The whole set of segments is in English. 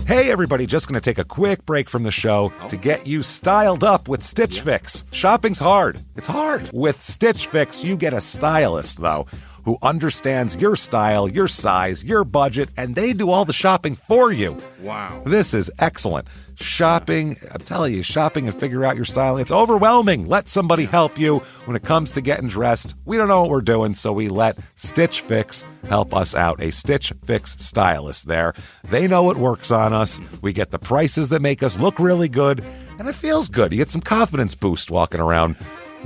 Hey everybody, just going to take a quick break from the show to get you styled up with Stitch Fix. Shopping's hard. It's hard. With Stitch Fix, you get a stylist, though, who understands your style, your size, your budget, and they do all the shopping for you. Wow. This is excellent. Shopping, I'm telling you, shopping and figure out your style, it's overwhelming. Let somebody help you when it comes to getting dressed. We don't know what we're doing, so we let Stitch Fix help us out. A Stitch Fix stylist there. They know what works on us. We get the prices that make us look really good, and it feels good. You get some confidence boost walking around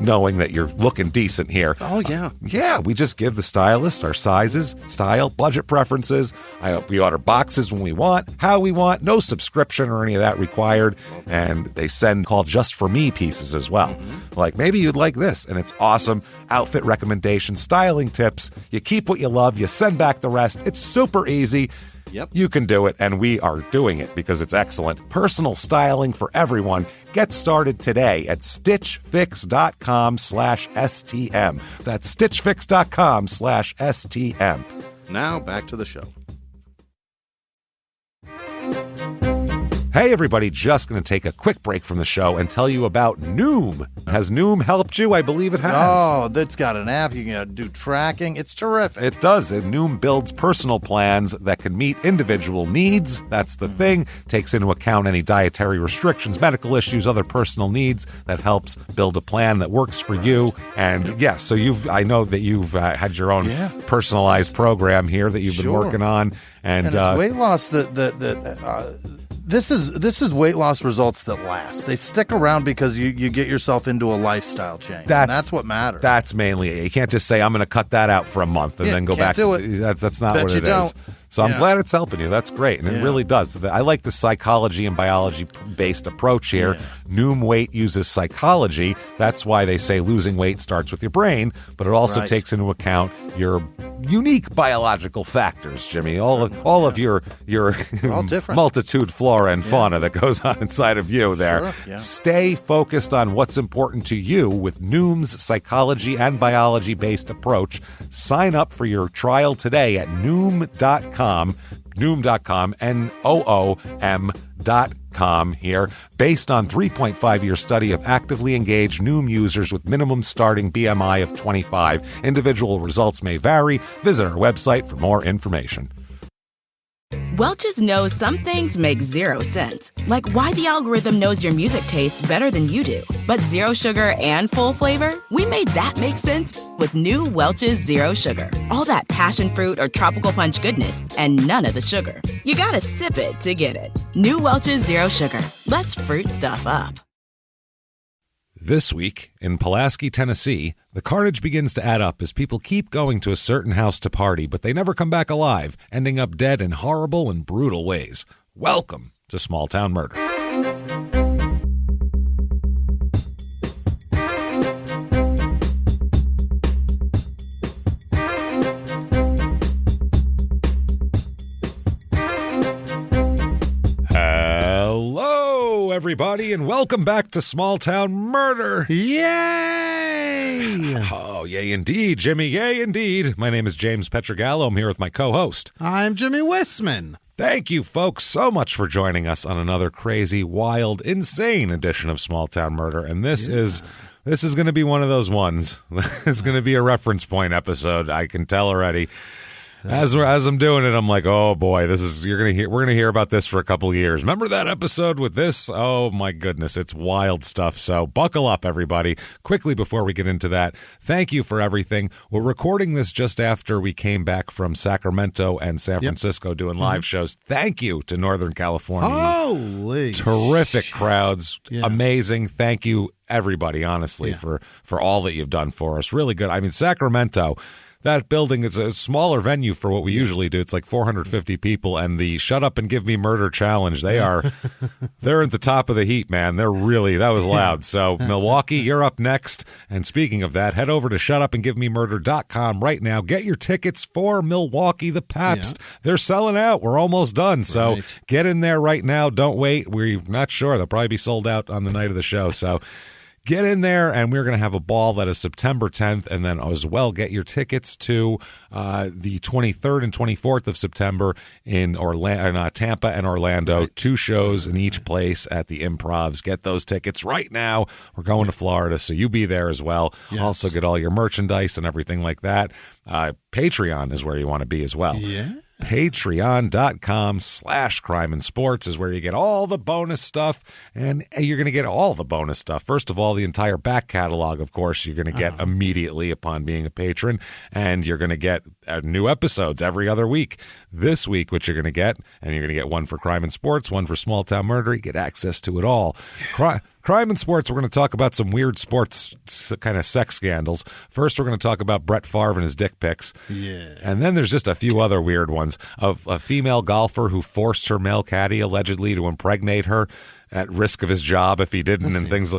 knowing that you're looking decent here. Oh, yeah. Yeah, we just give the stylist our sizes, style, budget preferences. We order boxes when we want, how we want, no subscription or any of that required. And they send called Just For Me pieces as well. Like, maybe you'd like this, and it's awesome. Outfit recommendations, styling tips. You keep what you love, you send back the rest. It's super easy. Yep. You can do it, and we are doing it because it's excellent. Personal styling for everyone. Get started today at stitchfix.com/STM. That's stitchfix.com/STM. Now back to the show. Hey everybody, just going to take a quick break from the show and tell you about Noom. Has Noom helped you? I believe it has. Oh, that's got an app. You can do tracking. It's terrific. It does. And Noom builds personal plans that can meet individual needs. That's the thing. Takes into account any dietary restrictions, medical issues, other personal needs. That helps build a plan that works for you. And yes, so I know that you've had your own personalized program here that you've been working on. And it's weight loss This is weight loss results that last. They stick around because you get yourself into a lifestyle change. That's what matters. That's mainly it. You can't just say, I'm going to cut that out for a month and then go back to it. That's not what it is. So I'm glad it's helping you. That's great. And it really does. I like the psychology and biology-based approach here. Yeah. Noom Weight uses psychology. That's why they say losing weight starts with your brain, but it also takes into account your unique biological factors, Jimmy. All of your multitude flora and fauna that goes on inside of you there. Sure. Yeah. Stay focused on what's important to you with Noom's psychology and biology-based approach. Sign up for your trial today at Noom.com, Noom.com here. Based on 3.5-year study of actively engaged Noom users with minimum starting BMI of 25. Individual results may vary. Visit our website for more information. Welch's knows some things make zero sense, like why the algorithm knows your music tastes better than you do. But zero sugar and full flavor? We made that make sense with new Welch's Zero Sugar. All that passion fruit or tropical punch goodness and none of the sugar. You gotta sip it to get it. New Welch's Zero Sugar. Let's fruit stuff up. This week, in Pulaski, Tennessee, the carnage begins to add up as people keep going to a certain house to party, but they never come back alive, ending up dead in horrible and brutal ways. Welcome to Small Town Murder. Hello, everybody, and welcome back to Small Town Murder. Yay! Oh, yay indeed, Jimmy, yay indeed. My name is James Pietragallo. I'm here with my co-host. I'm Jimmie Whisman. Thank you, folks, so much for joining us on another crazy, wild, insane edition of Small Town Murder. And this is going to be one of those ones. This is going to be a reference point episode. I can tell already. As I'm doing it, I'm like, oh boy, we're gonna hear about this for a couple of years. Remember that episode with this? Oh my goodness, it's wild stuff. So buckle up, everybody. Quickly before we get into that, thank you for everything. We're recording this just after we came back from Sacramento and San Francisco doing live shows. Thank you to Northern California. Holy terrific shit. Crowds, amazing. Thank you, everybody, honestly, for all that you've done for us. Really good. I mean, Sacramento. That building is a smaller venue for what we usually do. It's like 450 people, and the Shut Up and Give Me Murder Challenge, they're at the top of the heap, man. That was loud. So, Milwaukee, you're up next. And speaking of that, head over to shutupandgivememurder.com right now. Get your tickets for Milwaukee, the Pabst. They're selling out. We're almost done. So, get in there right now. Don't wait. We're not sure. They'll probably be sold out on the night of the show. So, Get in there, and we're going to have a ball that is September 10th, and then as well get your tickets to the 23rd and 24th of September in Tampa and Orlando. Right. 2 shows in each place at the Improvs. Get those tickets right now. We're going to Florida, so you be there as well. Yes. Also get all your merchandise and everything like that. Patreon is where you want to be as well. Yeah. Patreon.com/crime and sports is where you get all the bonus stuff, and you're going to get all the bonus stuff. First of all, the entire back catalog, of course, you're going to get immediately upon being a patron, and you're going to get new episodes every other week. This week, what you're going to get, and you're going to get one for crime and sports, one for small town murder. You get access to it all. Crime and sports, we're going to talk about some weird sports kind of sex scandals. First, we're going to talk about Brett Favre and his dick pics. Yeah. And then there's just a few other weird ones of a female golfer who forced her male caddy allegedly to impregnate her at risk of his job if he didn't, things.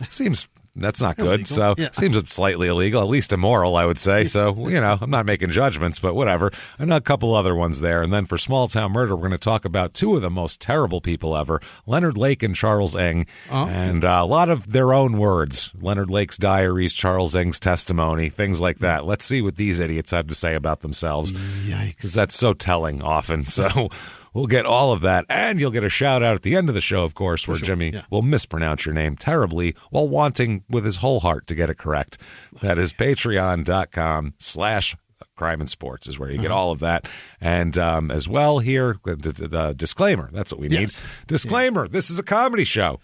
Seems that's not good. Illegal. So seems slightly illegal, at least immoral, I would say. So, I'm not making judgments, but whatever. And a couple other ones there. And then for small town murder, we're going to talk about 2 of the most terrible people ever, Leonard Lake and Charles Ng, and a lot of their own words. Leonard Lake's diaries, Charles Ng's testimony, things like that. Let's see what these idiots have to say about themselves. Yikes. Because that's so telling often. So we'll get all of that, and you'll get a shout-out at the end of the show, of course, where Jimmie will mispronounce your name terribly while wanting with his whole heart to get it correct. That is patreon.com/crime and sports is where you get all of that. And as well here, the disclaimer, that's what we need. Yes. Disclaimer, this is a comedy show.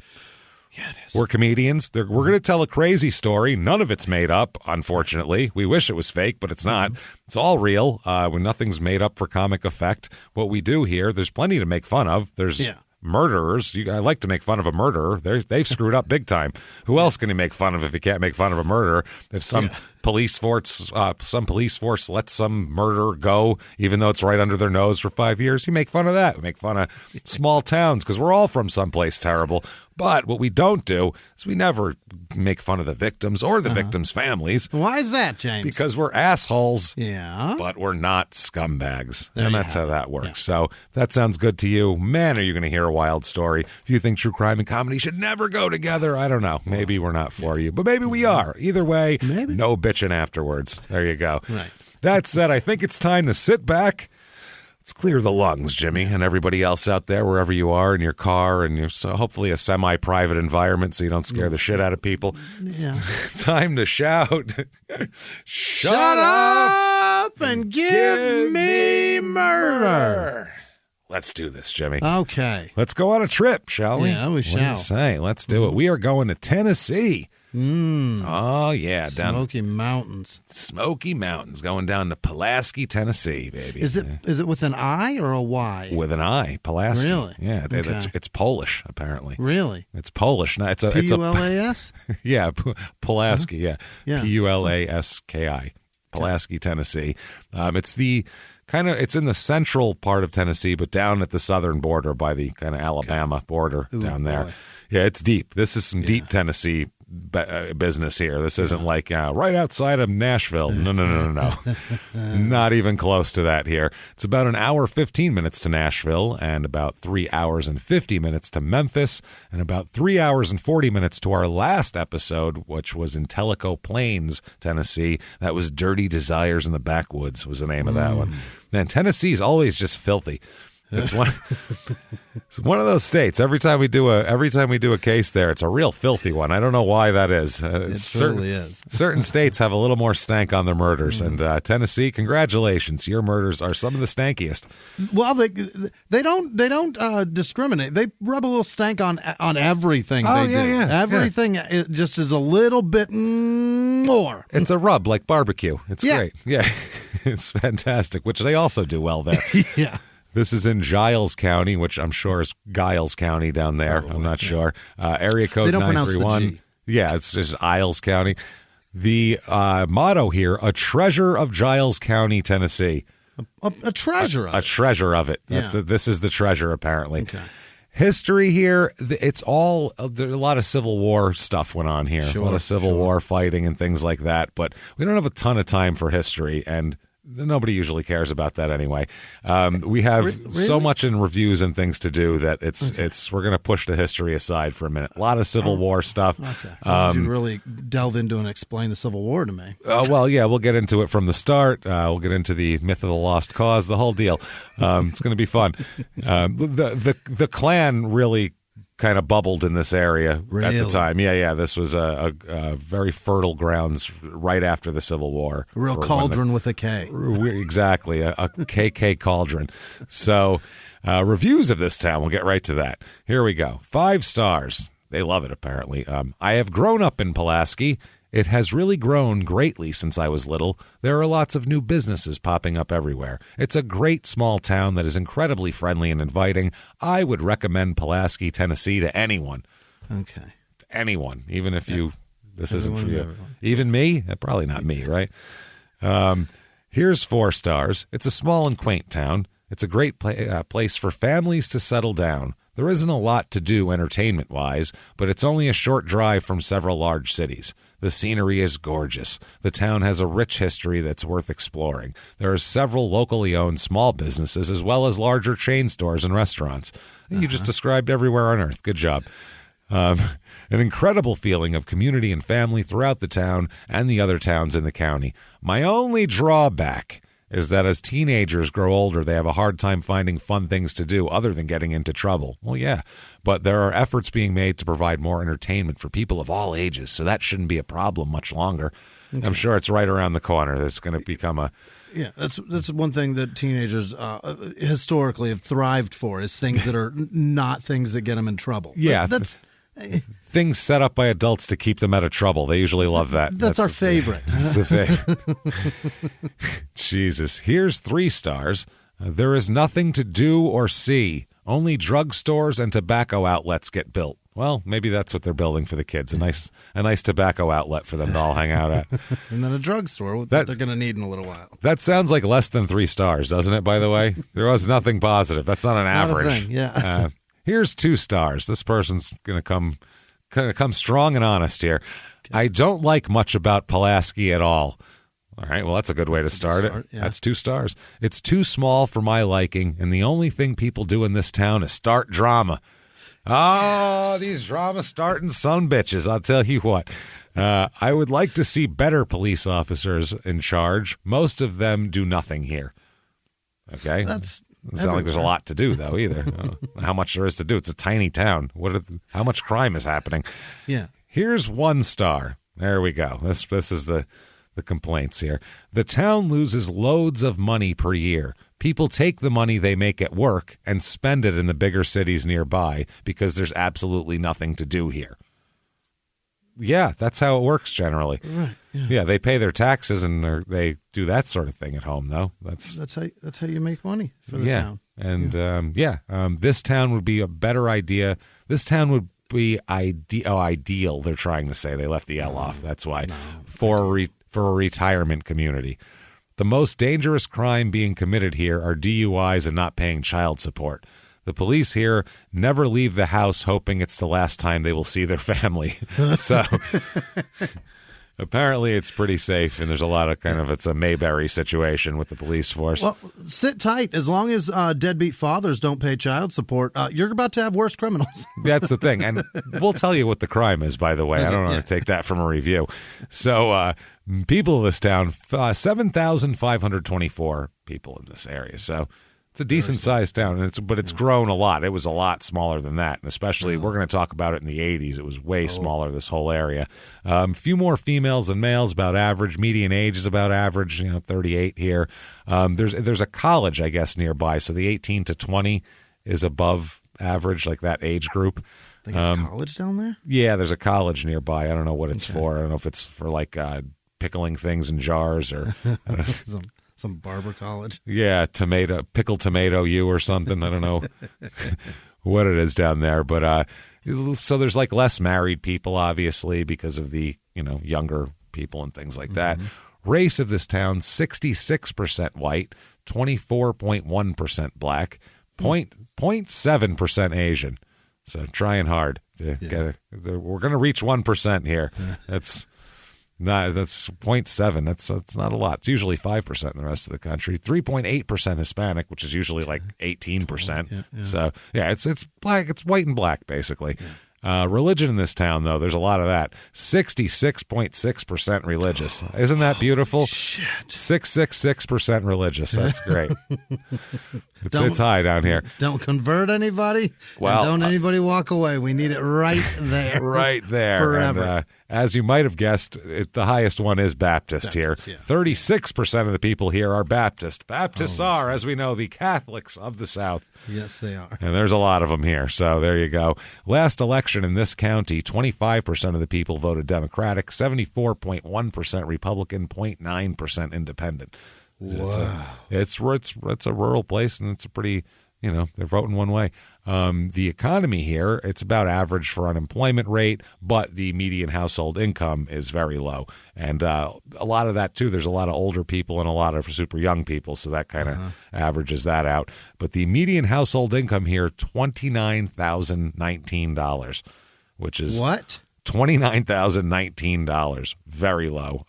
Yeah, it is. We're comedians. We're going to tell a crazy story. None of it's made up, unfortunately. We wish it was fake, but it's not. It's all real. When nothing's made up for comic effect. What we do here, there's plenty to make fun of. There's murderers. I like to make fun of a murderer. They've screwed up big time. Who else can you make fun of if you can't make fun of a murderer? If some police force lets some murderer go, even though it's right under their nose for 5 years, you make fun of that. We make fun of small towns because we're all from someplace terrible. But what we don't do is we never make fun of the victims or the victims' families. Why is that, James? Because we're assholes. Yeah. But we're not scumbags. There and you that's how that works. Yeah. So that sounds good to you. Man, are you going to hear a wild story. If you think true crime and comedy should never go together, I don't know. Maybe we're not for you. But maybe we are. Either way, no bitching afterwards. There you go. Right. That said, I think it's time to sit back. Let's clear the lungs, Jimmie, and everybody else out there, wherever you are, in your car, and you're hopefully a semi-private environment so you don't scare the shit out of people. Yeah. Time to shout. Shut up and give me murder. Let's do this, Jimmie. Okay. Let's go on a trip, shall we? Yeah, we shall. What do you say? Let's do it. We are going to Tennessee. Oh, yeah. Smoky Mountains. Smoky Mountains. Going down to Pulaski, Tennessee, baby. Is it with an I or a Y? With an I. Pulaski. Really? Yeah. It's Polish, apparently. Really? It's Polish. No, it's a P-U-L-A-S? Yeah. Pulaski. Yeah. Yeah. Pulaski. Pulaski, Tennessee. It's in the central part of Tennessee, but down at the southern border by the kind of Alabama border down there. Boy. Yeah, it's deep. This is some deep Tennessee business here. This isn't like right outside of Nashville. No. Not even close to that here. It's about an hour, 15 minutes to Nashville and about 3 hours and 50 minutes to Memphis and about 3 hours and 40 minutes to our last episode, which was in Tellico Plains, Tennessee. That was Dirty Desires in the Backwoods was the name of that one. Man, Tennessee's always just filthy. It's one of those states. Every time we do a case there, it's a real filthy one. I don't know why that is. It certainly is. Certain states have a little more stank on their murders, and Tennessee, congratulations, your murders are some of the stankiest. Well, they don't discriminate. They rub a little stank on everything. They do. Everything just is a little bit more. It's a rub like barbecue. It's great. Yeah, it's fantastic. Which they also do well there. Yeah. This is in Giles County, which I'm sure is Giles County down there. I'm not sure. Area code 931. Yeah, it's just Isles County. The motto here, a treasure of Giles County, Tennessee. A treasure of it. A treasure of it. This is the treasure, apparently. Okay. History here, it's all, there's a lot of Civil War stuff went on here. A lot of Civil War fighting and things like that. But we don't have a ton of time for history. And nobody usually cares about that anyway. We have Really? so much in reviews and things to do that we're going to push the history aside for a minute. A lot of Civil War stuff. Okay. Why don't you really delve into and explain the Civil War to me? Well, yeah, we'll get into it from the start. We'll get into the myth of the lost cause, the whole deal. It's going to be fun. The Klan really kind of bubbled in this area at the time. Yeah. This was a very fertile grounds right after the Civil War. A real cauldron with a K. Exactly, a KK cauldron. So reviews of this town, we'll get right to that. Here we go. 5 stars. They love it, apparently. I have grown up in Pulaski. It has really grown greatly since I was little. There are lots of new businesses popping up everywhere. It's a great small town that is incredibly friendly and inviting. I would recommend Pulaski, Tennessee to anyone. Okay. Anyone, even if this isn't for you. Everyone. Even me? Probably not me, right? Here's 4 stars. It's a small and quaint town. It's a great place for families to settle down. There isn't a lot to do entertainment-wise, but it's only a short drive from several large cities. The scenery is gorgeous. The town has a rich history that's worth exploring. There are several locally owned small businesses as well as larger chain stores and restaurants. You just described everywhere on earth. Good job. An incredible feeling of community and family throughout the town and the other towns in the county. My only drawback is that as teenagers grow older, they have a hard time finding fun things to do other than getting into trouble. Well, yeah, but there are efforts being made to provide more entertainment for people of all ages, so that shouldn't be a problem much longer. Okay. I'm sure it's right around the corner. It's going to become a... Yeah, that's one thing that teenagers historically have thrived for, is things that are not things that get them in trouble. Yeah. That's... Things set up by adults to keep them out of trouble. They usually love that. That's our favorite. That's the favorite. Jesus. Here's 3 stars. There is nothing to do or see. Only drugstores and tobacco outlets get built. Well, maybe that's what they're building for the kids. A nice tobacco outlet for them to all hang out at. And then a drugstore that they're going to need in a little while. That sounds like less than 3 stars, doesn't it, by the way? There was nothing positive. That's not an average. Not a thing, yeah. Here's 2 stars. This person's going to come strong and honest here. Okay. I don't like much about Pulaski at all. All right, well, that's a good way to start it. Yeah. That's 2 stars. It's too small for my liking, and the only thing people do in this town is start drama. Oh, these drama starting sumbitches, I'll tell you what. I would like to see better police officers in charge. Most of them do nothing here. Okay? Doesn't sound like there's a lot to do, though, either. How much there is to do. It's a tiny town. How much crime is happening? Yeah. Here's 1 star. There we go. This is the complaints here. The town loses loads of money per year. People take the money they make at work and spend it in the bigger cities nearby because there's absolutely nothing to do here. Yeah, that's how it works generally. Right. Yeah, they pay their taxes and they do that sort of thing at home, though. That's how you make money for the town. And this town would be a better idea. This town would be ideal. They're trying to say they left the L off. That's why for a retirement community. The most dangerous crime being committed here are DUIs and not paying child support. The police here never leave the house hoping it's the last time they will see their family. So apparently it's pretty safe, and there's a lot of it's a Mayberry situation with the police force. Well, sit tight. As long as deadbeat fathers don't pay child support, you're about to have worse criminals. That's the thing. And we'll tell you what the crime is, by the way. I don't want to take that from a review. So people of this town, 7,524 people in this area. So it's a decent-sized town, but it's grown a lot. It was a lot smaller than that, and especially we're going to talk about it in the 80s. It was way smaller, this whole area. A few more females than males, about average. Median age is about average, 38 here. There's a college, I guess, nearby, so the 18 to 20 is above average, like that age group. They got a college down there? Yeah, there's a college nearby. I don't know what it's for. I don't know if it's for, pickling things in jars or some barber college. Yeah, pickle tomato U or something. I don't know what it is down there, but so there's less married people, obviously, because of the younger people and things like that. Race of this town: 66% white, 24.1% black, 0.7% Asian. So trying hard to get it. We're going to reach 1% here. No, that's 0.7. That's not a lot. It's usually 5% in the rest of the country. 3.8% Hispanic, which is usually like 18%. Yeah. So yeah, it's black. It's white and black basically. Yeah. Religion in this town, though, there's a lot of that. 66.6% religious. Isn't that beautiful? Shit. 666% religious. That's great. It's high down here. Don't convert anybody. Well, don't anybody walk away. We need it right there. Right there. Forever. And, as you might have guessed, the highest one is Baptist here. Yeah. 36% of the people here are Baptist. Baptists are, as we know, the Catholics of the South. Yes, they are. And there's a lot of them here. So there you go. Last election in this county, 25% of the people voted Democratic, 74.1% Republican, 0.9% Independent. Wow. It's a rural place, and it's a pretty, they're voting one way. The economy here, it's about average for unemployment rate, but the median household income is very low. And a lot of that, too, there's a lot of older people and a lot of super young people, so that kind of averages that out. But the median household income here, $29,019, which is... What? $29,019, very low.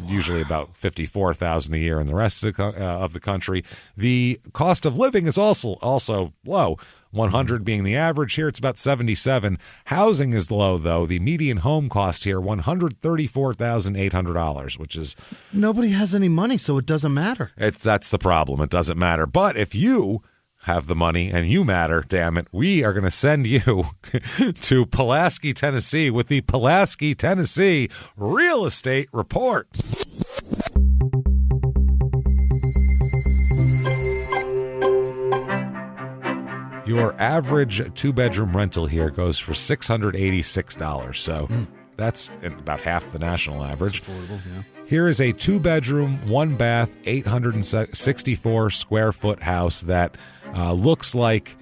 Usually about $54,000 a year in the rest of the country. The cost of living is also low. 100 being the average. Here it's about 77. Housing is low, though. The median home cost here, $134,800, which is... Nobody has any money, so it doesn't matter. That's the problem. It doesn't matter. But if you have the money and you matter, damn it, we are going to send you to Pulaski, Tennessee with the Pulaski, Tennessee Real Estate Report. Your average two-bedroom rental here goes for $686, so that's about half the national average. That's affordable, yeah. Here is a two-bedroom, one-bath, 864 square foot house that looks like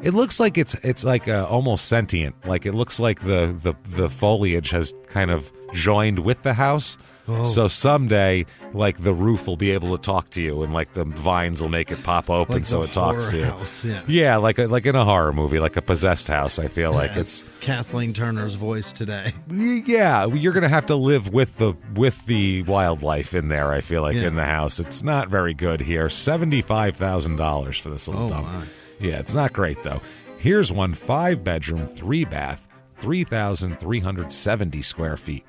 it's like almost sentient. Like it looks like the foliage has kind of joined with the house. Oh. So someday, like the roof will be able to talk to you, and like the vines will make it pop open, like so it talks to you. House, yeah. Yeah, like in a horror movie, like a possessed house. I feel like it's Kathleen Turner's voice today. Yeah, you're gonna have to live with the wildlife in there. I feel like in the house, it's not very good here. $75,000 for this little dump. My. Yeah, it's not great though. Here's one 5-bedroom, 3-bath, 3,370 square feet.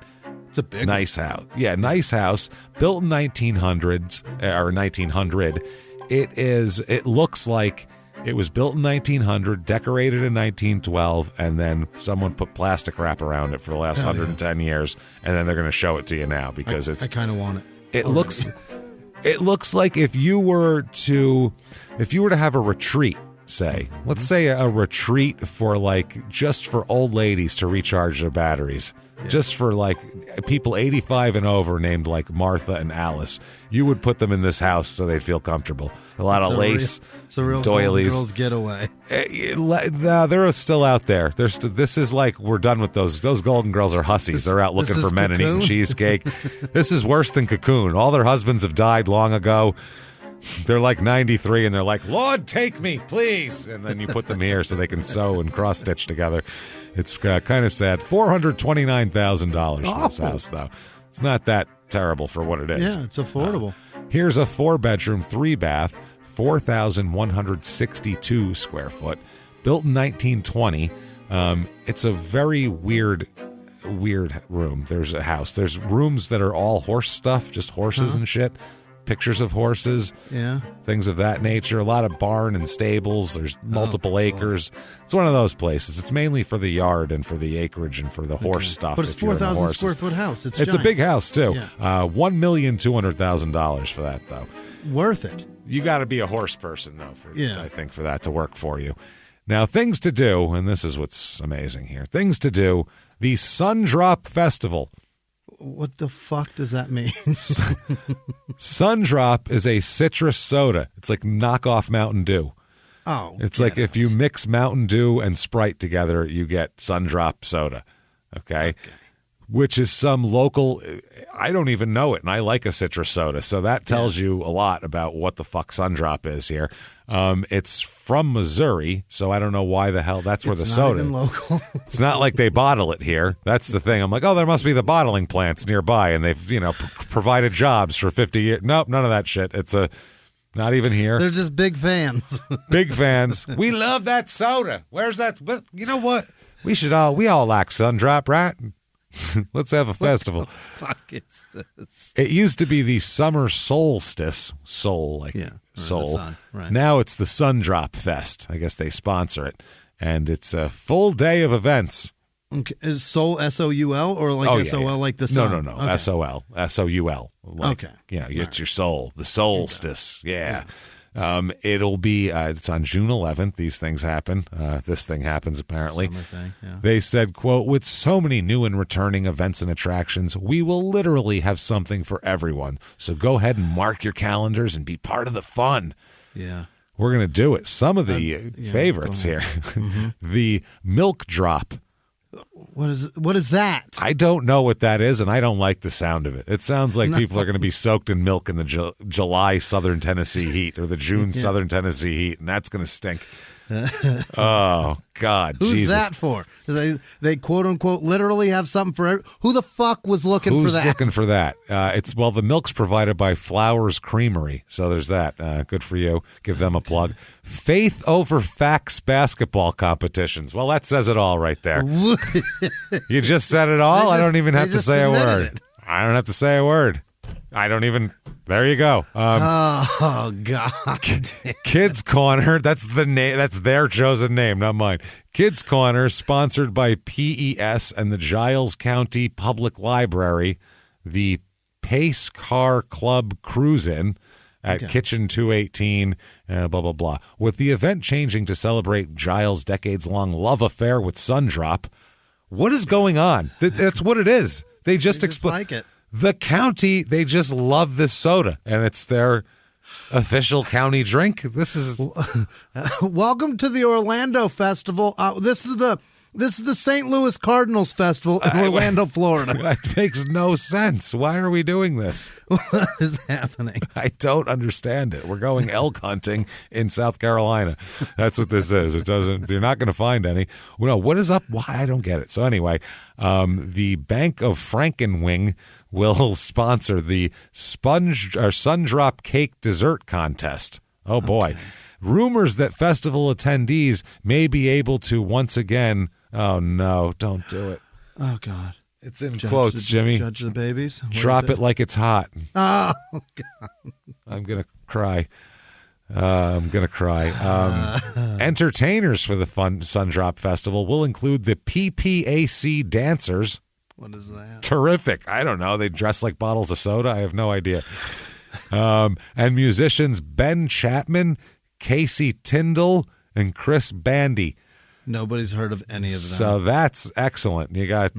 It's a big nice house. Yeah, nice house. Built in 1900. It looks like it was built in 1900, decorated in 1912, and then someone put plastic wrap around it for the last 110 years, and then they're going to show it to you now because I kind of want it. It looks like if you were to have a retreat, say, let's say a retreat for just for old ladies to recharge their batteries. Yeah. Just for people 85 and over named like Martha and Alice, you would put them in this house so they'd feel comfortable. A lot of lace, it's a real doilies. Golden Girls getaway. No, they're still out there. This is like we're done with those. Those Golden Girls are hussies. They're out looking for men and eating cheesecake. This is worse than Cocoon. All their husbands have died long ago. They're like 93 and they're like, Lord, take me, please. And then you put them here so they can sew and cross stitch together. It's kind of sad. $429,000 for this house, though. It's not that terrible for what it is. Yeah, it's affordable. Here's a 4-bedroom, 3-bath, 4,162 square foot, built in 1920. It's a very weird room. There's a house. There's rooms that are all horse stuff, just horses and shit. Pictures of horses, things of that nature. A lot of barn and stables. There's multiple acres. It's one of those places. It's mainly for the yard and for the acreage and for the horse stuff. But it's 4,000 square foot house. It's a big house too. Yeah. $1,200,000 for that though. Worth it. You got to be a horse person though. I think for that to work for you. Now things to do, and this is what's amazing here. Things to do. The SunDrop Festival. What the fuck does that mean? SunDrop is a citrus soda. It's like knockoff Mountain Dew. Oh. It's like if you mix Mountain Dew and Sprite together, you get SunDrop soda. Okay? Which is some local, I don't even know it, and I like a citrus soda. So that tells you a lot about what the fuck SunDrop is here. It's from Missouri, so I don't know why the hell that's where the soda. It's not even local. It's not like they bottle it here. That's the thing. I'm like, oh, there must be the bottling plants nearby, and they've provided jobs for 50 years. Nope, none of that shit. It's not even here. They're just big fans. Big fans. We love that soda. Where's that? But you know what? We all like SunDrop, right? Let's have a festival. What the fuck is this? It used to be the summer solstice, soul. Sun, right. Now it's the SunDrop Fest. I guess they sponsor it, and it's a full day of events. Okay. Is Soul SOUL or like SOL like the sun? No. Okay. SOL. SOUL. Like, okay. It's your soul. The solstice. Yeah. It'll be, it's on June 11th. These things happen. This thing happens, apparently. Summer thing, yeah. They said, quote, with so many new and returning events and attractions, we will literally have something for everyone. So go ahead and mark your calendars and be part of the fun. Yeah. We're going to do it. Some of the favorites here. The milk drop. What is that? I don't know what that is, and I don't like the sound of it. It sounds like people are going to be soaked in milk in the July Southern Tennessee heat or the June Southern Tennessee heat, and that's going to stink. Oh, God. Who's Jesus. that for? They quote unquote literally have something for who the fuck was looking for that? Who's looking for that? The milk's provided by Flowers Creamery, so there's that. Good for you. Give them a plug. Faith over facts basketball competitions. Well, that says it all right there. You just said it all? I don't even have to say a word. I don't have to say a word. I don't even. There you go. Oh God! Kids Corner. That's the name. That's their chosen name, not mine. Kids Corner, sponsored by PES and the Giles County Public Library. The Pace Car Club Cruise-In at Kitchen 218. Blah blah blah. With the event changing to celebrate Giles' decades-long love affair with SunDrop. What is going on? That's what it is. They just like it. The county, they just love this soda, and it's their official county drink. This is welcome to the Orlando Festival. This is the St. Louis Cardinals Festival in Orlando, Florida. That makes no sense. Why are we doing this? What is happening? I don't understand it. We're going elk hunting in South Carolina. That's what this is. It doesn't. You're not going to find any. Well, no, what is up? Why? I don't get it. So anyway, the Bank of Frankenwing will sponsor the SunDrop Cake Dessert Contest. Oh, boy. Okay. Rumors that festival attendees may be able to once again... Oh, no. Don't do it. Oh, God. It's in quotes, Jimmy. Judge the babies? Drop it like it's hot. Oh, God. I'm going to cry. Entertainers for the SunDrop Festival will include the PPAC dancers. What is that? Terrific. I don't know. They dress like bottles of soda. I have no idea. And musicians Ben Chapman, Casey Tyndall, and Chris Bandy. Nobody's heard of any of them. So that's excellent. You got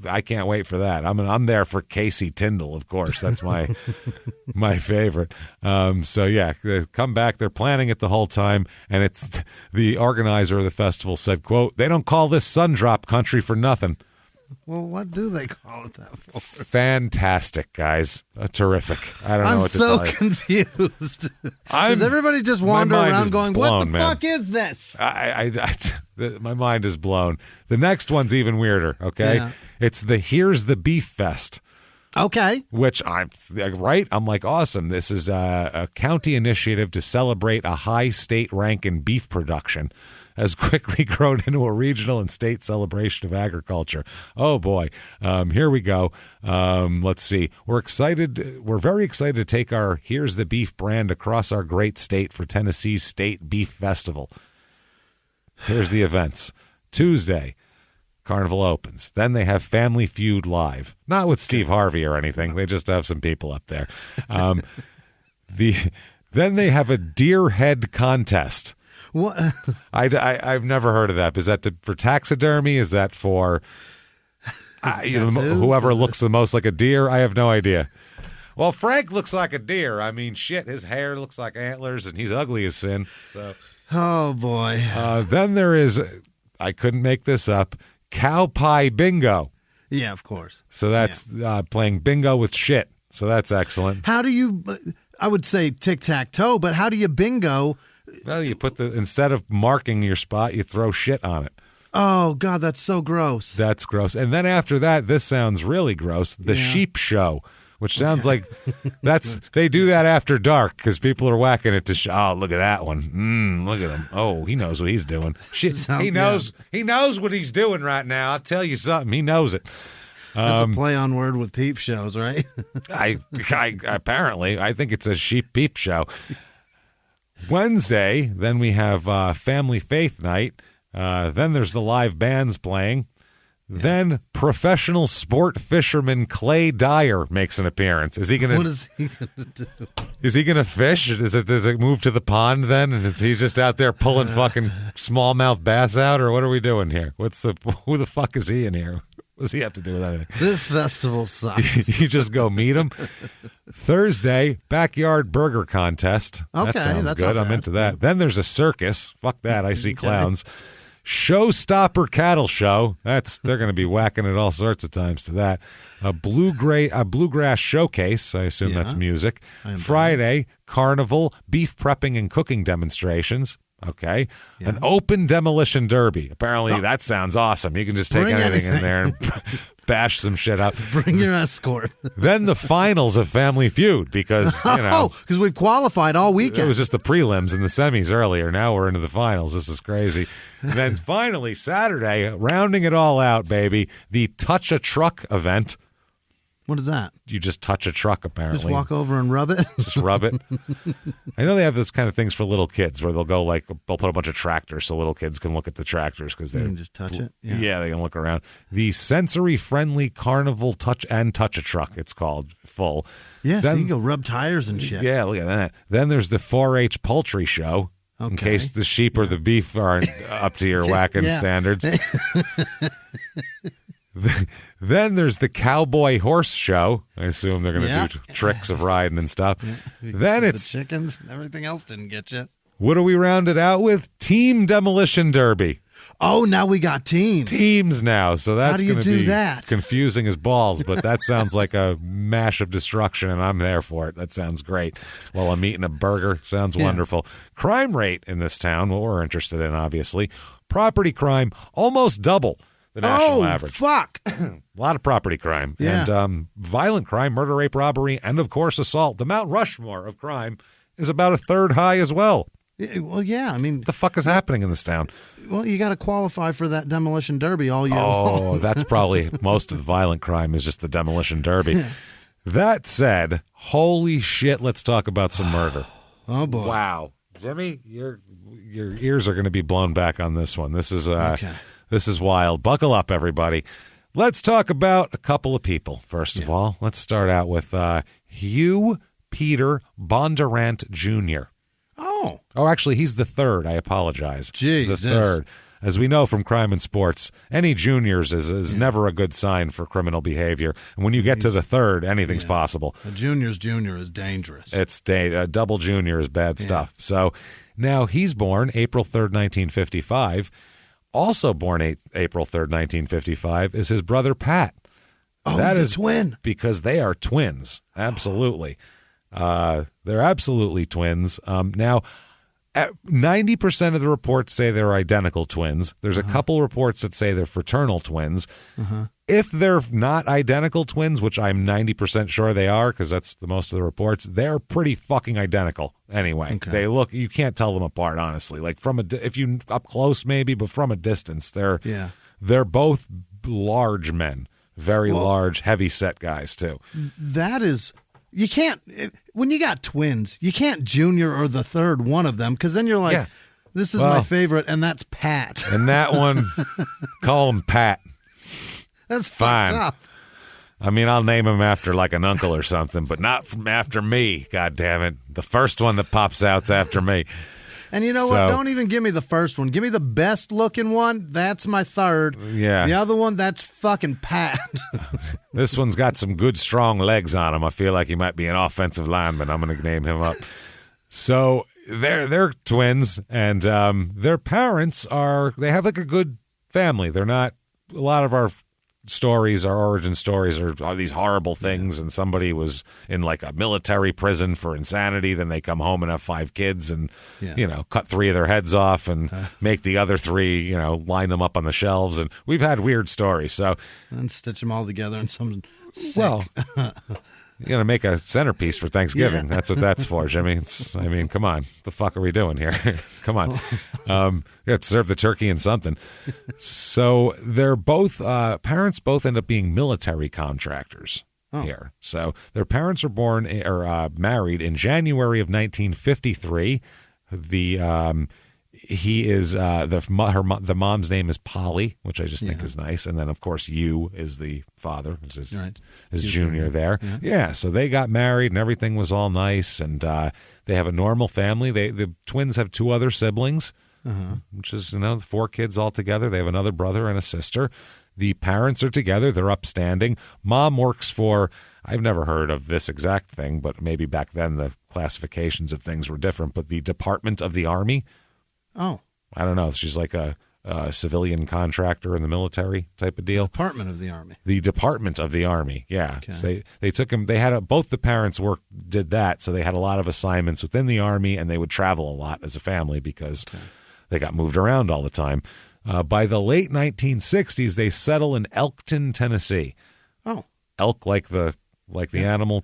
I can't wait for that. I'm there for Casey Tyndall, of course. That's my my favorite. So yeah, they come back. They're planning it the whole time, and it's the organizer of the festival said, "quote They don't call this SunDrop country for nothing." Well, what do they call it that for? Fantastic, guys. Terrific. I don't know what to tell you. I'm so confused. Does everybody just wander around going, what the fuck is this? My mind is blown. The next one's even weirder, okay? Yeah. It's the Here's the Beef Fest. Okay. Which I'm like, awesome. This is a county initiative to celebrate a high state rank in beef production. Has quickly grown into a regional and state celebration of agriculture. Oh, boy. Here we go. Let's see. We're very excited to take our Here's the Beef brand across our great state for Tennessee's State Beef Festival. Here's the events. Tuesday, Carnival opens. Then they have Family Feud Live. Not with Steve Harvey or anything. They just have some people up there. Then they have a deer head contest. What? I've never heard of that. Is that for taxidermy? Is that for whoever looks the most like a deer? I have no idea. Well, Frank looks like a deer. I mean, shit, his hair looks like antlers, and he's ugly as sin. So, oh boy. Then there is, I couldn't make this up, cow pie bingo. Yeah, of course. So that's playing bingo with shit. So that's excellent. How do you? I would say tic-tac-toe, but how do you bingo Well, you put instead of marking your spot, you throw shit on it. Oh, God, that's so gross. That's gross. And then after that, this sounds really gross. The sheep show, which sounds like they do that after dark because people are whacking it to oh, look at that one. Look at him. Oh, he knows what he's doing. Shit, he knows what he's doing right now. I'll tell you something. He knows it. That's a play on word with peep shows, right? I apparently, I think it's a sheep peep show. Wednesday, then we have Family Faith Night. Then there's the live bands playing. Then professional sport fisherman Clay Dyer makes an appearance. Is he gonna? What is he gonna do? Is he gonna fish? Does it move to the pond then? And he's just out there pulling fucking smallmouth bass out, or what are we doing here? Who the fuck is he in here? What does he have to do with anything? This festival sucks. You just go meet him. Thursday, backyard burger contest. Okay, that sounds that's good. not I'm bad. into that. Then there's a circus. Fuck that. I see clowns. Showstopper cattle show. They're going to be whacking it all sorts of times to that. A bluegrass showcase. I assume that's music. Friday, carnival, beef prepping and cooking demonstrations. Okay. Yeah. An open demolition derby. Apparently that sounds awesome. You can just take anything in there and bash some shit up. Bring your escort. Then the finals of Family Feud because, because we've qualified all weekend. It was just the prelims and the semis earlier. Now we're into the finals. This is crazy. And then finally, Saturday, rounding it all out, baby, the Touch a Truck event. What is that? You just touch a truck, apparently. Just walk over and rub it? Just rub it. I know they have this kind of things for little kids where they'll put a bunch of tractors so little kids can look at the tractors because they can just touch it. Yeah, they can look around. The sensory-friendly carnival touch a truck, it's called, full. Yeah, so you can go rub tires and shit. Yeah, look at that. Then there's the 4-H poultry show. Okay. In case the sheep or the beef aren't up to your whacking standards. Then there's the cowboy horse show. I assume they're going to do tricks of riding and stuff. Yeah. Then it's the chickens. Everything else didn't get you. What do we round it out with? Team demolition derby. Oh, now we got teams. Teams now. So that's going to be that? Confusing as balls, but that sounds like a mash of destruction, and I'm there for it. That sounds great. While I'm eating a burger. Sounds wonderful. Crime rate in this town, what we're interested in, obviously. Property crime, almost double the national average. Fuck. A lot of property crime. Yeah. And violent crime, murder, rape, robbery, and, of course, assault. The Mount Rushmore of crime is about a third high as well. Well, yeah, I mean... What the fuck is happening in this town? Well, you got to qualify for that demolition derby all year long. Oh, that's probably most of the violent crime is just the demolition derby. That said, holy shit, let's talk about some murder. Oh, boy. Wow. Jimmie, your ears are going to be blown back on this one. This is This is wild. Buckle up, everybody. Let's talk about a couple of people, first of all. Let's start out with Hugh Peter Bondurant Jr. Oh, actually, he's the third. I apologize. Jesus. The third. As we know from crime and sports, any juniors is never a good sign for criminal behavior. And when you get to the third, anything's possible. A junior's junior is dangerous. It's a double junior is bad stuff. So now he's born April 3rd, 1955. Also born April 3rd, 1955, is his brother Pat. Oh, that is a twin. Because they are twins. Absolutely. They're absolutely twins. Now, 90% of the reports say they're identical twins. There's a couple reports that say they're fraternal twins. If they're not identical twins, which I'm 90% sure they are, because that's the most of the reports, they're pretty fucking identical anyway. Okay. They look, you can't tell them apart, honestly. Like if you up close maybe, but from a distance, they're both large men, very large, heavy set guys too. That is, you can't, when you got twins, you can't junior or the third one of them, because then you're like, this is my favorite, and that's Pat. And that one, call him Pat. That's fine. Fucked up. I mean, I'll name him after like an uncle or something, but not from after me. God damn it! The first one that pops out's after me. And you know what? Don't even give me the first one. Give me the best looking one. That's my third. Yeah. The other one, that's fucking Pat. This one's got some good, strong legs on him. I feel like he might be an offensive lineman. I'm going to name him up. So they're twins, and their parents they have like a good family. They're not. A lot of our stories, our origin stories are these horrible things, and somebody was in like a military prison for insanity, then they come home and have 5 kids and, cut 3 of their heads off and make the other 3, line them up on the shelves. And we've had weird stories. So and stitch them all together in some sick. Well, you're going to make a centerpice for Thanksgiving. Yeah. That's what that's for, Jimmy. Come on. What the fuck are we doing here? Come on. You got to serve the turkey and something. So they're both, parents both end up being military contractors here. So their parents were married in January of 1953. He is the mom's name is Polly, which I just think is nice, and then of course you is the father, is Junior there. Yeah, so they got married and everything was all nice, and they have a normal family. The twins have 2 other siblings, which is 4 kids all together. They have another brother and a sister. The parents are together. They're upstanding. Mom works for, I've never heard of this exact thing, but maybe back then the classifications of things were different. But the Department of the Army. Oh, I don't know. She's like a civilian contractor in the military type of deal. Department of the Army. The Department of the Army. Yeah. Okay. So they took him. They had both the parents did that. So they had a lot of assignments within the Army, and they would travel a lot as a family because they got moved around all the time. By the late 1960s, they settle in Elkton, Tennessee. Oh, elk like the animal,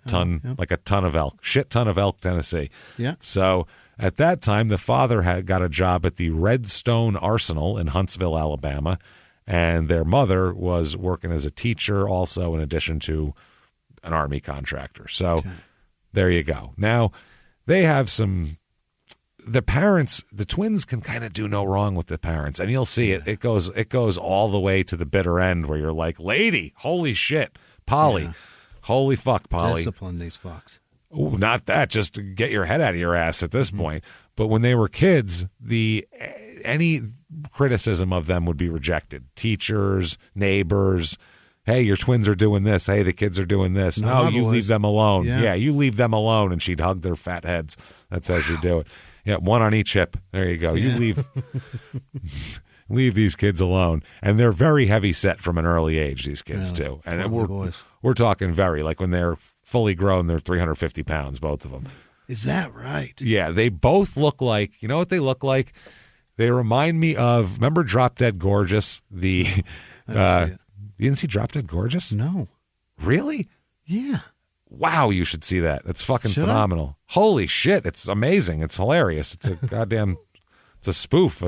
like a ton of elk, shit ton of elk, Tennessee. Yeah. So. At that time, the father had got a job at the Redstone Arsenal in Huntsville, Alabama, and their mother was working as a teacher also in addition to an Army contractor. So there you go. Now, they have the parents, the twins can kind of do no wrong with the parents, and you'll see it. It goes all the way to the bitter end where you're like, lady, holy shit, Polly, holy fuck, Polly. Discipline these fucks. Ooh, not that. Just to get your head out of your ass at this point. But when they were kids, any criticism of them would be rejected. Teachers, neighbors, hey, your twins are doing this. Hey, the kids are doing this. No, you leave them alone. Yeah, you leave them alone. And she'd hug their fat heads. That's how she'd do it. Yeah, 1 on each hip. There you go. You leave these kids alone. And they're very heavy set from an early age, these kids, too. And we're talking very, like when they're fully grown, they're 350 pounds, both of them. Is that right? Yeah, they both look like, you know what they look like? They remind me of, remember Drop Dead Gorgeous? You didn't see Drop Dead Gorgeous? No. Really? Yeah. Wow, you should see that. It's fucking phenomenal. Holy shit, it's amazing. It's hilarious. It's a goddamn, it's a spoof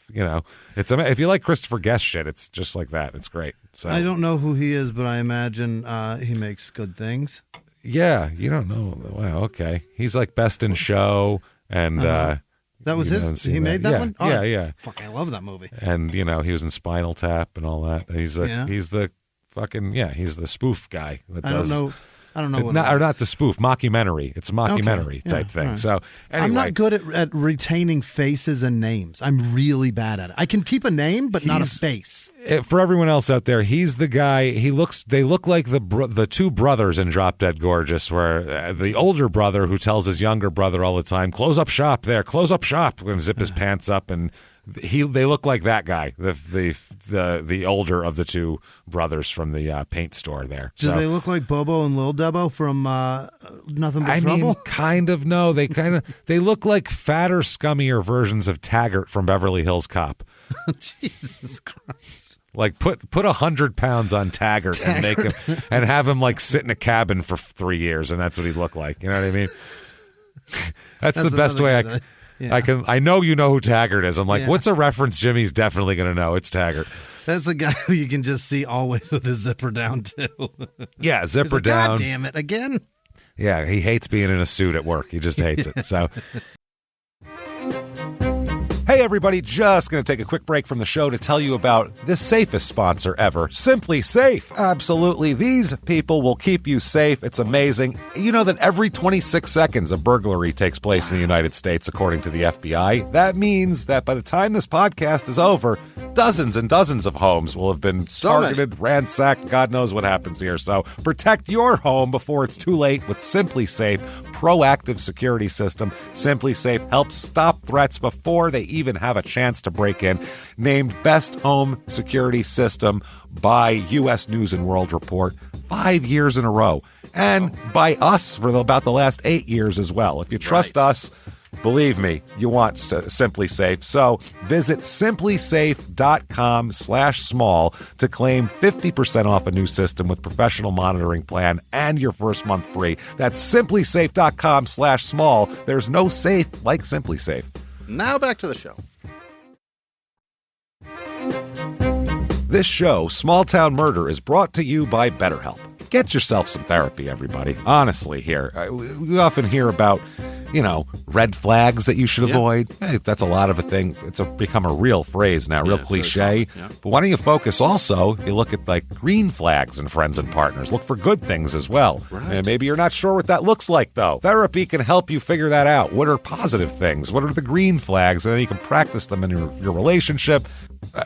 if you like Christopher Guest shit, it's just like that. It's great. So I don't know who he is, but I imagine he makes good things. Yeah, you don't know. Wow, okay. He's like Best in Show, and that was his. He made that one. Oh, yeah. Fuck, I love that movie. And he was in Spinal Tap and all that. He's the fucking he's the spoof guy that does. I don't know what not the spoof, mockumentary. It's a mockumentary type thing. Right. So anyway. I'm not good at retaining faces and names. I'm really bad at it. I can keep a name, but not a face. For everyone else out there, he's the guy. They look like the 2 brothers in Drop Dead Gorgeous, where the older brother who tells his younger brother all the time, "Close up shop there, close up shop," and zip his pants up, and they look like that guy, the older of the 2 brothers from the paint store there. Do they look like Bobo and Lil Debo from Nothing But Trouble? I mean, kind of. No, they look like fatter, scummier versions of Taggart from Beverly Hills Cop. Jesus Christ. Like put 100 pounds on Taggart and make him and have him like sit in a cabin for 3 years, and that's what he'd look like. You know what I mean? That's the best way I know you know who Taggart is. I'm like, what's a reference Jimmy's definitely going to know? It's Taggart. That's a guy who you can just see always with his zipper down too. Yeah, zipper down. God damn it, again. Yeah, he hates being in a suit at work. He just hates it. So. Hey everybody, just going to take a quick break from the show to tell you about the safest sponsor ever, Simply Safe. Absolutely, these people will keep you safe. It's amazing. You know that every 26 seconds a burglary takes place in the United States, according to the FBI. That means that by the time this podcast is over, dozens and dozens of homes will have been targeted, ransacked. God knows what happens here. So protect your home before it's too late with Simply Safe proactive security system. Simply Safe helps stop threats before they even have a chance to break in. Named Best Home Security System by U.S. News and World Report 5 years in a row. And by us for about the last 8 years as well. If you trust us, believe me, you want Simply Safe. So visit simplysafe.com/small to claim 50% off a new system with professional monitoring plan and your first month free. That's simplysafe.com/small. There's no safe like Simply Safe. Now back to the show. This show, Small Town Murder, is brought to you by BetterHelp. Get yourself some therapy, everybody. Honestly, here. We often hear about, red flags that you should avoid. Hey, that's a lot of a thing. It's become a real phrase now, real cliche. Yeah. But why don't you focus also, you look at like green flags in friends and partners. Look for good things as well. Right. And maybe you're not sure what that looks like, though. Therapy can help you figure that out. What are positive things? What are the green flags? And then you can practice them in your relationship.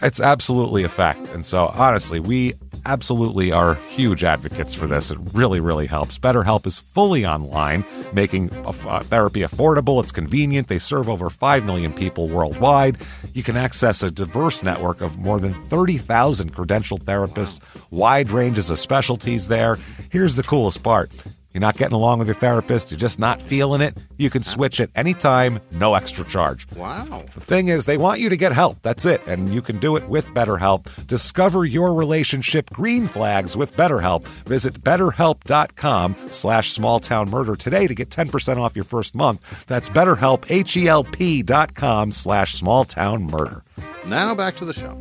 It's absolutely a fact. And so, honestly, we absolutely are huge advocates for this. It really, really helps. BetterHelp is fully online, making therapy affordable. It's convenient. They serve over 5 million people worldwide. You can access a diverse network of more than 30,000 credentialed therapists, wide ranges of specialties there. Here's the coolest part. You're not getting along with your therapist, you're just not feeling it, you can switch at any time, no extra charge. Wow. The thing is, they want you to get help. That's it. And you can do it with BetterHelp. Discover your relationship green flags with BetterHelp. Visit BetterHelp.com/smalltownmurder today to get 10% off your first month. That's BetterHelp, HELP.com/smalltownmurder. Now back to the show.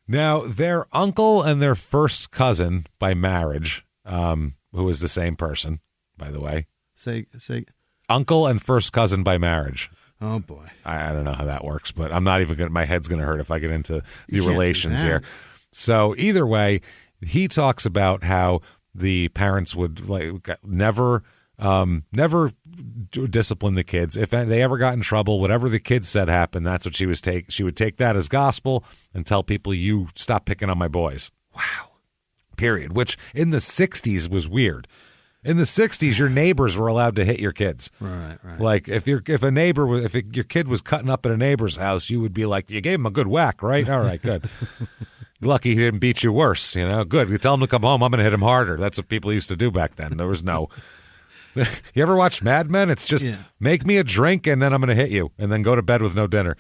Now, their uncle and their first cousin by marriage, who is the same person, by the way. Say, uncle and first cousin by marriage. Oh boy, I don't know how that works, but I'm not even my head's going to hurt if I get into the relations here. So either way, he talks about how the parents would never discipline the kids. If they ever got in trouble, whatever the kids said happened. That's what she would take that as gospel and tell people, you stop picking on my boys. Wow. Period. Which in the 60s was weird. In the 60s, your neighbors were allowed to hit your kids. Right. Like if your kid was cutting up at a neighbor's house, you would be like, you gave him a good whack, right? All right, good. Lucky he didn't beat you worse. Good. You tell him to come home, I'm going to hit him harder. That's what people used to do back then. There was no. You ever watch Mad Men? It's just make me a drink and then I'm going to hit you, and then go to bed with no dinner.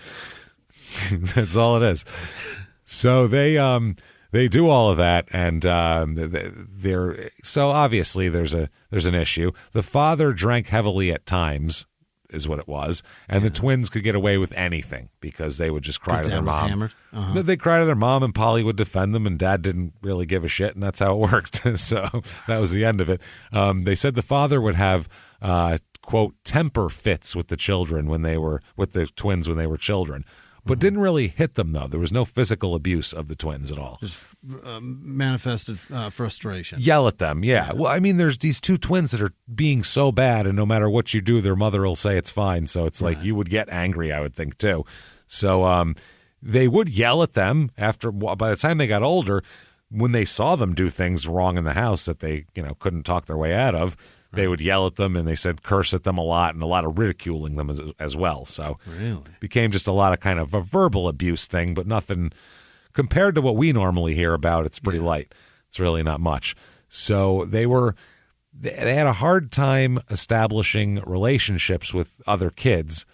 That's all it is. So they do all of that, and so obviously there's an issue. The father drank heavily at times, is what it was, and the twins could get away with anything because they would just cry to their mom. Uh-huh. They'd cry to their mom, and Polly would defend them, and Dad didn't really give a shit, and that's how it worked. So that was the end of it. They said the father would have quote temper fits with the twins when they were children. But didn't really hit them, though. There was no physical abuse of the twins at all. Just manifested frustration. Yell at them, yeah. Well, I mean, there's these two twins that are being so bad, and no matter what you do, their mother will say it's fine. So it's like you would get angry, I would think, too. So they would yell at them by the time they got older, when they saw them do things wrong in the house that they couldn't talk their way out of. They would yell at them, and they said curse at them a lot, and a lot of ridiculing them as well. So it became just a lot of kind of a verbal abuse thing, but nothing compared to what we normally hear about. It's pretty light. It's really not much. So they had a hard time establishing relationships with other kids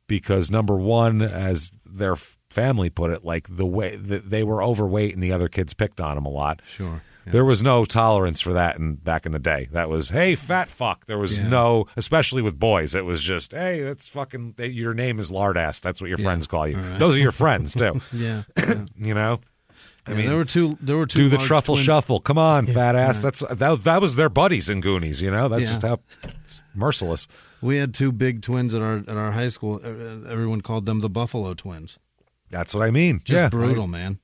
because, number one, as their family put it, like the way that they were overweight and the other kids picked on them a lot. Sure. Yeah. There was no tolerance for that back in the day. That was, hey, fat fuck. There was no, especially with boys, it was just, hey, that's fucking, your name is lard ass. That's what your friends call you. Right. Those are your friends, too. Yeah. I mean, there were two. Do the truffle shuffle. Come on, fat ass. That was their buddies in Goonies, That's just how it's merciless. We had two big twins at our high school. Everyone called them the Buffalo Twins. That's what I mean. Just brutal, man.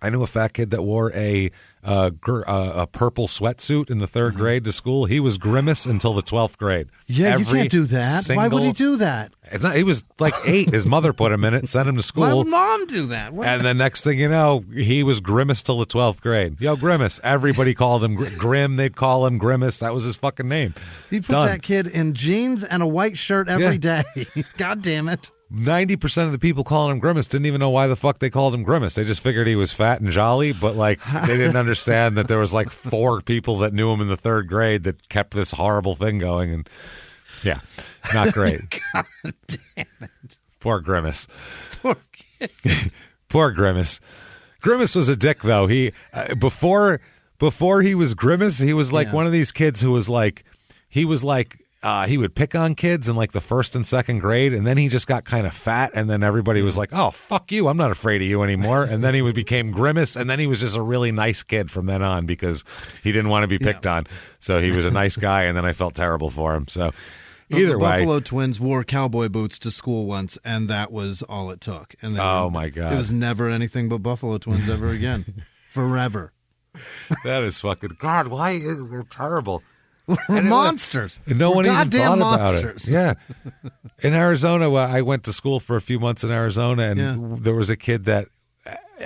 I knew a fat kid that wore a purple sweatsuit in the third grade to school. He was Grimace until the 12th grade. Yeah, you can't do that. Why would he do that? He was like 8. His mother put him in it, sent him to school. Why would mom do that? And the next thing you know, he was Grimace till the 12th grade. Yo, Grimace. Everybody called him Grim. They'd call him Grimace. That was his fucking name. He put that kid in jeans and a white shirt every day. God damn it. 90% of the people calling him Grimace didn't even know why the fuck they called him Grimace. They just figured he was fat and jolly, but like they didn't understand that there was like 4 people that knew him in the 3rd grade that kept this horrible thing going. And yeah, not great. God damn it. Poor Grimace. Poor kid. Poor Grimace. Grimace was a dick though. He before he was Grimace, he was like one of these kids who was like he would pick on kids in like the 1st and 2nd grade, and then he just got kind of fat, and then everybody was like, oh, fuck you, I'm not afraid of you anymore. And then he became Grimace, and then he was just a really nice kid from then on because he didn't want to be picked on. So he was a nice guy, and then I felt terrible for him. So either way. The Buffalo Twins wore cowboy boots to school once, and that was all it took. And my God. It was never anything but Buffalo Twins ever again. Forever. That is fucking, God, we're terrible. We're monsters. No one even thought monsters. about it. Yeah. In Arizona, I went to school for a few months in Arizona, and there was a kid that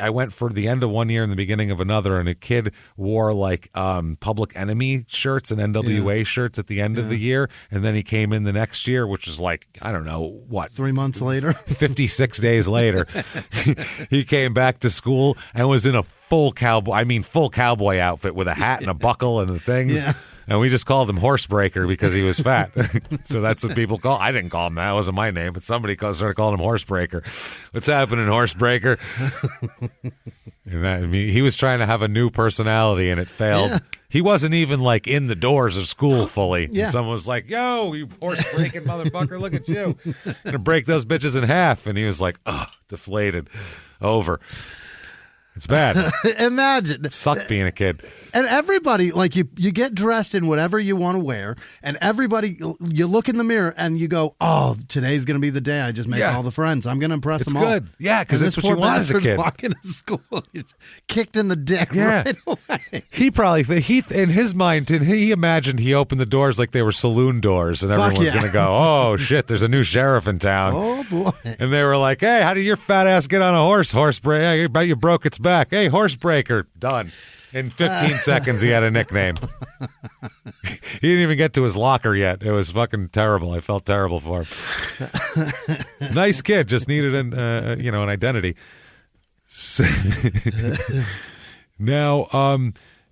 I went for the end of one year and the beginning of another, and a kid wore like Public Enemy shirts and NWA shirts at the end of the year, and then he came in the next year, which is like, I don't know, what? 3 months later? 56 days later. He came back to school and was in a full cowboy outfit with a hat and a buckle and the things. Yeah. And we just called him Horsebreaker because he was fat. So that's what people call. I didn't call him that. It wasn't my name, but somebody started calling him Horsebreaker. What's happening, Horsebreaker? And he was trying to have a new personality, and it failed. Yeah. He wasn't even like in the doors of school fully. Yeah. And someone was like, "Yo, you horse-breaking motherfucker! Look at you! Gonna break those bitches in half." And he was like, "Ugh, deflated, over." It's bad. Imagine. It sucked being a kid. And everybody, like you get dressed in whatever you want to wear, and everybody, you look in the mirror and you go, oh, today's going to be the day I just make all the friends. I'm going to impress them all. It's good. Yeah, because that's what you want as a kid. Walking to school, he's kicked in the dick right away. He probably, in his mind, he imagined he opened the doors like they were saloon doors, and everyone's going to go, oh, shit, there's a new sheriff in town. Oh, boy. And they were like, hey, how did your fat ass get on a horsebreaker? I bet you broke its back. Hey, Horsebreaker. Done. In 15 seconds, he had a nickname. He didn't even get to his locker yet. It was fucking terrible. I felt terrible for him. Nice kid, just needed an identity. Now,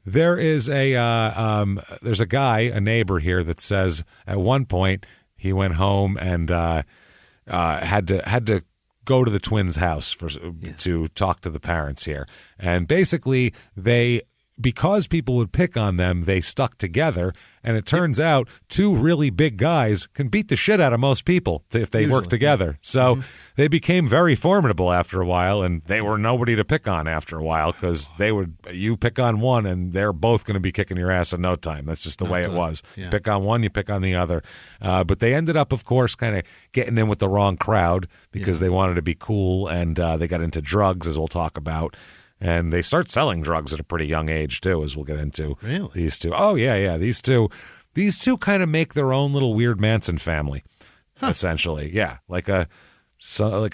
there's a guy, a neighbor here, that says at one point he went home and had to go to the twins' house to talk to the parents here. And basically, because people would pick on them, they stuck together. And it turns out 2 really big guys can beat the shit out of most people if they work together. So they became very formidable after a while, and they were nobody to pick on after a while because you pick on one and they're both going to be kicking your ass in no time. That's just the way it was. Yeah. Pick on one, you pick on the other. But they ended up, of course, kind of getting in with the wrong crowd because they wanted to be cool, and they got into drugs, as we'll talk about. And they start selling drugs at a pretty young age, too, as we'll get into. Really? These 2. Oh, yeah. These two kind of make their own little weird Manson family, essentially. Yeah, like a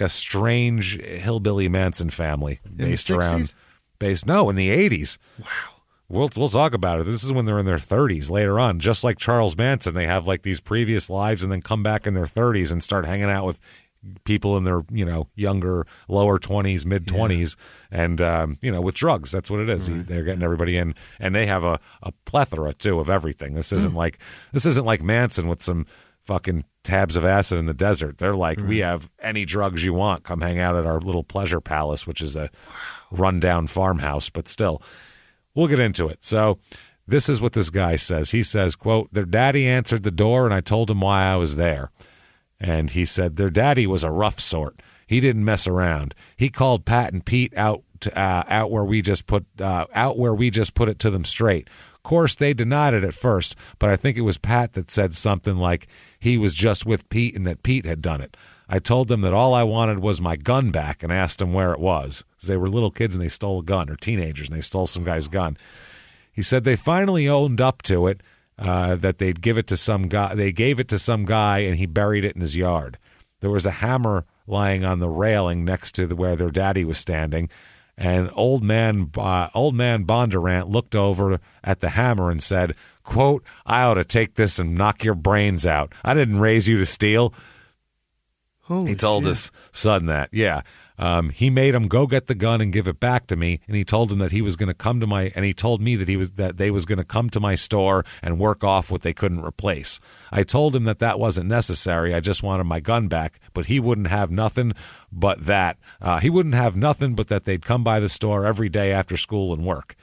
strange hillbilly Manson family in the 60s? In the 80s. Wow. We'll talk about it. This is when they're in their 30s later on. Just like Charles Manson, they have like these previous lives and then come back in their 30s and start hanging out with people in their, younger, lower 20s, mid 20s, and, with drugs. That's what it is. Right. They're getting everybody in, and they have a plethora, too, of everything. This isn't like Manson with some fucking tabs of acid in the desert. They're like, we have any drugs you want. Come hang out at our little pleasure palace, which is a rundown farmhouse, but still. We'll get into it. So this is what this guy says. He says, quote, their daddy answered the door, and I told him why I was there. And he said their daddy was a rough sort. He didn't mess around. He called Pat and Pete out where we just put it to them straight. Of course, they denied it at first, but I think it was Pat that said something like he was just with Pete and that Pete had done it. I told them that all I wanted was my gun back and asked them where it was. Because they were little kids and they stole a gun, or teenagers, and they stole some guy's gun. He said they finally owned up to it, that they'd give it to some guy. They gave it to some guy, and he buried it in his yard. There was a hammer lying on the railing next to where their daddy was standing, and old man Bondurant looked over at the hammer and said, quote, I ought to take this and knock your brains out. I didn't raise you to steal. Holy he told shit. his son that. Yeah. He made him go get the gun and give it back to me, and he told him that he was going to come to my, and he told me that they was going to come to my store and work off what they couldn't replace. I told him that wasn't necessary. I just wanted my gun back, but he wouldn't have nothing but that. He wouldn't have nothing but that they'd come by the store every day after school and work.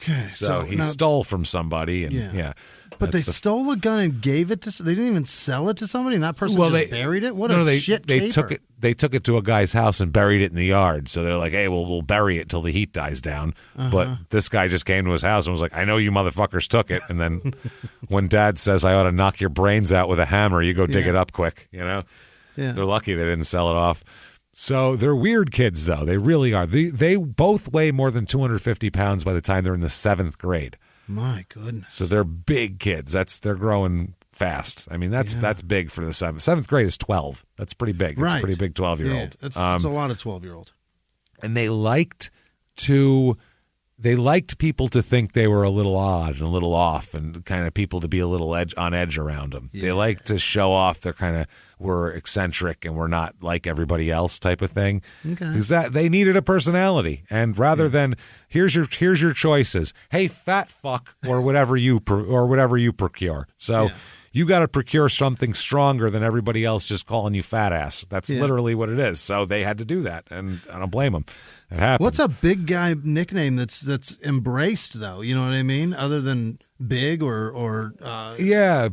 Okay, So he stole from somebody, and yeah. But they stole a gun and gave it to. They didn't even sell it to somebody, and that person just buried it. What a shit They caper. took it. They took it to a guy's house and buried it in the yard. So they're like, "Hey, well, we'll bury it till the heat dies down." But this guy just came to his house and was like, "I know you motherfuckers took it." And then when Dad says, "I ought to knock your brains out with a hammer," you go dig it up quick. You know, they're lucky they didn't sell it off. So they're weird kids, though. They really are. They both weigh more than 250 pounds by the time they're in the 7th grade. My goodness. So they're big kids. They're growing fast. I mean, that's big for the 7th. 7th grade is 12. That's pretty big. It's a pretty big 12-year-old. Yeah, it's a lot of 12-year-old. And they liked people to think they were a little odd and a little off, and kind of people to be a little on edge around them. Yeah. They like to show off they're kind of, we're eccentric and we're not like everybody else type of thing. Okay. Because they needed a personality, and rather than here's your choices, hey fat fuck, or whatever you procure. So you got to procure something stronger than everybody else just calling you fat ass. That's literally what it is. So they had to do that, and I don't blame them. It happens. What's a big guy nickname that's embraced, though? You know what I mean? Other than big or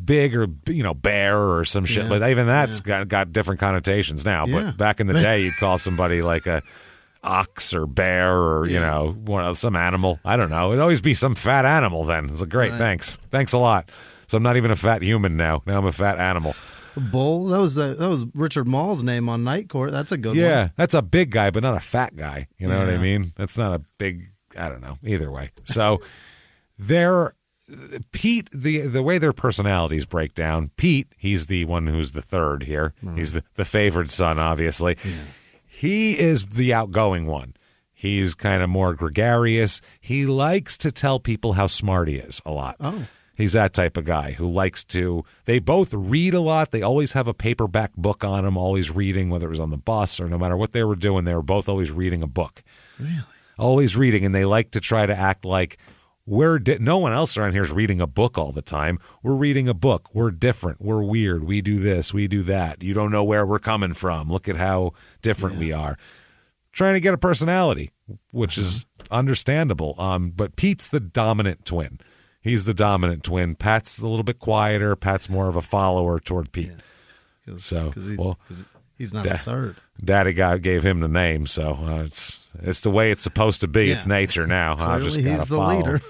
big, or bear or some shit. But even that's got different connotations now. Yeah. But back in the day, you'd call somebody like a ox or bear or some animal. I don't know. It'd always be some fat animal. Then it's like, great, thanks a lot. So I'm not even a fat human now. Now I'm a fat animal. Bull. That was Richard Mall's name on Night Court. That's a good one. Yeah, that's a big guy, but not a fat guy. You know what I mean? That's not a big. I don't know. Either way. So Pete, the way their personalities break down. Pete, he's the one who's the third here. Right. He's the favored son, obviously. Yeah. He is the outgoing one. He's kind of more gregarious. He likes to tell people how smart he is a lot. Oh. He's that type of guy who likes to, they both read a lot. They always have a paperback book on them, always reading, whether it was on the bus or no matter what they were doing, they were both always reading a book. Really? Always reading, and they like to try to act like no one else around here is reading a book all the time. We're reading a book. We're different. We're weird. We do this. We do that. You don't know where we're coming from. Look at how different we are. Trying to get a personality, which is understandable. But Pete's the dominant twin. He's the dominant twin. Pat's a little bit quieter. Pat's more of a follower toward Pete. Yeah. So, he's not a third. Daddy God gave him the name, so it's the way it's supposed to be. Yeah. It's nature now. I just gotta he's the follow. leader.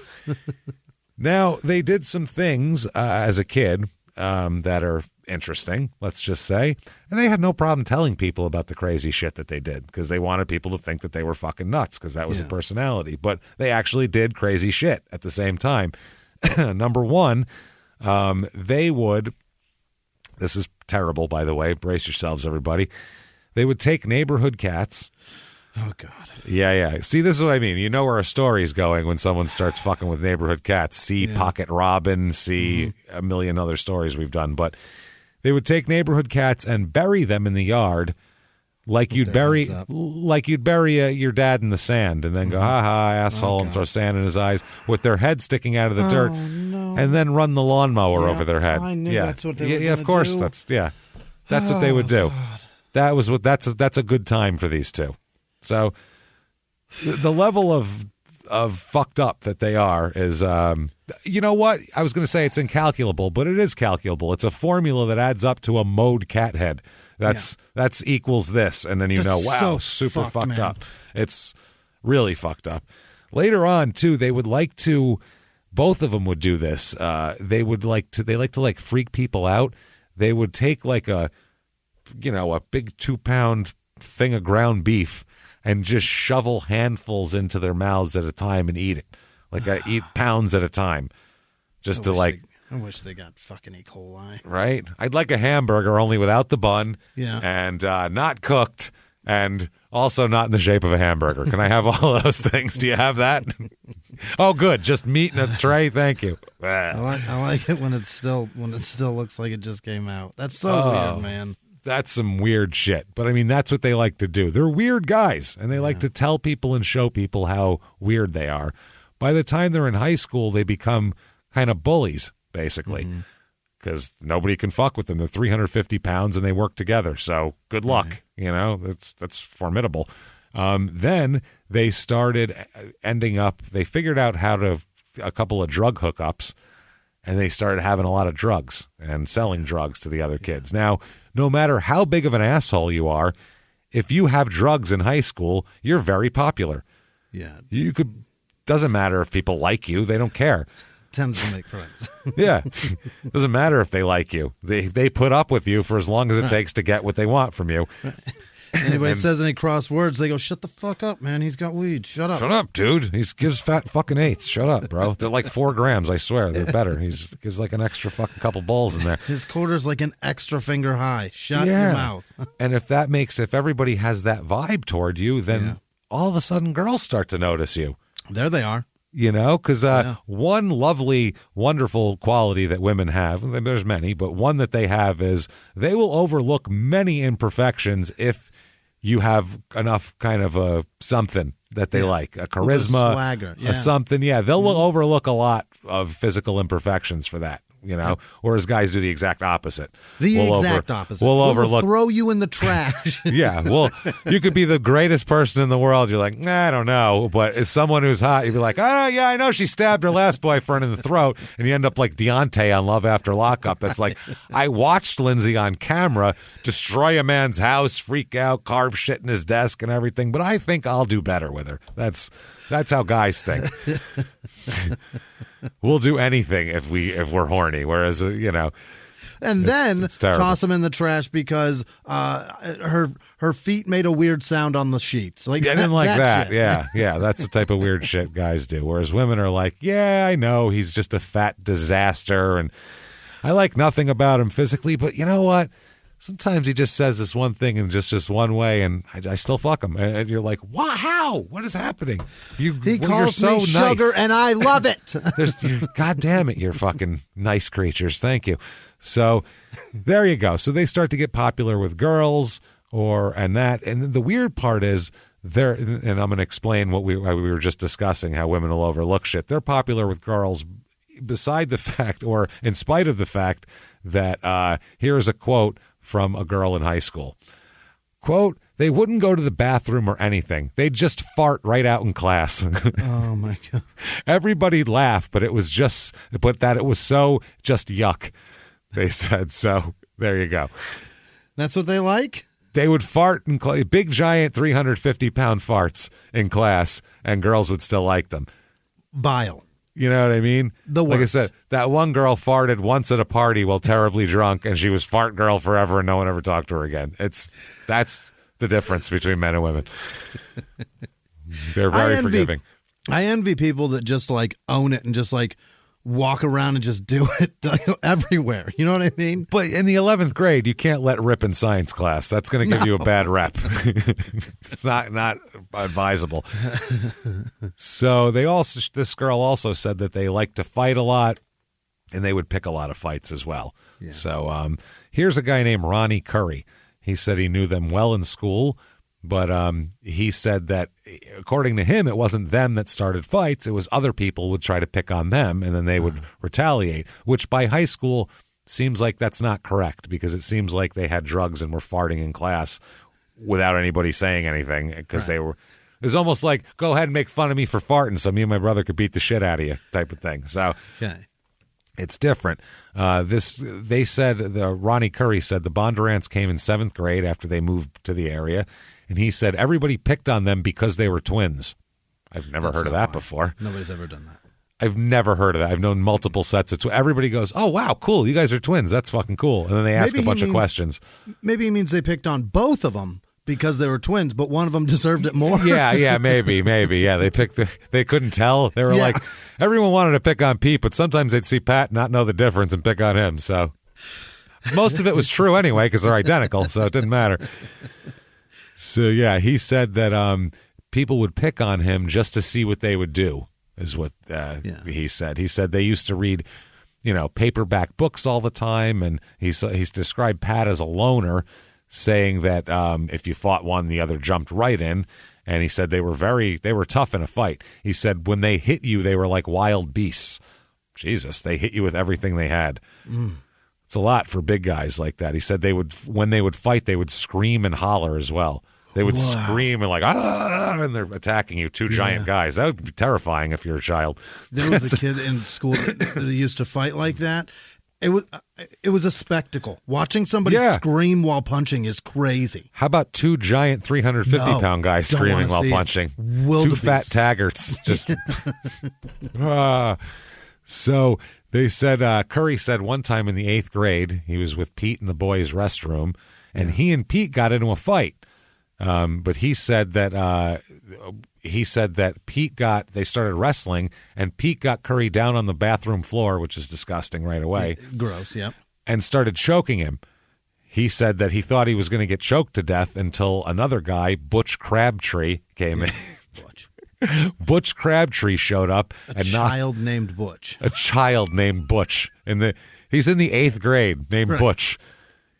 Now, they did some things as a kid that are interesting, let's just say. And they had no problem telling people about the crazy shit that they did because they wanted people to think that they were fucking nuts because that was a personality. But they actually did crazy shit at the same time. Number one, they would, this is terrible, by the way, brace yourselves, everybody. They would take neighborhood cats. Oh, God. Yeah. See, this is what I mean. You know where a story's going when someone starts fucking with neighborhood cats. See Pocket Robin, see a million other stories we've done. But they would take neighborhood cats and bury them in the yard like you'd bury your dad in the sand, and then go, ha ha, asshole, and throw sand in his eyes with their head sticking out of the dirt, and then run the lawnmower over their head. I knew that's what they were of course, do. That's what they would do. God. That's a good time for these two. So the level of fucked up that they are is, you know what? I was going to say it's incalculable, but it is calculable. It's a formula that adds up to a mowed cat head. That's equals this, and then wow, super fucked up. It's really fucked up. Later on, too, they would like to. Both of them would do this. They like to freak people out. They would take like a a big 2-pound thing of ground beef and just shovel handfuls into their mouths at a time and eat it. Like I eat pounds at a time just I wish they got fucking E. coli. Right? I'd like a hamburger only without the bun and not cooked and also not in the shape of a hamburger. Can I have all those things? Do you have that? Oh, good. Just meat in a tray. Thank you. I like it when it still looks like it just came out. That's so weird, man. That's some weird shit. But, I mean, that's what they like to do. They're weird guys, and they like to tell people and show people how weird they are. By the time they're in high school, they become kind of bullies, basically, because nobody can fuck with them. They're 350 pounds, and they work together. So good luck. That's formidable. Then they started ending up, they figured out a couple of drug hookups, and they started having a lot of drugs and selling drugs to the other kids. Now, no matter how big of an asshole you are, if you have drugs in high school, you're very popular. Yeah. Doesn't matter if people like you. They don't care. Tends to make friends. Yeah. Doesn't matter if they like you. They put up with you for as long as it takes to get what they want from you. Anybody says any cross words, they go, shut the fuck up, man. He's got weed. Shut up. Shut up, dude. He gives fat fucking eighths. Shut up, bro. They're like 4 grams, I swear. They're better. He gives like an extra fucking couple balls in there. His quarter's like an extra finger high. Shut your mouth. And if everybody has that vibe toward you, then all of a sudden girls start to notice you. There they are. Because one lovely, wonderful quality that women have, and there's many, but one that they have is they will overlook many imperfections if you have enough kind of a something that they like, a charisma, a swagger. a something. Yeah, they'll overlook a lot of physical imperfections for that. Whereas guys do the exact opposite. Opposite. We'll overlook. Throw you in the trash. Yeah, well, you could be the greatest person in the world. You're like, I don't know. But as someone who's hot, you'd be like, oh, yeah, I know she stabbed her last boyfriend in the throat. And you end up like Deontay on Love After Lockup. That's like, I watched Lindsay on camera destroy a man's house, freak out, carve shit in his desk and everything. But I think I'll do better with her. That's how guys think. We'll do anything if we're horny. Whereas and then toss them in the trash because her feet made a weird sound on the sheets. Like I didn't like that. Shit. Yeah, that's the type of weird shit guys do. Whereas women are like, yeah, I know he's just a fat disaster, and I like nothing about him physically, but you know what? Sometimes he just says this one thing in just one way, and I still fuck him. And you're like, what? How? What is happening? He calls me sugar, and I love it. God damn it, you're fucking nice creatures. Thank you. So there you go. So they start to get popular with girls, and the weird part is and I'm going to explain what we were just discussing, how women will overlook shit. They're popular with girls beside the fact, or in spite of the fact that here is a quote from a girl in high school. Quote, they wouldn't go to the bathroom or anything. They'd just fart right out in class. Oh, my God. Everybody laughed, but it was so just yuck, they said. So there you go. That's what they like? They would fart in big, giant 350-pound farts in class, and girls would still like them. Vile. You know what I mean? The worst. Like I said, that one girl farted once at a party while terribly drunk, and she was fart girl forever, and no one ever talked to her again. That's the difference between men and women. They're very forgiving. I envy people that just like own it and just like walk around and just do it everywhere. You know what I mean? But in the 11th grade, you can't let rip in science class. That's going to give you a bad rep. It's not advisable. So this girl also said that they like to fight a lot, and they would pick a lot of fights as well. Yeah. So here's a guy named Ronnie Curry. He said he knew them well in school, but he said that according to him, it wasn't them that started fights. It was other people would try to pick on them, and then they would retaliate, which by high school seems like that's not correct, because it seems like they had drugs and were farting in class without anybody saying anything, because they were. It was almost like, go ahead and make fun of me for farting so me and my brother could beat the shit out of you type of thing. So it's different. Ronnie Curry said the Bondurants came in 7th grade after they moved to the area. And he said everybody picked on them because they were twins. I've never heard of that before. Nobody's ever done that. I've never heard of that. I've known multiple sets of twins. Everybody goes, oh, wow, cool. You guys are twins. That's fucking cool. And then they ask a bunch of questions. Maybe he means they picked on both of them because they were twins, but one of them deserved it more. Yeah, maybe. Yeah, they couldn't tell. They were like, everyone wanted to pick on Pete, but sometimes they'd see Pat not know the difference and pick on him. So most of it was true anyway because they're identical, so it didn't matter. So, yeah, he said that people would pick on him just to see what they would do. Is what he said. He said they used to read, paperback books all the time, and he's described Pat as a loner, saying that if you fought one, the other jumped right in. And he said they were tough in a fight. He said when they hit you, they were like wild beasts. Jesus, they hit you with everything they had. It's a lot for big guys like that. He said when they would fight, they would scream and holler as well. They would scream and like, and they're attacking you, two giant guys. That would be terrifying if you're a child. There was a kid in school that used to fight like that. It was a spectacle. Watching somebody scream while punching is crazy. How about two giant 350-pound guys screaming while punching? Two fat taggarts. Just So they said, Curry said one time in the 8th grade, he was with Pete in the boys' restroom, and he and Pete got into a fight. But he said that they started wrestling, and Pete got Curry down on the bathroom floor, which is disgusting right away. Gross, yep. And started choking him. He said that he thought he was going to get choked to death until another guy, Butch Crabtree, came in. Butch Crabtree showed up. A child named Butch. He's in the 8th grade, named Butch.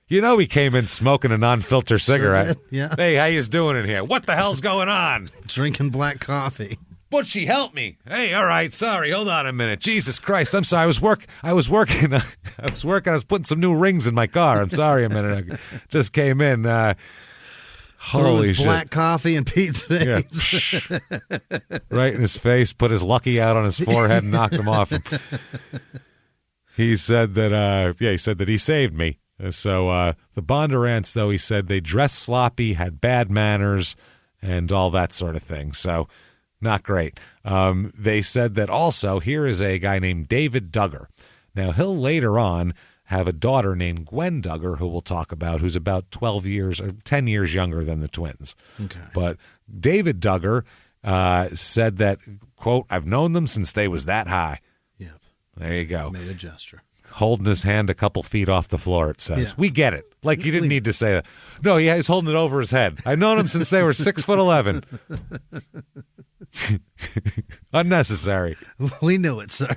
He came in smoking a non-filter cigarette. Yeah. Hey, how you doing in here? What the hell's going on? Drinking black coffee. Butchie, help me. Hey, all right, sorry. Hold on a minute. Jesus Christ, I'm sorry. I was working. I was putting some new rings in my car. I'm sorry a minute. I just came in. Holy shit. Black coffee in Pete's face. Yeah. Right in his face. Put his lucky out on his forehead and knocked him off. He said that he saved me. So the Bondurants, though, he said they dressed sloppy, had bad manners, and all that sort of thing. So not great. They said that also here is a guy named David Duggar. Now, he'll later on have a daughter named Gwen Duggar, who we'll talk about, who's about 10 years younger than the twins. Okay. But David Duggar said that, quote, I've known them since they was that high. Yep. There you go. Made a gesture. Holding his hand a couple feet off the floor, it says. Yeah. We get it. Like, you didn't need to say that. No, yeah, he's holding it over his head. I've known him since they were 6'11". Unnecessary. We knew it, sir.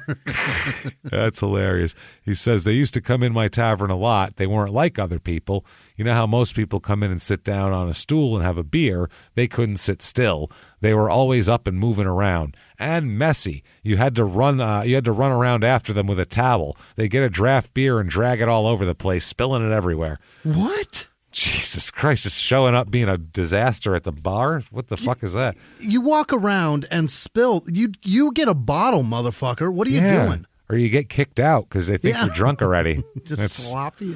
That's hilarious. He says they used to come in my tavern a lot. They weren't like other people. You know how most people come in and sit down on a stool and have a beer? They couldn't sit still. They were always up and moving around and messy. You had to run around after them with a towel. They get a draft beer and drag it all over the place, spilling it everywhere. What? Jesus Christ, just showing up being a disaster at the bar? What the fuck is that? You walk around and spill. You get a bottle, motherfucker. What are you doing? Or you get kicked out because they think you're drunk already. Just sloppy.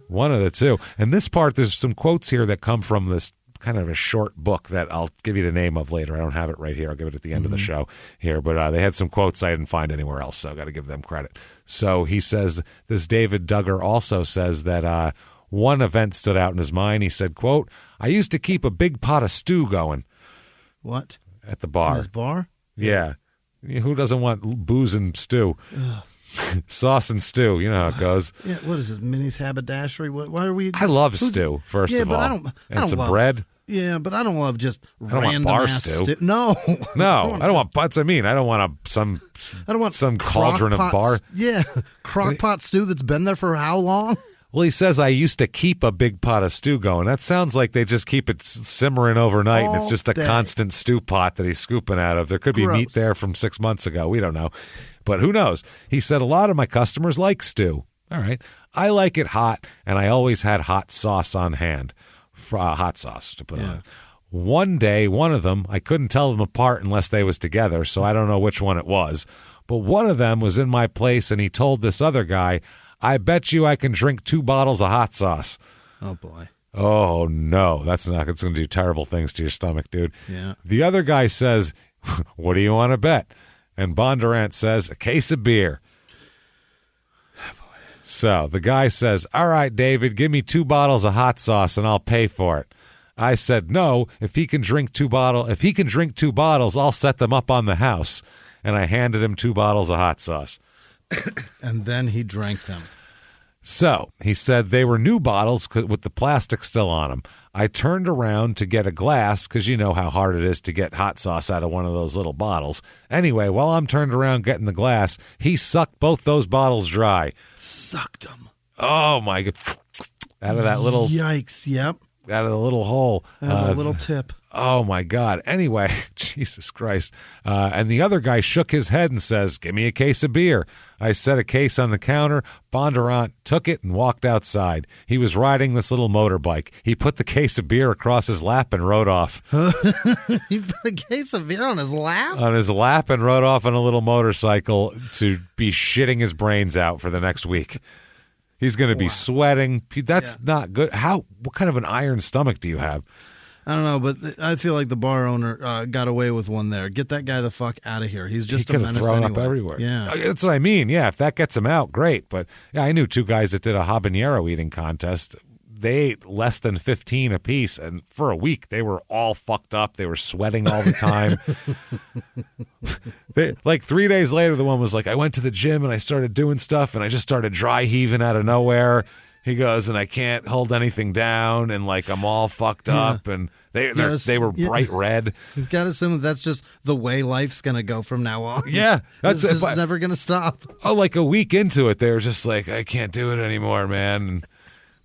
One of the two. And this part, there's some quotes here that come from this kind of a short book that I'll give you the name of later. I don't have it right here. I'll give it at the end of the show here. But they had some quotes I didn't find anywhere else, so I got to give them credit. So he says, this David Duggar also says that one event stood out in his mind. He said, quote, I used to keep a big pot of stew going. What? At the bar. In his bar? Yeah. Who doesn't want booze and stew? Sauce and stew. You know how it goes. Yeah. What is this? Minnie's haberdashery? Why are we? I love stew, first of all. I don't some love bread. Yeah, but I don't love just random bar ass stew. No. No, I don't want butts. I mean, I don't want some cauldron of bar. Yeah. Crock pot stew that's been there for how long? Well, he says, I used to keep a big pot of stew going. That sounds like they just keep it simmering overnight, and it's just a constant stew pot that he's scooping out of. There could be meat there from 6 months ago. We don't know. But who knows? He said, a lot of my customers like stew. All right. I like it hot, and I always had hot sauce on hand. Hot sauce to put on. One day, one of them, I couldn't tell them apart unless they was together, so I don't know which one it was. But one of them was in my place, and he told this other guy, I bet you I can drink 2 bottles of hot sauce. Oh, boy. Oh, no. It's going to do terrible things to your stomach, dude. Yeah. The other guy says, what do you want to bet? And Bondurant says, a case of beer. So the guy says, all right, David, give me 2 bottles of hot sauce and I'll pay for it. I said, no, if he can drink 2 bottles, I'll set them up on the house. And I handed him 2 bottles of hot sauce. And then he drank them. So he said they were new bottles with the plastic still on them. I turned around to get a glass because you know how hard it is to get hot sauce out of one of those little bottles. Anyway, while I'm turned around getting the glass, he sucked both those bottles dry. Sucked them. Oh, my God. Out of that little... Yikes, yep. Out of the little hole. A little tip. Oh, my God. Anyway, Jesus Christ. And the other guy shook his head and says, give me a case of beer. I set a case on the counter. Bondurant took it and walked outside. He was riding this little motorbike. He put the case of beer across his lap and rode off. He put a case of beer on his lap? On his lap and rode off on a little motorcycle to be shitting his brains out for the next week. He's going to be sweating. That's not good. What kind of an iron stomach do you have? I don't know, but I feel like the bar owner got away with one there. Get that guy the fuck out of here. He's just a menace thrown anyway. Up everywhere. Yeah. That's what I mean. Yeah, if that gets him out, great. But yeah, I knew 2 guys that did a habanero eating contest. They ate less than 15 apiece, and for a week, they were all fucked up. They were sweating all the time. Like 3 days later, the one was like, I went to the gym and I started doing stuff, and I just started dry heaving out of nowhere. He goes, and I can't hold anything down, and like I'm all fucked up, and they were bright red. You've got to assume that's just the way life's going to go from now on. Yeah. It's just never going to stop. Oh, like a week into it, they were just like, I can't do it anymore, man. And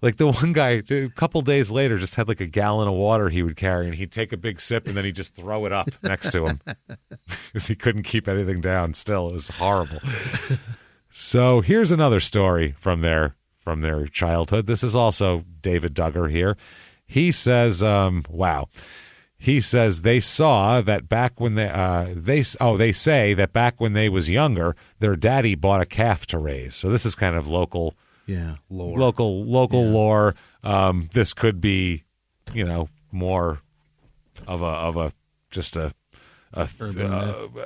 like the one guy, a couple days later, just had like a gallon of water he would carry, and he'd take a big sip, and then he'd just throw it up next to him because he couldn't keep anything down still. It was horrible. So here's another story from their childhood. This is also David Duggar here. He says, wow. He says they saw that back when they say that back when they was younger, their daddy bought a calf to raise. So this is kind of local lore. Local lore. This could be, more of a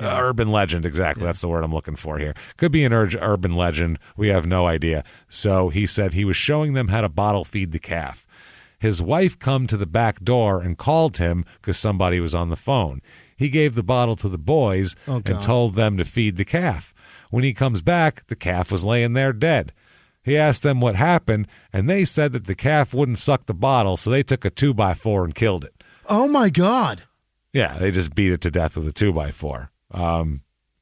urban legend. Exactly. Yeah. That's the word I'm looking for here. Could be an urban legend. We have no idea. So he said he was showing them how to bottle feed the calf. His wife come to the back door and called him because somebody was on the phone. He gave the bottle to the boys and told them to feed the calf. When he comes back, the calf was laying there dead. He asked them what happened, and they said that the calf wouldn't suck the bottle, so they took a 2x4 and killed it. Oh, my God. Yeah, they just beat it to death with a 2x4.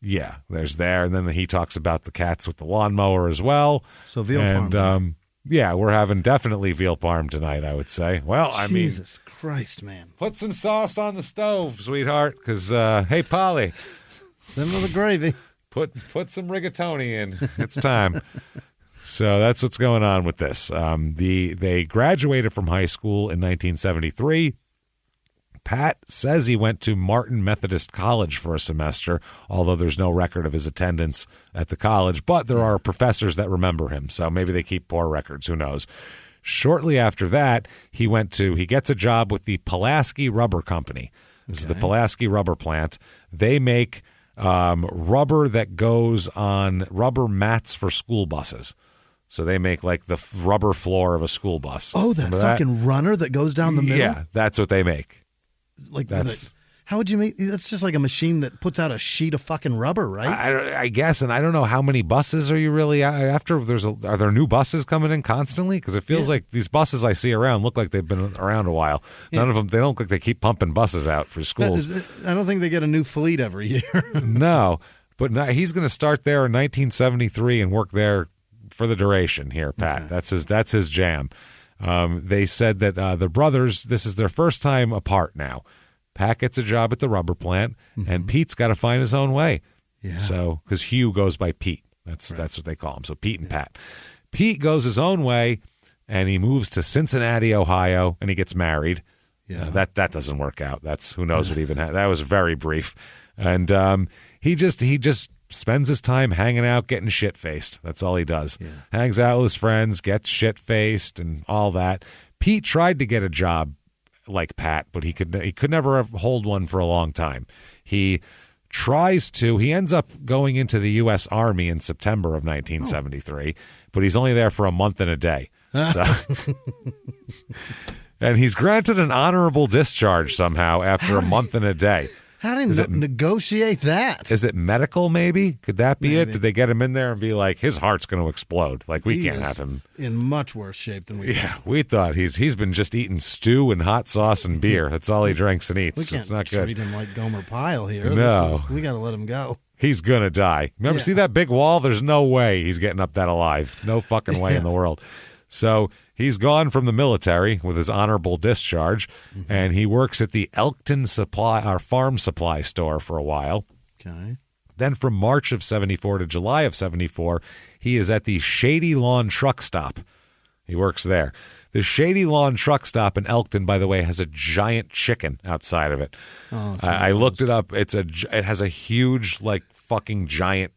Yeah, there's there. And then he talks about the cats with the lawnmower as well. So veal parm. Yeah, we're having definitely veal parm tonight, I would say. Well, I mean, Jesus Christ, man. Put some sauce on the stove, sweetheart, because, hey, Polly. Simmer the gravy. Put some rigatoni in. It's time. So that's what's going on with this. They graduated from high school in 1973. Pat says he went to Martin Methodist College for a semester, although there's no record of his attendance at the college. But there are professors that remember him, so maybe they keep poor records. Who knows? Shortly after that, he gets a job with the Pulaski Rubber Company. This is the Pulaski Rubber Plant. They make rubber that goes on rubber mats for school buses. So they make like the rubber floor of a school bus. Oh, that fucking runner that goes down the middle? Yeah, that's what they make. Like how would you make? That's just like a machine that puts out a sheet of fucking rubber, right? I guess, and I don't know how many buses are you really after. Are there new buses coming in constantly? Because it feels like these buses I see around look like they've been around a while. None of them. They don't look like they keep pumping buses out for schools. I don't think they get a new fleet every year. No, but he's going to start there in 1973 and work there for the duration here, Pat. Okay. That's his jam. They said that the brothers, this is their first time apart now. Pat gets a job at the rubber plant, and Pete's got to find his own way. Yeah. So, because Hugh goes by Pete. That's what they call him. So Pete and Pat. Pete goes his own way, and he moves to Cincinnati, Ohio, and he gets married. Yeah. That doesn't work out. That's who knows what even happened. That was very brief. And he just spends his time hanging out, getting shit-faced. That's all he does. Yeah. Hangs out with his friends, gets shit-faced, and all that. Pete tried to get a job like Pat, but he could never hold one for a long time. He He ends up going into the U.S. Army in September of 1973, but he's only there for a month and a day. So, and he's granted an honorable discharge somehow after a month and a day. How did he negotiate that? Is it medical, maybe? Could that be it? Did they get him in there and be like, his heart's going to explode? Like, we can't have him. In much worse shape than we thought. We thought he's been just eating stew and hot sauce and beer. That's all he drinks and eats. We can't it's not good. treat him like Gomer Pyle here. No. We got to let him go. He's going to die. Remember, see that big wall? There's no way he's getting up that alive. No fucking way in the world. So he's gone from the military with his honorable discharge, and he works at the Elkton farm supply store for a while. Okay. Then from March of 74 to July of 74, he is at the Shady Lawn Truck Stop. He works there. The Shady Lawn Truck Stop in Elkton, by the way, has a giant chicken outside of it. Oh, I looked it up. It has a huge, like, fucking giant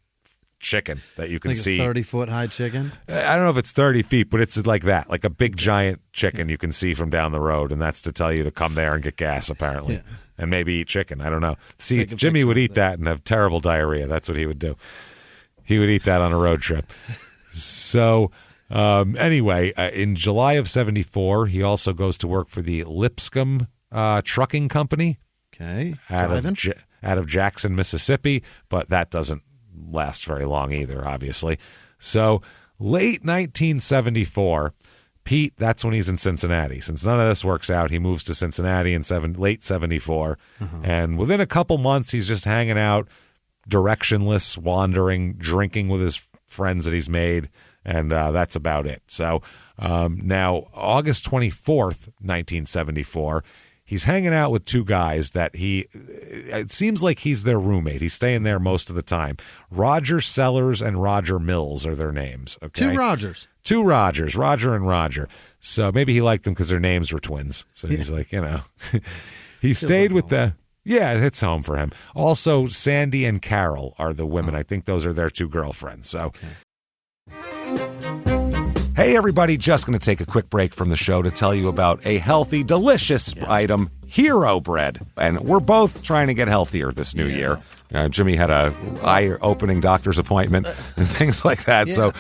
chicken that you can see. A 30-foot high chicken? I don't know if it's 30 feet, but it's like that, like a big giant chicken you can see from down the road, and that's to tell you to come there and get gas, apparently, and maybe eat chicken. I don't know. See, Jimmie would eat that and have terrible diarrhea. That's what he would do. He would eat that on a road trip. So anyway, in July of 74, he also goes to work for the Lipscomb Trucking Company. Okay. Out of Jackson, Mississippi, but that doesn't last very long either, obviously. So late 1974, Pete, that's when he's in Cincinnati. Since none of this works out, he moves to Cincinnati in late 74. And within a couple months, he's just hanging out, directionless, wandering, drinking with his friends that he's made, and that's about it. So now, August 24th, 1974, he's hanging out with two guys that it seems like he's their roommate. He's staying there most of the time. Roger Sellers and Roger Mills are their names. Okay? Two Rogers, Roger and Roger. So maybe he liked them because their names were twins. So he's like, he stayed with the, it's home for him. Also, Sandy and Carol are the women. I think those are their two girlfriends. So. Okay. Hey, everybody, just going to take a quick break from the show to tell you about a healthy, delicious item, Hero Bread. And we're both trying to get healthier this new year. Jimmie had a eye-opening doctor's appointment and things like that. So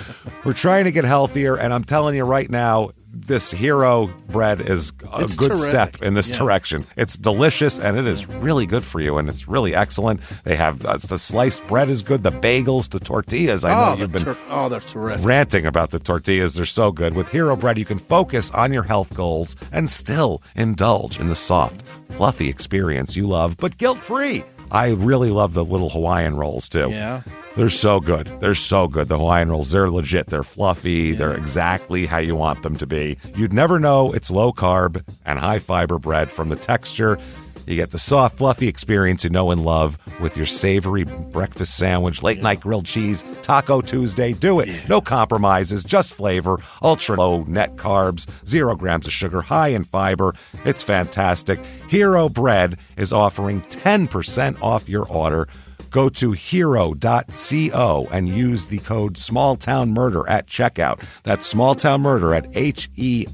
we're trying to get healthier, and I'm telling you right now, this Hero Bread is a good step in this direction. It's delicious, and it is really good for you, and it's really excellent. They have the sliced bread is good, the bagels, the tortillas. I know you've been they're terrific. Ranting about the tortillas. They're so good. With Hero Bread, you can focus on your health goals and still indulge in the soft, fluffy experience you love, but guilt-free. I really love the little Hawaiian rolls, too. Yeah. They're so good. They're so good. The Hawaiian rolls, they're legit. They're fluffy. Yeah. They're exactly how you want them to be. You'd never know it's low-carb and high-fiber bread from the texture. You get the soft, fluffy experience you know and love with your savory breakfast sandwich, late-night grilled cheese, Taco Tuesday. Do it. No compromises, just flavor, ultra-low net carbs, 0 grams of sugar, high in fiber. It's fantastic. Hero Bread is offering 10% off your order. Go to hero.co and use the code SmallTownMurder at checkout. That's SmallTownMurder at HERO.co.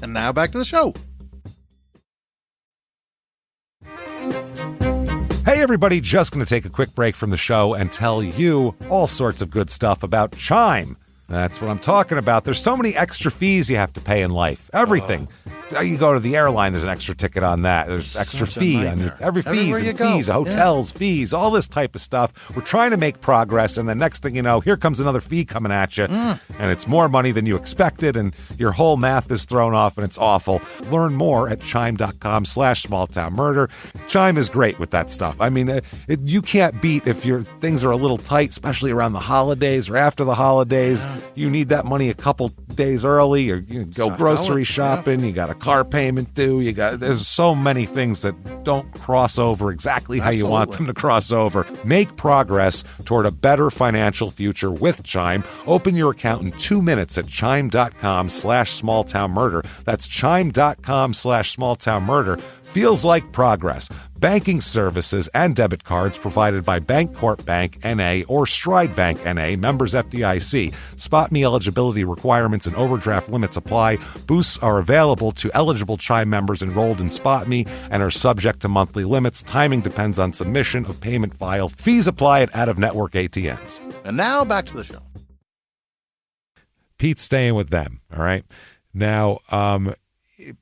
And now back to the show. Hey, everybody, just going to take a quick break from the show and tell you all sorts of good stuff about Chime. That's what I'm talking about. There's so many extra fees you have to pay in life. Everything. You go to the airline, there's an extra ticket on that. There's extra fee on every fees and fees, hotels, fees, all this type of stuff. We're trying to make progress, and the next thing you know, here comes another fee coming at you, and it's more money than you expected, and your whole math is thrown off, and it's awful. Learn more at chime.com/smalltownmurder. Chime is great with that stuff. I mean, you can't beat if your things are a little tight, especially around the holidays or after the holidays. You need that money a couple days early, or you go grocery shopping. You got a car payment due. There's so many things that don't cross over exactly how you want them to cross over. Make progress toward a better financial future with Chime. Open your account in 2 minutes at chime.com/smalltownmurder. That's chime.com/smalltownmurder. feels like progress. Banking services and debit cards provided by Bancorp Bank N.A. or Stride Bank N.A., members FDIC. SpotMe eligibility requirements and overdraft limits apply. Boosts are available to eligible Chime members enrolled in SpotMe and are subject to monthly limits. Timing depends on submission of payment file. Fees apply at out-of-network ATMs. And now back to the show. Pete's staying with them, all right? Now,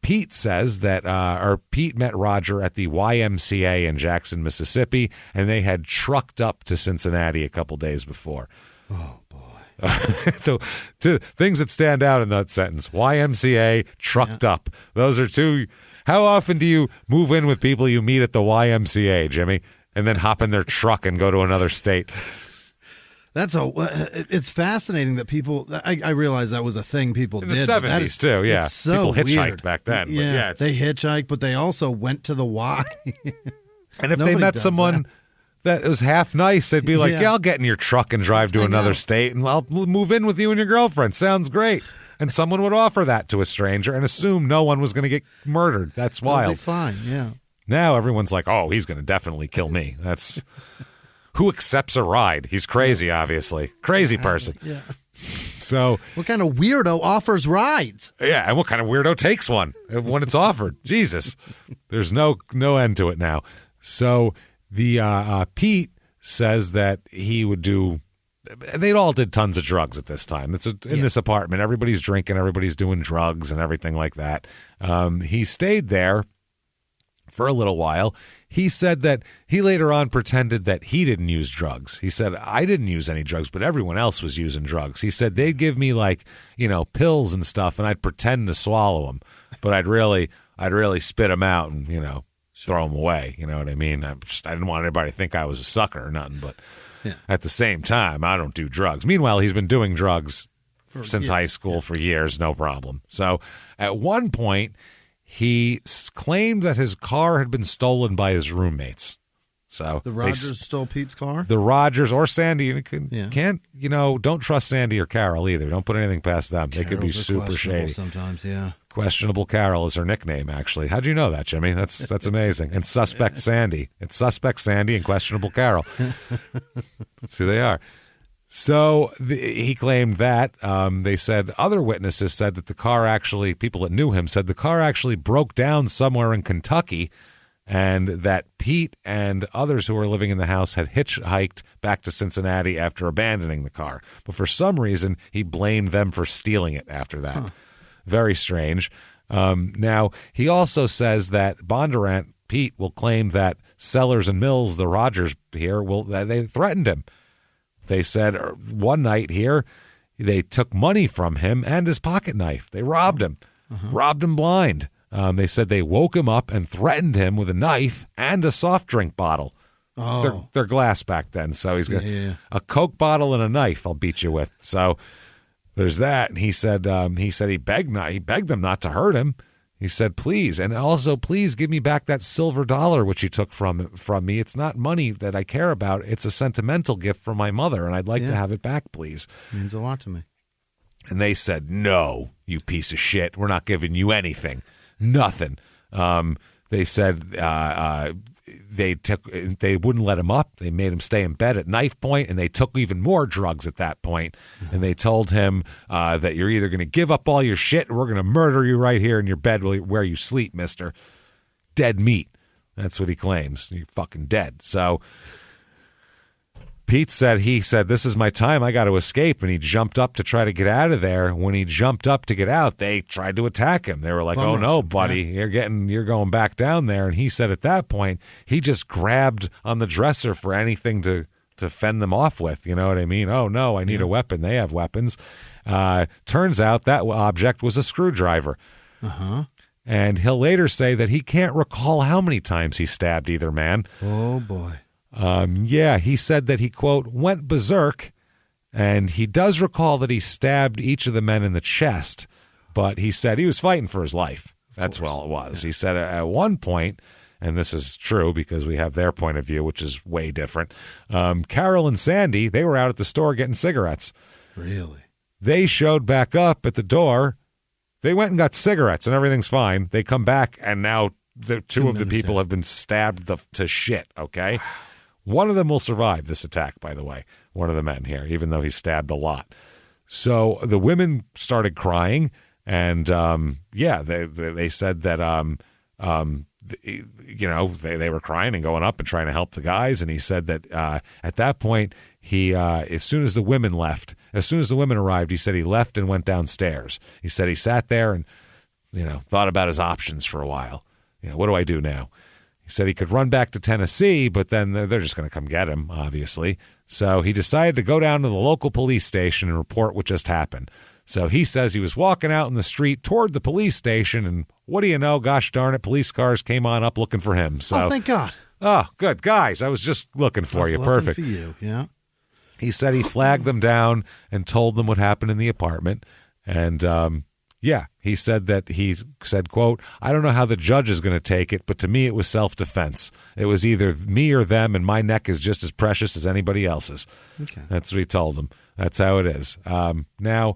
Pete says that, Pete met Roger at the YMCA in Jackson, Mississippi, and they had trucked up to Cincinnati a couple days before. Oh, boy. Two things that stand out in that sentence: YMCA, trucked up. Those are two. How often do you move in with people you meet at the YMCA, Jimmy, and then hop in their truck and go to another state? It's fascinating that people. I realize that was a thing people did in the 70s too. Yeah, so people hitchhiked weird. back then. Yeah, they hitchhiked, but they also went to the Y. And if they met someone that was half nice, they'd be like, "Yeah, I'll get in your truck and drive to another state, and I'll move in with you and your girlfriend. Sounds great." And someone would offer that to a stranger and assume no one was going to get murdered. That's wild. Fine, yeah. Now everyone's like, "Oh, he's going to definitely kill me." That's who accepts a ride. He's crazy, obviously. Crazy person. Yeah. So, what kind of weirdo offers rides? Yeah, and what kind of weirdo takes one when it's offered? Jesus, there's no end to it now. So the Pete says that he would do. They all did tons of drugs at this time. It's in this apartment. Everybody's drinking. Everybody's doing drugs and everything like that. He stayed there for a little while. He said that he later on pretended that he didn't use drugs. He said, I didn't use any drugs, but everyone else was using drugs. He said they'd give me pills and stuff, and I'd pretend to swallow them, but I'd really spit them out and, throw them away. You know what I mean? I didn't want anybody to think I was a sucker or nothing, but at the same time, I don't do drugs. Meanwhile, he's been doing drugs since high school for years, no problem. So at one point, he claimed that his car had been stolen by his roommates. So the Rogers stole Pete's car? The Rogers or Sandy. Don't trust Sandy or Carol either. Don't put anything past them. They could be super shady. Sometimes, yeah. Questionable Carol is her nickname, actually. How'd you know that, Jimmy? That's amazing. And Suspect Sandy. It's Suspect Sandy and Questionable Carol. That's who they are. So he claimed that. They said other witnesses said that the car actually, people that knew him said the car actually broke down somewhere in Kentucky, and that Pete and others who were living in the house had hitchhiked back to Cincinnati after abandoning the car. But for some reason, he blamed them for stealing it after that. Huh. Very strange. Now, he also says that Bondurant, Pete, will claim that Sellers and Mills, the Rogers here, they threatened him. They said one night here, they took money from him and his pocket knife. They robbed him, robbed him blind. They said they woke him up and threatened him with a knife and a soft drink bottle. Oh. They're glass back then, so he's got a Coke bottle and a knife. I'll beat you with. So there's that. And he said he begged them not to hurt him. He said, please, and also please give me back that silver dollar which you took from me. It's not money that I care about. It's a sentimental gift from my mother, and I'd like to have it back, please. Means a lot to me. And they said, no, you piece of shit. We're not giving you anything. Nothing. They said they wouldn't let him up. They made him stay in bed at knife point, and they took even more drugs at that point. And they told him that you're either going to give up all your shit or we're going to murder you right here in your bed where you sleep, mister. Dead meat. That's what he claims. You're fucking dead. So Pete said, this is my time. I got to escape. And he jumped up to try to get out of there. When he jumped up to get out, they tried to attack him. They were like, oh, no, buddy, you're going back down there. And he said at that point, he just grabbed on the dresser for anything to fend them off with. You know what I mean? Oh, no, I need a weapon. They have weapons. Turns out that object was a screwdriver. Uh-huh. And he'll later say that he can't recall how many times he stabbed either man. Oh, boy. He said that he, quote, went berserk, and he does recall that he stabbed each of the men in the chest, but he said he was fighting for his life. That's all it was. Yeah. He said at one point, and this is true because we have their point of view, which is way different, Carol and Sandy, they were out at the store getting cigarettes. Really? They showed back up at the door. They went and got cigarettes, and everything's fine. They come back, and now the two of the people have been stabbed to shit, okay? One of them will survive this attack, by the way, one of the men here, even though he's stabbed a lot. So the women started crying, and they said that they were crying and going up and trying to help the guys, and he said that at that point he as soon as the women arrived, he said he left and went downstairs. He said he sat there and thought about his options for a while. What do I do now? He said he could run back to Tennessee, but then they're just going to come get him, obviously. So he decided to go down to the local police station and report what just happened. So he says he was walking out in the street toward the police station, and what do you know? Gosh darn it, police cars came on up looking for him. So, thank God. Oh, good. Guys, I was just looking for you. Perfect. For you, yeah. He said he flagged them down and told them what happened in the apartment. And, he said that he said, quote, I don't know how the judge is going to take it, but to me it was self-defense. It was either me or them, and my neck is just as precious as anybody else's. Okay. That's what he told them. That's how it is. Now, a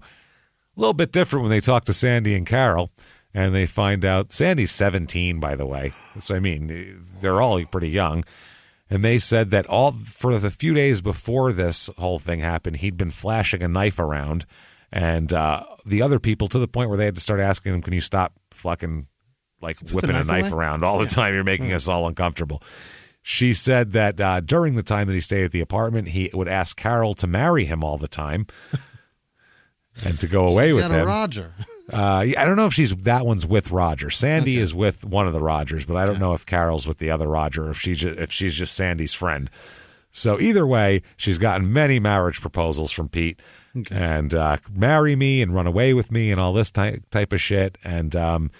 little bit different when they talk to Sandy and Carol, and they find out Sandy's 17, by the way. So, I mean, they're all pretty young. And they said that for the few days before this whole thing happened, he'd been flashing a knife around. And the other people, to the point where they had to start asking him, can you stop fucking whipping a knife around all the time? You're making us all uncomfortable. She said that during the time that he stayed at the apartment, he would ask Carol to marry him all the time and to go away with him. Roger. I don't know if that one's with Roger. Sandy is with one of the Rogers, but I don't know if Carol's with the other Roger or if she's just Sandy's friend. So either way, she's gotten many marriage proposals from Pete. Okay. And marry me and run away with me and all this type of shit. And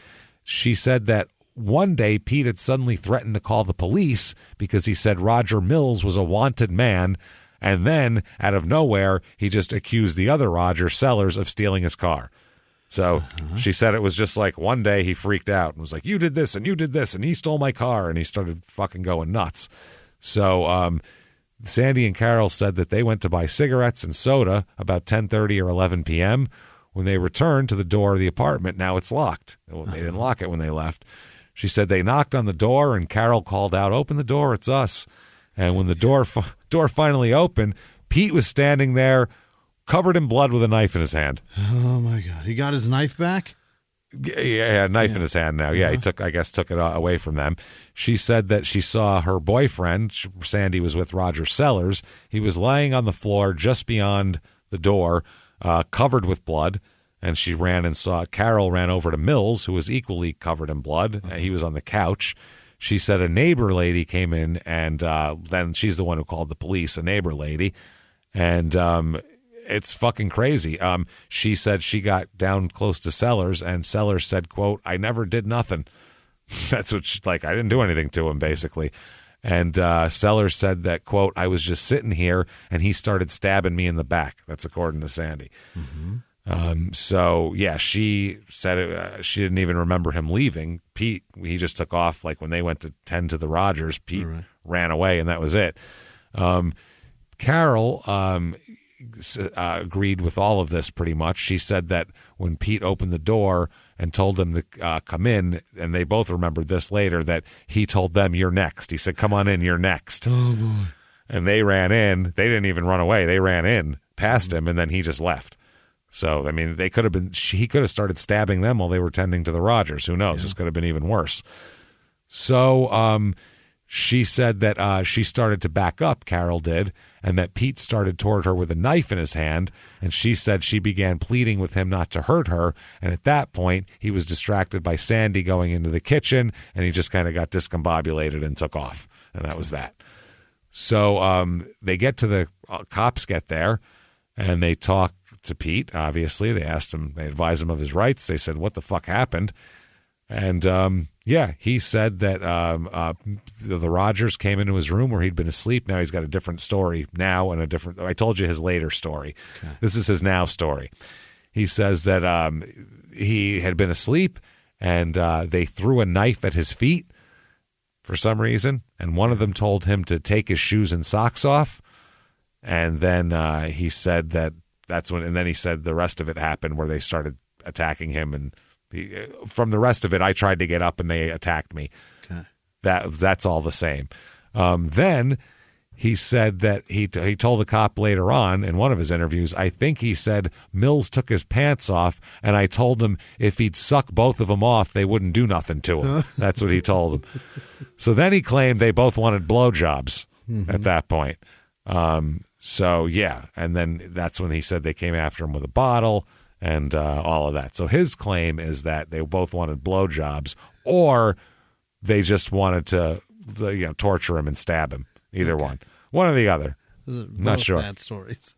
she said that one day Pete had suddenly threatened to call the police because he said Roger Mills was a wanted man. And then, out of nowhere, he just accused the other Roger Sellers of stealing his car. So she said it was just like one day he freaked out and was like, you did this and you did this and he stole my car, and he started fucking going nuts. So Sandy and Carol said that they went to buy cigarettes and soda about 10:30 or 11 p.m. When they returned to the door of the apartment, now it's locked. Well, they didn't lock it when they left. She said they knocked on the door, and Carol called out, open the door, it's us. And when the door finally opened, Pete was standing there covered in blood with a knife in his hand. Oh, my God. He got his knife back? Yeah, a knife in his hand now. Yeah, he took it away from them. She said that she saw her boyfriend, Sandy was with Roger Sellers. He was laying on the floor just beyond the door, covered with blood. And she ran and saw Carol ran over to Mills, who was equally covered in blood. He was on the couch. She said a neighbor lady came in, and then she's the one who called the police, a neighbor lady. And it's fucking crazy. She said she got down close to Sellers, and Sellers said, quote, I never did nothing. That's what I didn't do anything to him, basically. And Sellers said that, quote, I was just sitting here, and he started stabbing me in the back. That's according to Sandy. Mm-hmm. She said she didn't even remember him leaving. Pete, he just took off. Like when they went to tend to the Rogers, Pete ran away, and that was it. Carol agreed with all of this pretty much. She said that when Pete opened the door and told them to come in, and they both remembered this later, that he told them, you're next. He said, come on in, you're next. Oh, boy. And they ran in. They didn't even run away. They ran in past him, and then he just left. So, I mean, he could have started stabbing them while they were tending to the Rogers. Who knows? Yeah. This could have been even worse. So she said that she started to back up, Carol did, and that Pete started toward her with a knife in his hand, and she said she began pleading with him not to hurt her, and at that point, he was distracted by Sandy going into the kitchen, and he just kind of got discombobulated and took off, and that was that. So they get to the cops get there, and they talk to Pete, obviously. They asked him, they advised him of his rights. They said, what the fuck happened? And, he said that the Rogers came into his room where he'd been asleep. Now he's got a different story now and I told you his later story. Okay. This is his now story. He says that he had been asleep and they threw a knife at his feet for some reason. And one of them told him to take his shoes and socks off. And then he said and then he said the rest of it happened where they started attacking him. And from the rest of it, I tried to get up and they attacked me. That's all the same. Then he said that he told a cop later on in one of his interviews, I think he said Mills took his pants off, and I told him if he'd suck both of them off, they wouldn't do nothing to him. That's what he told him. So then he claimed they both wanted blowjobs at that point. So, yeah, and then that's when he said they came after him with a bottle and all of that. So his claim is that they both wanted blowjobs, or they just wanted to torture him and stab him. Either one or the other. Not sure. Bad stories.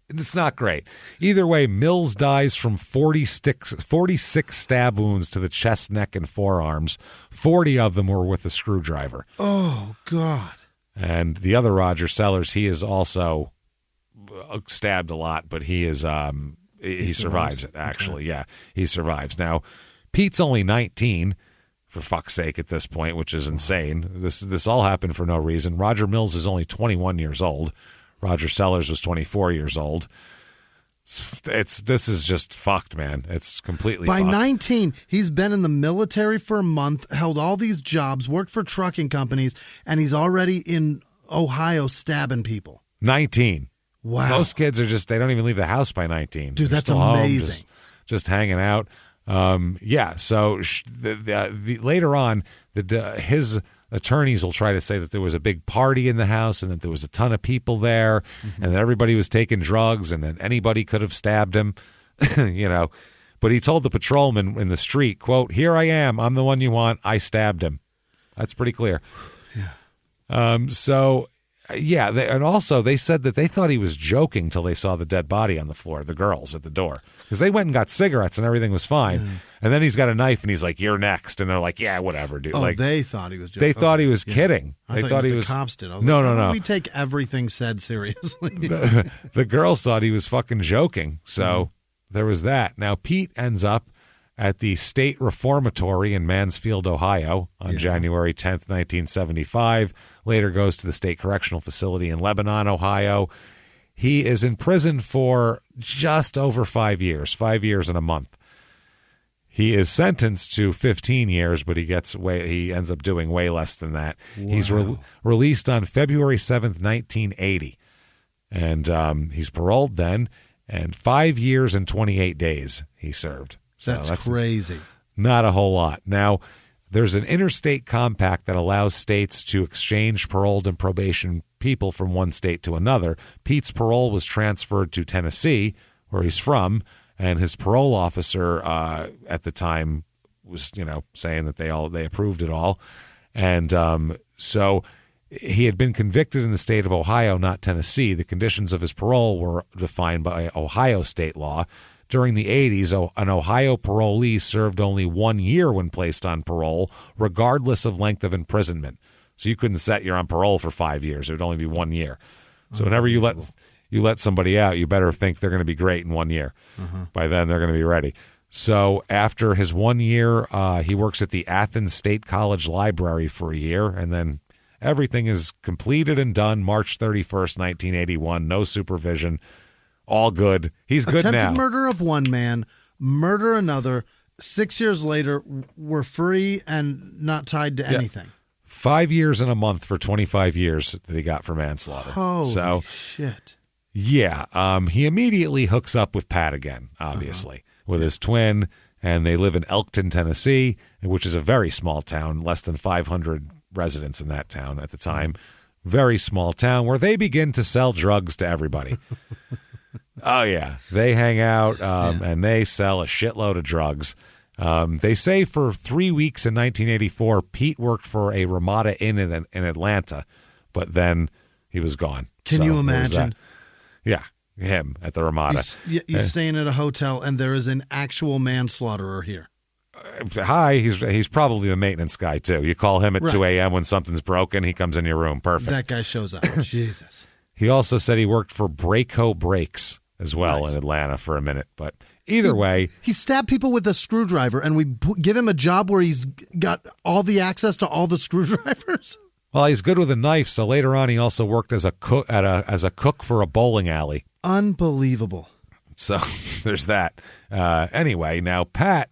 It's not great. Either way, Mills dies from 46 stab wounds to the chest, neck, and forearms. 40 of them were with a screwdriver. Oh, God. And the other Roger Sellers, he is also stabbed a lot, but he is he survives it, actually. Okay. Yeah, he survives. Now, Pete's only 19. For fuck's sake, at this point, which is insane. This all happened for no reason. Roger Mills is only 21 years old. Roger Sellers was 24 years old. This is just fucked, man. It's completely By fucked. 19, he's been in the military for a month, held all these jobs, worked for trucking companies, and he's already in Ohio stabbing people. 19. Wow. Most kids are they don't even leave the house by 19. Dude, They're that's still amazing. Home, just hanging out. So later on, his attorneys will try to say that there was a big party in the house and that there was a ton of people there and that everybody was taking drugs and that anybody could have stabbed him, But he told the patrolman in the street, quote, "Here I am. I'm the one you want. I stabbed him." That's pretty clear. Yeah. And also they said that they thought he was joking till they saw the dead body on the floor, the girls at the door. Because they went and got cigarettes and everything was fine. And then he's got a knife and he's like, "You're next." And they're like, "Yeah, whatever, dude." Oh, they thought he was joking. They thought he was kidding. They thought he was. The cops did. I was no. We take everything said seriously. The girls thought he was fucking joking. So there was that. Now, Pete ends up at the State Reformatory in Mansfield, Ohio on January 10th, 1975. Later goes to the State Correctional Facility in Lebanon, Ohio. He is in prison for just over 5 years, 5 years and a month. He is sentenced to 15 years, but he ends up doing way less than that. Wow. He's released on February 7th, 1980. And he's paroled then, and 5 years and 28 days he served. So that's crazy. Not a whole lot. Now, there's an interstate compact that allows states to exchange paroled and probation people from one state to another. Pete's parole was transferred to Tennessee, where he's from, and his parole officer at the time was, saying that they approved it all. And so he had been convicted in the state of Ohio, not Tennessee. The conditions of his parole were defined by Ohio state law. During the 80s, an Ohio parolee served only 1 year when placed on parole, regardless of length of imprisonment. So you couldn't set you're on parole for 5 years. It would only be 1 year. So whenever you let somebody out, you better think they're going to be great in 1 year. By then, they're going to be ready. So after his 1 year, he works at the Athens State College Library for a year, and then everything is completed and done March 31st, 1981. No supervision. All good. He's good now. Attempted murder of one man, murder another. 6 years later, we're free and not tied to anything. 5 years and a month for 25 years that he got for manslaughter. Holy shit. Yeah. He immediately hooks up with Pat again, obviously, with his twin, and they live in Elkton, Tennessee, which is a very small town, less than 500 residents in that town at the time. Very small town where they begin to sell drugs to everybody. Oh, yeah. They hang out and they sell a shitload of drugs. They say for 3 weeks in 1984, Pete worked for a Ramada Inn in Atlanta, but then he was gone. Can you imagine? Yeah, him at the Ramada. You're staying at a hotel and there is an actual manslaughterer here. Hi, he's probably the maintenance guy, too. You call him at 2 a.m. when something's broken, he comes in your room. Perfect. That guy shows up. Jesus. He also said he worked for Braco Brakes as well in Atlanta for a minute. But either way. He stabbed people with a screwdriver, and we give him a job where he's got all the access to all the screwdrivers. Well, he's good with a knife, so later on he also worked as a cook as a cook for a bowling alley. Unbelievable. So there's that. Anyway, now Pat,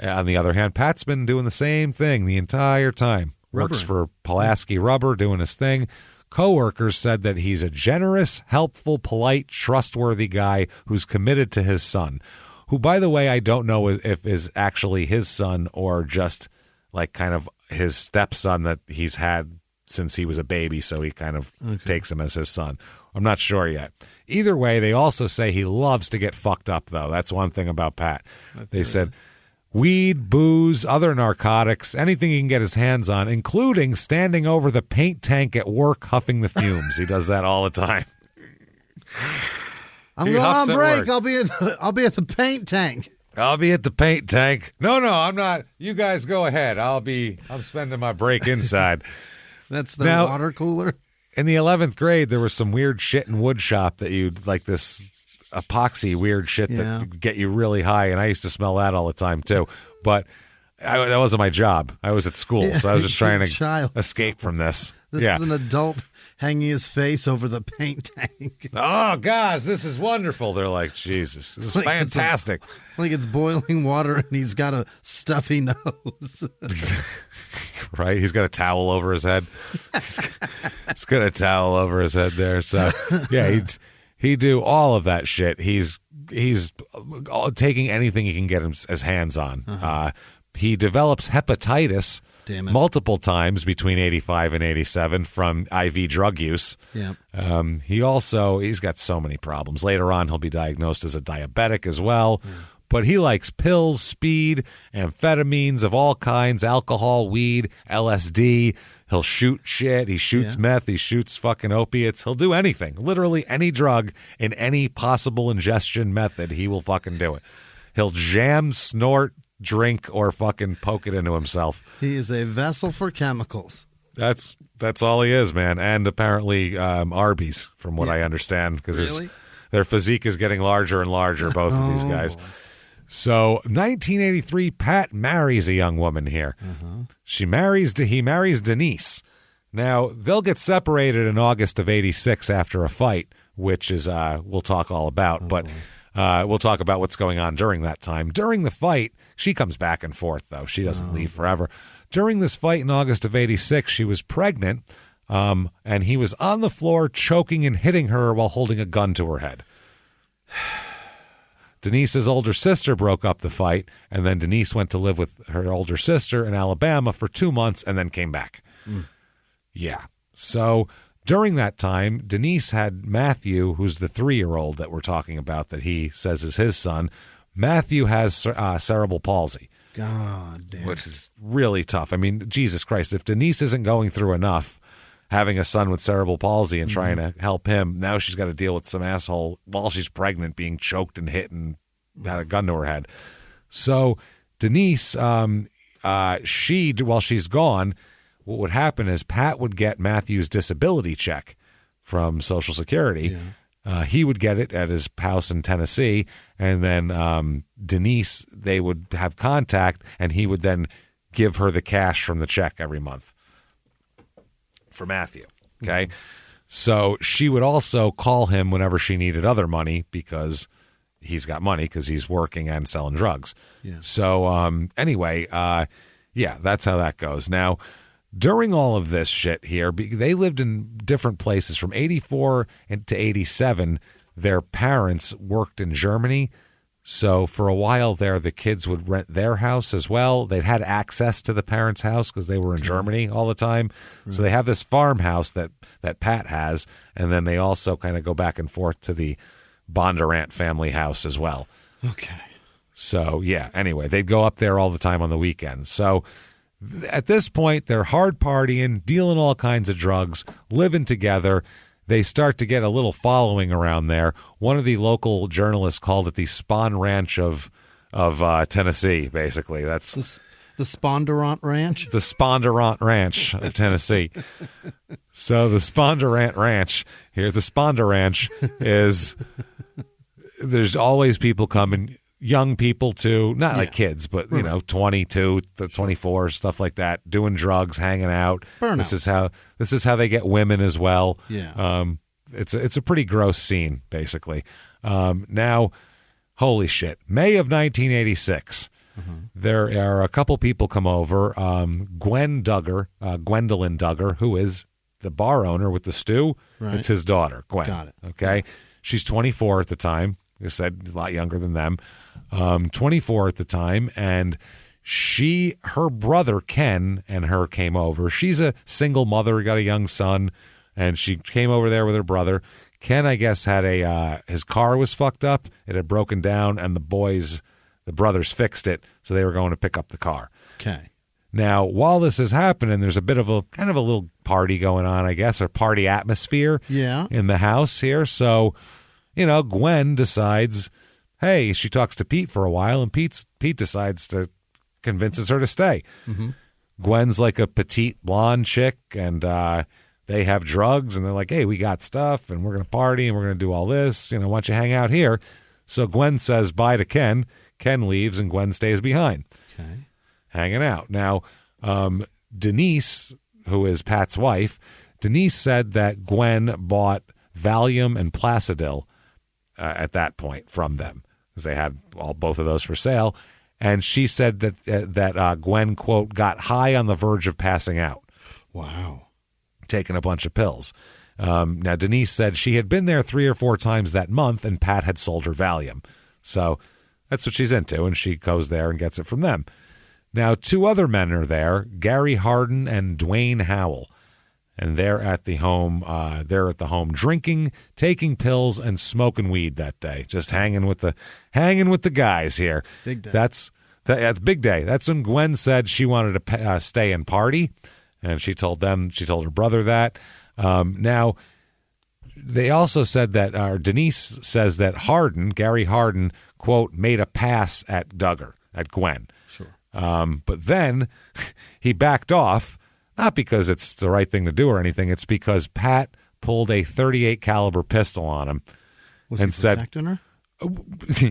on the other hand, Pat's been doing the same thing the entire time. works for Pulaski Rubber, doing his thing. Coworkers said that he's a generous, helpful, polite, trustworthy guy who's committed to his son, who, by the way, I don't know if is actually his son or just like kind of his stepson that he's had since he was a baby, so he kind of takes him as his son. I'm not sure yet. Either way, they also say he loves to get fucked up, though. That's one thing about Pat. They said weed, booze, other narcotics, anything he can get his hands on, including standing over the paint tank at work huffing the fumes. He does that all the time. I'm going on break. I'll be at the paint tank. I'll be at the paint tank. No, I'm not. You guys go ahead. I'm spending my break inside. That's the water cooler. In the 11th grade, there was some weird shit in wood shop that you'd like this epoxy weird shit that could get you really high, and I used to smell that all the time too. But that wasn't my job. I was at school, so I was just trying to escape from this. This is an adult hanging his face over the paint tank. Oh, guys, this is wonderful. They're like, Jesus, this is fantastic. Like it's boiling water, and he's got a stuffy nose. Right? He's got a towel over his head. He's got a towel over his head there. So, yeah, he'd do all of that shit. He's taking anything he can get his hands on. He develops hepatitis multiple times between 85 and 87 from IV drug use. Yeah. He's got so many problems. Later on, he'll be diagnosed as a diabetic as well. Yeah. But he likes pills, speed, amphetamines of all kinds, alcohol, weed, LSD. He'll shoot shit. He shoots meth. He shoots fucking opiates. He'll do anything. Literally any drug in any possible ingestion method, he will fucking do it. He'll jam, snort, drink, or fucking poke it into himself. He is a vessel for chemicals. That's all he is, man. And apparently Arby's, from what I understand, because their physique is getting larger and larger, both of these guys. So 1983, Pat marries a young woman here. He marries Denise. Now, they'll get separated in August of 86 after a fight, which is we'll talk all about. But we'll talk about what's going on during that time. During the fight, she comes back and forth, though. She doesn't leave forever. During this fight in August of 86, she was pregnant, and he was on the floor choking and hitting her while holding a gun to her head. Denise's older sister broke up the fight, and then Denise went to live with her older sister in Alabama for 2 months and then came back. Yeah. So during that time, Denise had Matthew, who's the 3-year-old that we're talking about that he says is his son. Matthew has cerebral palsy. God damn. Which is really tough. I mean, Jesus Christ, if Denise isn't going through enough having a son with cerebral palsy and trying to help him, now she's got to deal with some asshole while she's pregnant being choked and hit and had a gun to her head. So Denise, while she's gone, what would happen is Pat would get Matthew's disability check from Social Security. He would get it at his house in Tennessee, and then Denise, they would have contact, and he would then give her the cash from the check every month for Matthew. Okay. So she would also call him whenever she needed other money because he's got money because he's working and selling drugs. So anyway, that's how that goes. Now, during all of this shit here, they lived in different places. From 84 to 87, their parents worked in Germany. So for a while there, the kids would rent their house as well. They'd had access to the parents' house because they were in Germany all the time. So they have this farmhouse that Pat has, and then they also kind of go back and forth to the Bondurant family house as well. Okay. So, anyway, they'd go up there all the time on the weekends. So at this point, they're hard partying, dealing all kinds of drugs, living together. They start to get a little following around there. One of the local journalists called it the Spahn Ranch of Tennessee, basically. That's the Spahn Ranch? The Spahn Ranch of Tennessee. So the Spahn Ranch here, the Spahn Ranch is, there's always people coming, young people too, not like kids, but 22, 24, stuff like that, doing drugs, hanging out. Burnout. This is how they get women as well. It's a pretty gross scene, basically. Now, holy shit, May of 1986, there are a couple people come over. Gwendolyn Duggar, who is the bar owner with the stew. Right. It's his daughter, Gwen. Got it. Okay. She's 24 at the time. I said a lot younger than them. 24 at the time. And her brother, Ken, and her came over. She's a single mother, got a young son, and she came over there with her brother. Ken, I guess, had his car was fucked up. It had broken down, and the brothers fixed it, so they were going to pick up the car. Okay. Now, while this is happening, there's a bit of a kind of a little party going on, I guess, or party atmosphere in the house here. So, Gwen decides, hey, she talks to Pete for a while, and Pete decides to convinces her to stay. Mm-hmm. Gwen's like a petite blonde chick, and they have drugs, and they're like, hey, we got stuff, and we're going to party, and we're going to do all this. Why don't you hang out here? So Gwen says bye to Ken. Ken leaves, and Gwen stays behind, hanging out. Now, Denise, who is Pat's wife, Denise said that Gwen bought Valium and Placidil at that point from them, because they had both of those for sale. And she said that Gwen, quote, got high on the verge of passing out. Wow. Taking a bunch of pills. Now, Denise said she had been there 3 or 4 times that month, and Pat had sold her Valium. So that's what she's into, and she goes there and gets it from them. Now, 2 other men are there, Gary Hardin and Dwayne Howell. And they're at the home. Drinking, taking pills, and smoking weed that day. Just hanging with the guys here. Big day. That's big day. That's when Gwen said she wanted to stay and party, and she told her brother that. Now, they also said that Denise says that Gary Hardin, quote, made a pass at Gwen. Sure. But then he backed off. Not because it's the right thing to do or anything. It's because Pat pulled a .38 caliber pistol on him and said, protecting her?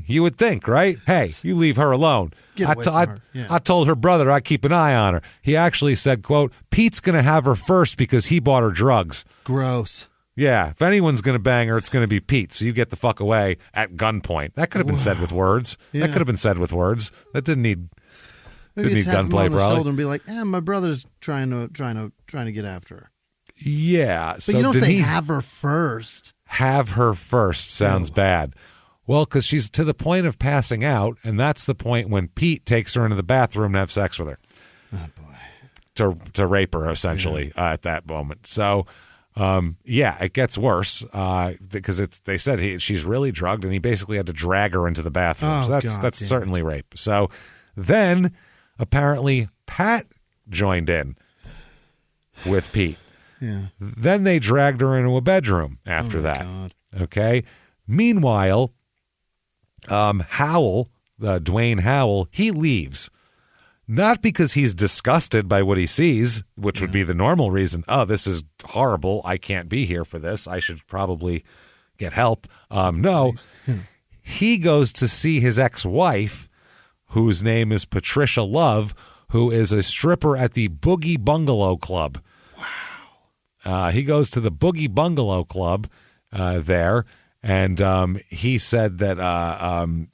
You would think, right? Hey, you leave her alone. Get away from her. Yeah. I told her brother I'd keep an eye on her. He actually said, quote, Pete's going to have her first because he bought her drugs. Gross. Yeah, if anyone's going to bang her, it's going to be Pete. So you get the fuck away at gunpoint. That could have been said with words. Yeah. That could have been said with words. That didn't need... Maybe Didn't it's need tap him gunplay, on the probably. shoulder and be like, my brother's trying to get after her. Yeah. But so you don't say have her first. Have her first sounds bad. Well, because she's to the point of passing out, and that's the point when Pete takes her into the bathroom to have sex with her. Oh, boy. To rape her, essentially, at that moment. So, it gets worse because they said she's really drugged, and he basically had to drag her into the bathroom. So that's certainly rape. So then, apparently, Pat joined in with Pete. Yeah. Then they dragged her into a bedroom after that. God. Okay. Meanwhile, Dwayne Howell, he leaves. Not because he's disgusted by what he sees, which would be the normal reason. Oh, this is horrible. I can't be here for this. I should probably get help. No, he goes to see his ex-wife, whose name is Patricia Love, who is a stripper at the Boogie Bungalow Club. Wow. He goes to the Boogie Bungalow Club there, and he said that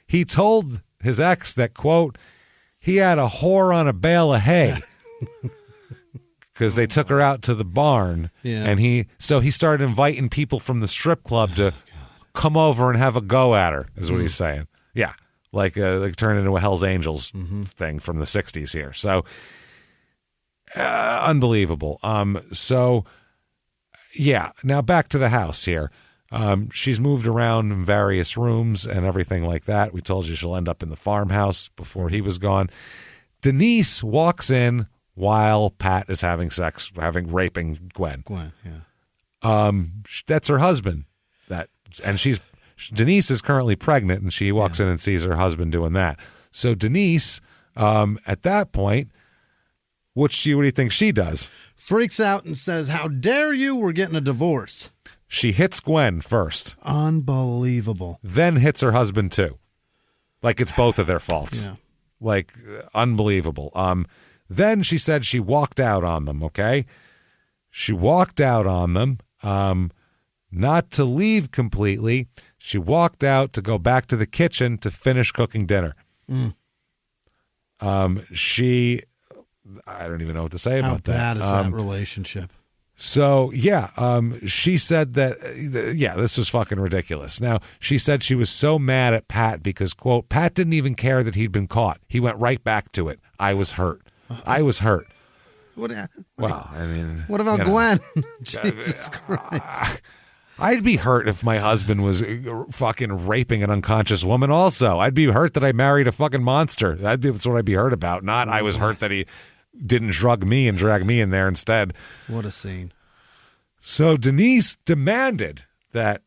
he told his ex that, quote, he had a whore on a bale of hay because they took her out to the barn. Yeah. And he started inviting people from the strip club to come over and have a go at her, is what he's saying. Yeah. Like turn into a Hell's Angels thing from the 60s here. So unbelievable. Now back to the house here. She's moved around in various rooms and everything like that. We told you she'll end up in the farmhouse before he was gone. Denise walks in while Pat is raping Gwen. Yeah. That's her husband. Denise is currently pregnant, and she walks in and sees her husband doing that. So Denise, at that point, what do you think she does? Freaks out and says, how dare you? We're getting a divorce. She hits Gwen first. Unbelievable. Then hits her husband too. Like it's both of their faults. Yeah. Like unbelievable. Then she said she walked out on them, okay? She walked out on them, not to leave completely. She walked out to go back to the kitchen to finish cooking dinner. I don't even know what to say about that. How bad is that relationship? So, she said that, this was fucking ridiculous. Now, she said she was so mad at Pat because, quote, Pat didn't even care that he'd been caught. He went right back to it. I was hurt. I was hurt. What about Gwen? Jesus Christ. I'd be hurt if my husband was fucking raping an unconscious woman also. I'd be hurt that I married a fucking monster. That's what I'd be hurt about. Not I was hurt that he didn't drug me and drag me in there instead. What a scene. So Denise demanded that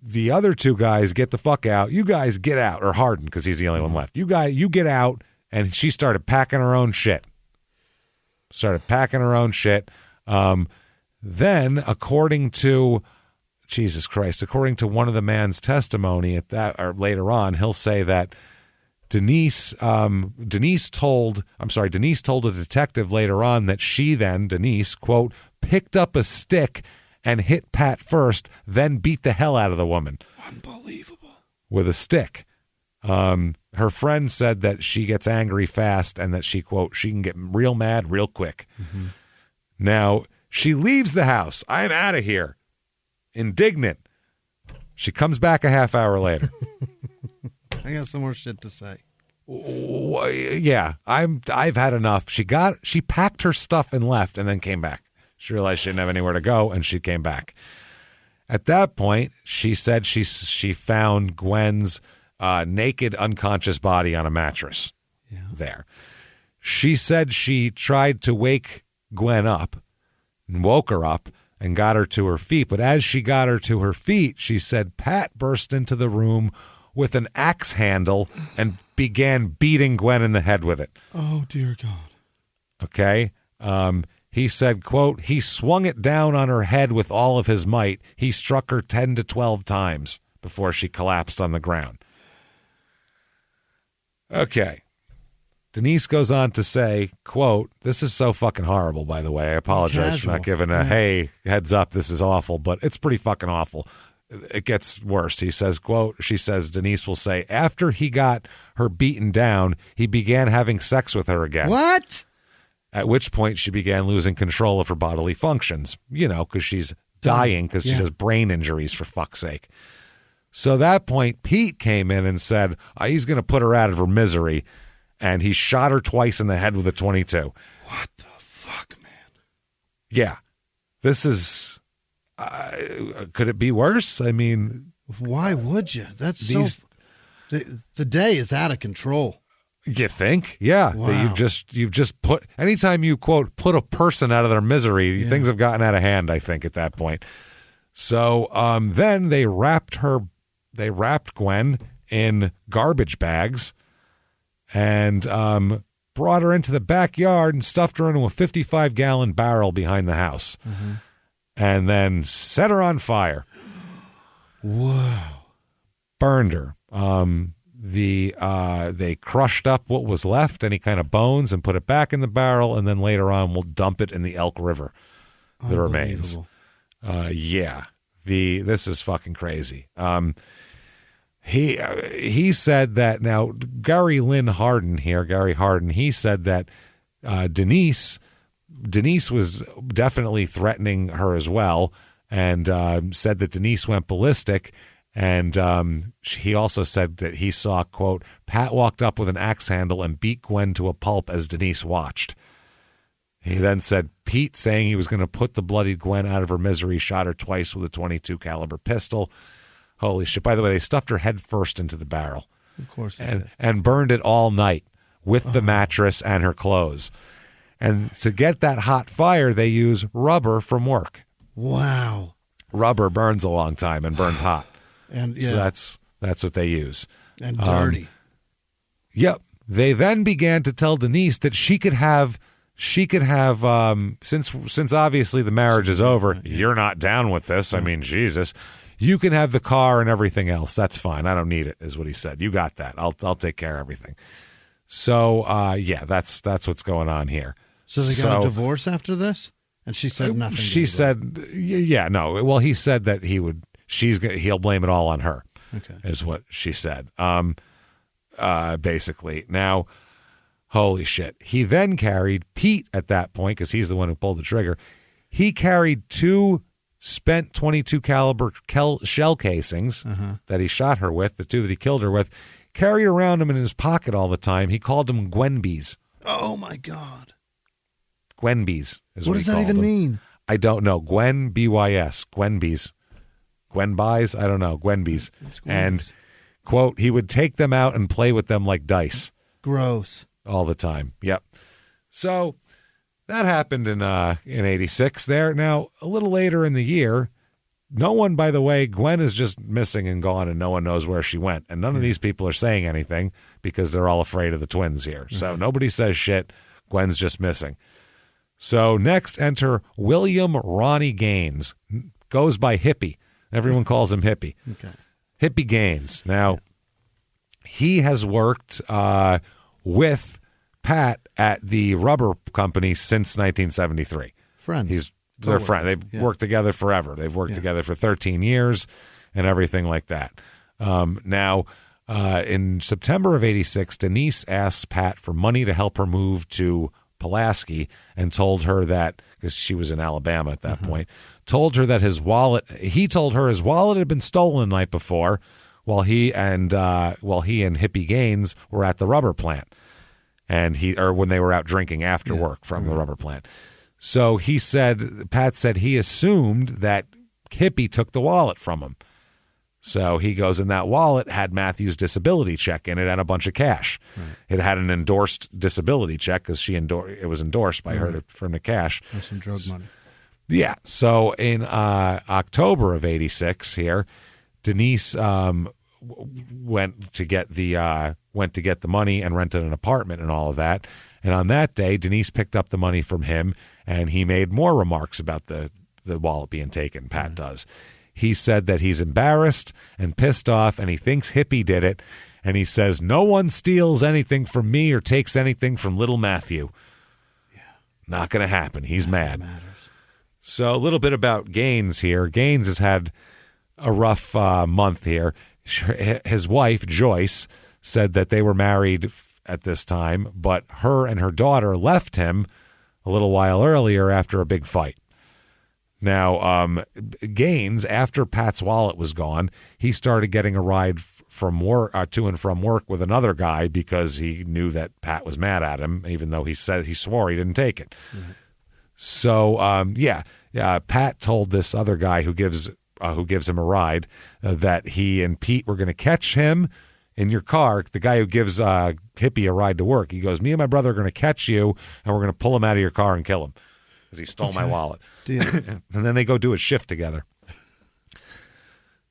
the other two guys get the fuck out. You guys get out, or Hardin, because he's the only one left. You get out, and she started packing her own shit. Then, according to one of the man's testimony or later on, he'll say that Denise told a detective later on that she then, Denise, quote, picked up a stick and hit Pat first, then beat the hell out of the woman. Unbelievable. With a stick. Her friend said that she gets angry fast and that she, quote, she can get real mad real quick. Mm-hmm. Now, she leaves the house. I'm out of here. Indignant. She comes back a half hour later. I got some more shit to say. Yeah, I've had enough. She packed her stuff and left and then came back. She realized she didn't have anywhere to go and she came back. At that point, she said she found Gwen's naked, unconscious body on a mattress there. She said she tried to wake Gwen up and woke her up and got her to her feet. But as she got her to her feet, she said Pat burst into the room with an axe handle and began beating Gwen in the head with it. Oh, dear God. Okay. He said, quote, he swung it down on her head with all of his might. He struck her 10 to 12 times before she collapsed on the ground. Okay. Denise goes on to say, quote, this is so fucking horrible, by the way. I apologize for not giving hey, heads up, this is awful, but it's pretty fucking awful. It gets worse. He says, quote, she says, Denise will say, after he got her beaten down, he began having sex with her again. What? At which point she began losing control of her bodily functions, because she's dying because she has brain injuries, for fuck's sake. So at that point, Pete came in and said, he's going to put her out of her misery. And he shot her twice in the head with a .22. What the fuck, man? Yeah. This is... could it be worse? I mean... Why would you? That's the day is out of control. You think? Yeah. Wow. You've just put... Anytime you, quote, put a person out of their misery, things have gotten out of hand, I think, at that point. So then they wrapped Gwen in garbage bags and brought her into the backyard and stuffed her into a 55-gallon barrel behind the house. Mm-hmm. And then set her on fire. Wow. Burned her. They crushed up what was left, any kind of bones, and put it back in the barrel, and then later on we'll dump it in the Elk River, the remains. This is fucking crazy. He said that now Gary Hardin, he said that Denise was definitely threatening her as well, and said that Denise went ballistic. And he also said that he saw, quote, Pat walked up with an axe handle and beat Gwen to a pulp as Denise watched. He then said Pete, saying he was going to put the bloodied Gwen out of her misery, shot her twice with a .22 caliber pistol. Holy shit. By the way, they stuffed her head first into the barrel. Of course. And burned it all night with the mattress and her clothes. And to get that hot fire, they use rubber from work. Wow. Rubber burns a long time and burns hot. And so that's what they use. And dirty. Yep. They then began to tell Denise that she could have since obviously the marriage is over, you're not down with this. I mean, Jesus. You can have the car and everything else. That's fine. I don't need it, is what he said. You got that. I'll take care of everything. So that's what's going on here. So they got a divorce after this? And she said nothing. She said, no. Well, he said that he'll blame it all on her. Okay. Is what she said. basically. Now, holy shit. He then carried Pete at that point, because he's the one who pulled the trigger. He carried 2 spent .22 caliber shell casings that he shot her with, the 2 that he killed her with, carried around him in his pocket all the time. He called them Gwenbys. Oh, my God. Gwenbys is what he does that called even them. mean? I don't know. Gwen, B-Y-S. Gwenbys. Gwenbys? I don't know. Gwenbys. And, quote, he would take them out and play with them like dice. Gross. All the time. Yep. So that happened in 86 there. Now, a little later in the year, no one, by the way, Gwen is just missing and gone, and no one knows where she went. And none of these people are saying anything because they're all afraid of the twins here. So nobody says shit. Gwen's just missing. So next, enter William Ronnie Gaines. Goes by Hippie. Everyone calls him Hippie. Okay. Hippie Gaines. Now, he has worked with Pat at the rubber company since 1973. Friends. He's their friend. They've worked together forever. They've worked together for 13 years and everything like that. Now, in September of 86, Denise asked Pat for money to help her move to Pulaski and told her that, because she was in Alabama at that point, told her that he told her his wallet had been stolen the night before while he and Hippie Gaines were at the rubber plant. And when they were out drinking after work from the rubber plant. So Pat said he assumed that Hippie took the wallet from him. So he goes, in that wallet had Matthew's disability check in it and a bunch of cash. Right. It had an endorsed disability check because it was endorsed by her for the cash. Or some drug money. Yeah. So in October of 86 here, Denise went to get the money and rented an apartment and all of that. And on that day, Denise picked up the money from him, and he made more remarks about the wallet being taken. Pat does. He said that he's embarrassed and pissed off, and he thinks Hippie did it. And he says, no one steals anything from me or takes anything from little Matthew. Yeah. Not going to happen. He's mad. So a little bit about Gaines here. Gaines has had a rough month here. His wife, Joyce, said that they were married at this time, but her and her daughter left him a little while earlier after a big fight. Now, Gaines, after Pat's wallet was gone, he started getting a ride from work to and from work with another guy because he knew that Pat was mad at him, even though he swore he didn't take it. Mm-hmm. So, Pat told this other guy who gives him a ride that he and Pete were going to catch him in your car. The guy who gives Hippie a ride to work, he goes, me and my brother are going to catch you, and we're going to pull him out of your car and kill him because he stole my wallet. And then they go do a shift together.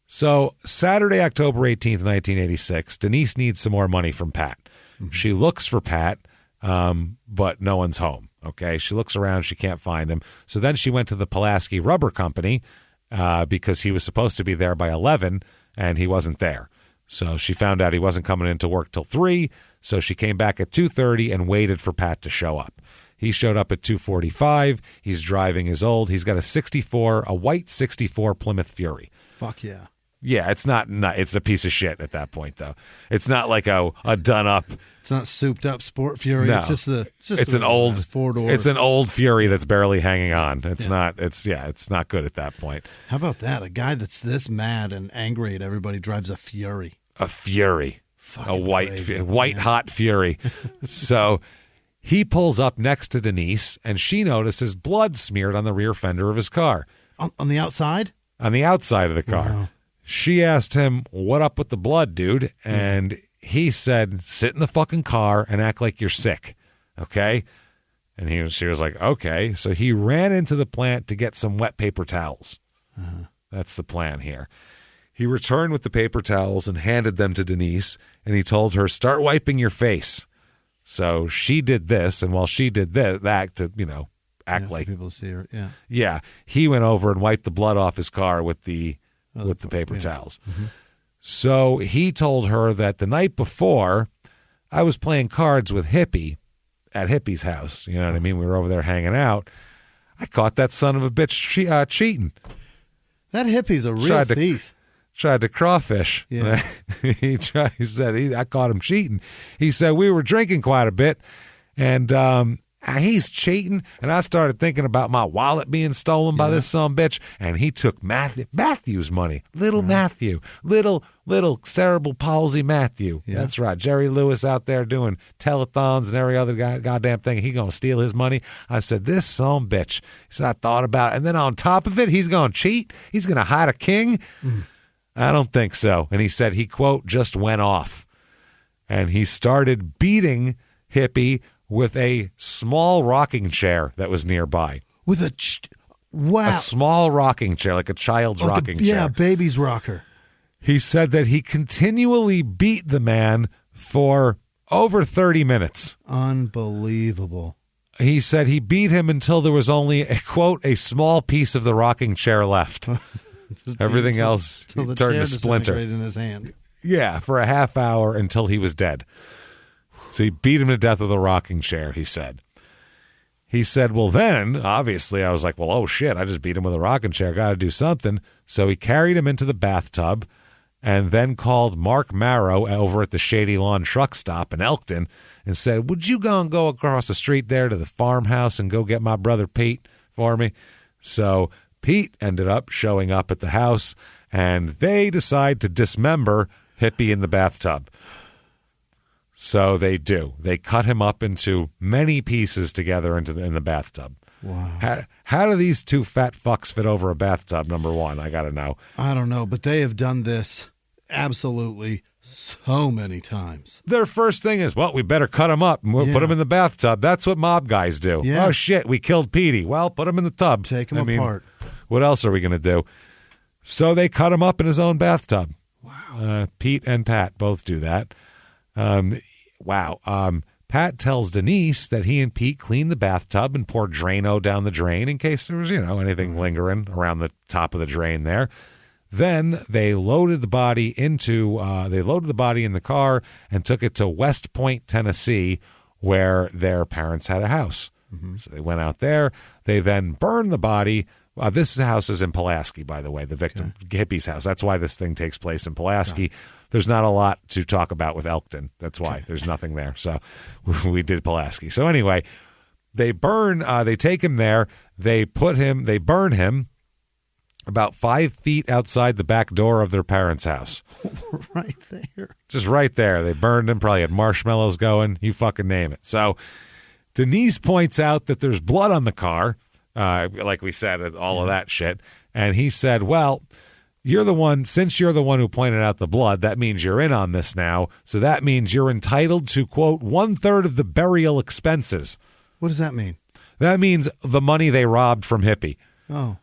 So Saturday, October 18th, 1986, Denise needs some more money from Pat. Mm-hmm. She looks for Pat, but no one's home. Okay, she looks around, she can't find him. So then she went to the Pulaski Rubber Company because he was supposed to be there by 11, and he wasn't there. So she found out he wasn't coming into work till 3, so she came back at 2:30 and waited for Pat to show up. He showed up at 2:45. He's driving he's got a white 64 Plymouth Fury. Fuck yeah. Yeah, it's not it's a piece of shit at that point, though. It's not like a done up. It's not souped up Sport Fury. No. It's an old 4-door. It's an old Fury that's barely hanging on. It's not good at that point. How about that? A guy that's this mad and angry at everybody drives a Fury. A Fury. Fucking a white crazy, hot Fury. So he pulls up next to Denise, and she notices blood smeared on the rear fender of his car. On the outside? On the outside of the car. Wow. She asked him, what up with the blood, dude? And he said, sit in the fucking car and act like you're sick, okay? And she was like, okay. So he ran into the plant to get some wet paper towels. That's the plan here. He returned with the paper towels and handed them to Denise, and he told her, start wiping your face. So she did this, and while she did that to, act like people see her. Yeah. Yeah. He went over and wiped the blood off his car with the paper towels. Mm-hmm. So he told her that the night before, I was playing cards with Hippie at Hippie's house. You know what I mean? We were over there hanging out. I caught that son of a bitch cheating. That Hippie's a real thief. tried to crawfish. Yeah. He said I caught him cheating. He said we were drinking quite a bit, and he's cheating. And I started thinking about my wallet being stolen by this son of a bitch, and he took Matthew's money. Little Matthew. Little cerebral palsy Matthew. Yeah. That's right. Jerry Lewis out there doing telethons and every other goddamn thing. He going to steal his money. I said, this son of a bitch. He said, I thought about it. And then on top of it, he's going to cheat. He's going to hide a king. I don't think so. And he said he, quote, just went off. And he started beating Hippie with a small rocking chair that was nearby. With a small rocking chair, like a child's rocking chair. Yeah, baby's rocker. He said that he continually beat the man for over 30 minutes. Unbelievable. He said he beat him until there was only, quote, a small piece of the rocking chair left. Everything else turned to splinter. In his hand. Yeah, for a half hour until he was dead. So he beat him to death with a rocking chair, he said. He said, well, then, obviously, I was like, well, oh, shit, I just beat him with a rocking chair. Got to do something. So he carried him into the bathtub and then called Mark Marrow over at the Shady Lawn truck stop in Elkton and said, would you go across the street there to the farmhouse and go get my brother Pete for me? So Pete ended up showing up at the house, and they decide to dismember Hippie in the bathtub. So they do. They cut him up into many pieces together in the bathtub. Wow. How do these two fat fucks fit over a bathtub, number one? I got to know. I don't know, but they have done this absolutely so many times. Their first thing is, well, we better cut him up and we'll put him in the bathtub. That's what mob guys do. Yeah. Oh, shit, we killed Petey. Well, put him in the tub. Take him apart. What else are we going to do? So they cut him up in his own bathtub. Wow. Pete and Pat both do that. Pat tells Denise that he and Pete cleaned the bathtub and poured Drano down the drain in case there was, anything lingering around the top of the drain there. Then they loaded the body in the car and took it to West Point, Tennessee, where their parents had a house. Mm-hmm. So they went out there. They then burned the body. This house is in Pulaski, by the way, the victim, Hippie's house. That's why this thing takes place in Pulaski. Right. There's not a lot to talk about with Elkton. That's why there's nothing there. So we did Pulaski. So anyway, they take him there. They burn him about 5 feet outside the back door of their parents' house. Right there. Just right there. They burned him, probably had marshmallows going. You fucking name it. So Denise points out that there's blood on the car, like we said, all of that shit. And he said, well, since you're the one who pointed out the blood, that means you're in on this now. So that means you're entitled to, quote, 1/3 of the burial expenses. What does that mean? That means the money they robbed from Hippie. Oh.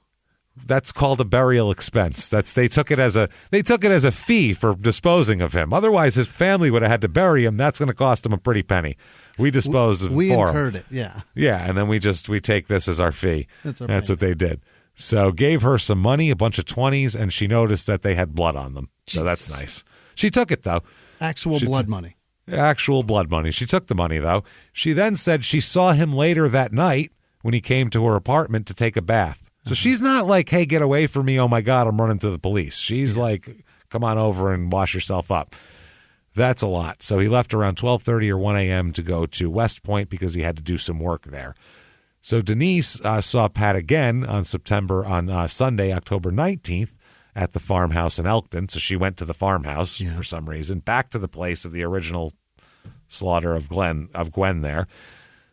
That's called a burial expense. They took it as a fee for disposing of him. Otherwise, his family would have had to bury him. That's going to cost him a pretty penny. We disposed of him. We incurred it. Yeah. Yeah, and then we take this as our fee. That's what they did. So gave her some money, a bunch of 20s, and she noticed that they had blood on them. Jesus. So that's nice. She took it though. Actual blood money. Actual blood money. She took the money though. She then said she saw him later that night when he came to her apartment to take a bath. So she's not like, hey, get away from me. Oh, my God, I'm running to the police. She's like, come on over and wash yourself up. That's a lot. So he left around 12:30 or 1 a.m. to go to West Point because he had to do some work there. So Denise saw Pat again on Sunday, October 19th at the farmhouse in Elkton. So she went to the farmhouse for some reason, back to the place of the original slaughter of Gwen there.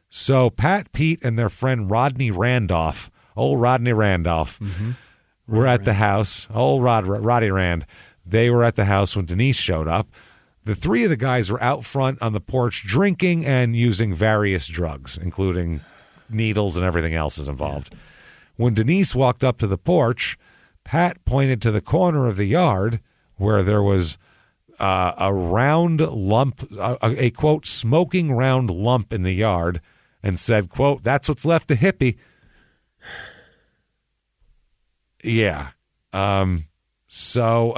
So Pat, Pete, and their friend Rodney Randolph, old Rodney Randolph, were at the house. Old Roddy Rand. They were at the house when Denise showed up. The three of the guys were out front on the porch drinking and using various drugs, including needles and everything else is involved. When Denise walked up to the porch, Pat pointed to the corner of the yard where there was a round lump, a quote, smoking round lump in the yard, and said, quote, that's what's left of Hippie. Yeah. So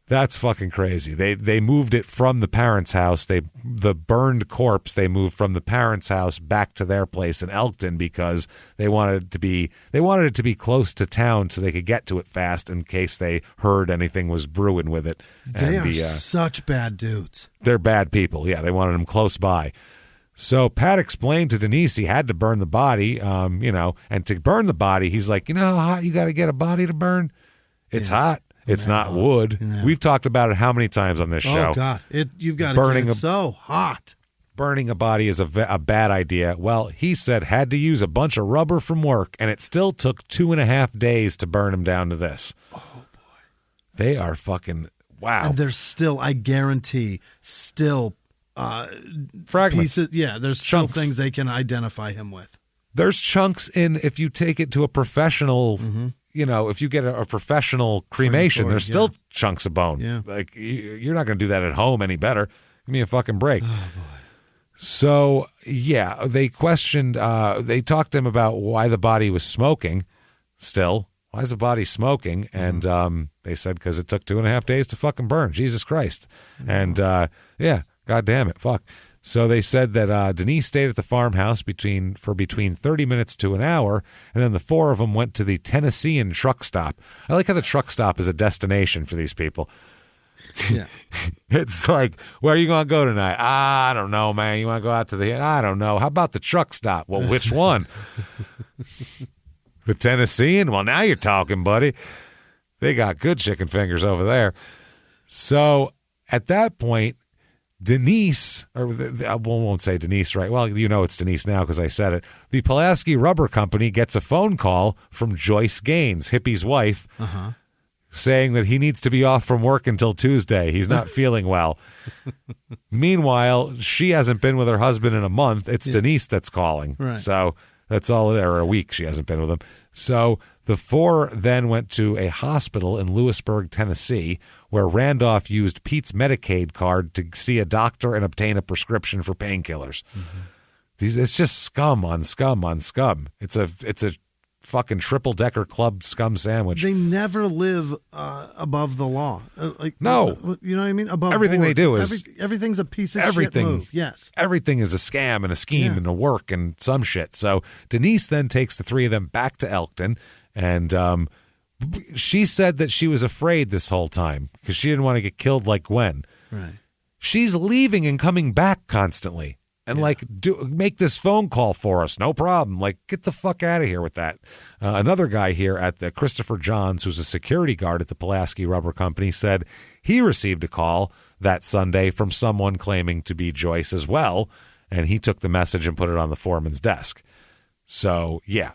That's fucking crazy. They moved it from the parents' house. The burned corpse they moved from the parents' house back to their place in Elkton because they wanted it to be close to town so they could get to it fast in case they heard anything was brewing with it. They are such bad dudes. They're bad people. Yeah, they wanted them close by. So Pat explained to Denise he had to burn the body, and to burn the body, he's like, you know how hot you got to get a body to burn? It's hot. It's not wood. Yeah. We've talked about it how many times on this show? Oh, God. You've got to get it so hot. Burning a body is a bad idea. Well, he said had to use a bunch of rubber from work, and it still took 2.5 days to burn him down to this. Oh, boy. They are fucking, wow. And there's still, I guarantee, fragments. There's still things they can identify him with. There's chunks in, if you take it to a professional... Mm-hmm. If you get a professional cremation, there's still chunks of bone. Yeah. Like, you're not going to do that at home any better. Give me a fucking break. Oh, boy. So, yeah, they questioned, they talked to him about why the body was smoking still. Why is the body smoking? And they said because it took 2.5 days to fucking burn. Jesus Christ. And, God damn it, fuck. So they said that Denise stayed at the farmhouse between 30 minutes to an hour, and then the four of them went to the Tennessean truck stop. I like how the truck stop is a destination for these people. Yeah. It's like, where are you going to go tonight? I don't know, man. You want to go out to I don't know. How about the truck stop? Well, which one? The Tennessean? Well, now you're talking, buddy. They got good chicken fingers over there. So at that point, Denise, I won't say Denise, right? Well, it's Denise now because I said it. The Pulaski Rubber Company gets a phone call from Joyce Gaines, Hippie's wife, saying that he needs to be off from work until Tuesday. He's not feeling well. Meanwhile, she hasn't been with her husband in a month. It's Denise that's calling. Right. So that's all, or a week she hasn't been with him. So the four then went to a hospital in Lewisburg, Tennessee, where Randolph used Pete's Medicaid card to see a doctor and obtain a prescription for painkillers. Mm-hmm. It's just scum on scum on scum. It's a fucking triple-decker club scum sandwich. They never live above the law. No. You know what I mean? Above everything board. they do is... Everything's a piece of shit move. Yes. Everything is a scam and a scheme and a work and some shit. So Denise then takes the three of them back to Elkton, and she said that she was afraid this whole time because she didn't want to get killed like Gwen. Right. She's leaving and coming back constantly. And make this phone call for us. No problem. Like, get the fuck out of here with that. Another guy here at the Christopher Johns, who's a security guard at the Pulaski Rubber Company, said he received a call that Sunday from someone claiming to be Joyce as well. And he took the message and put it on the foreman's desk. So, yeah.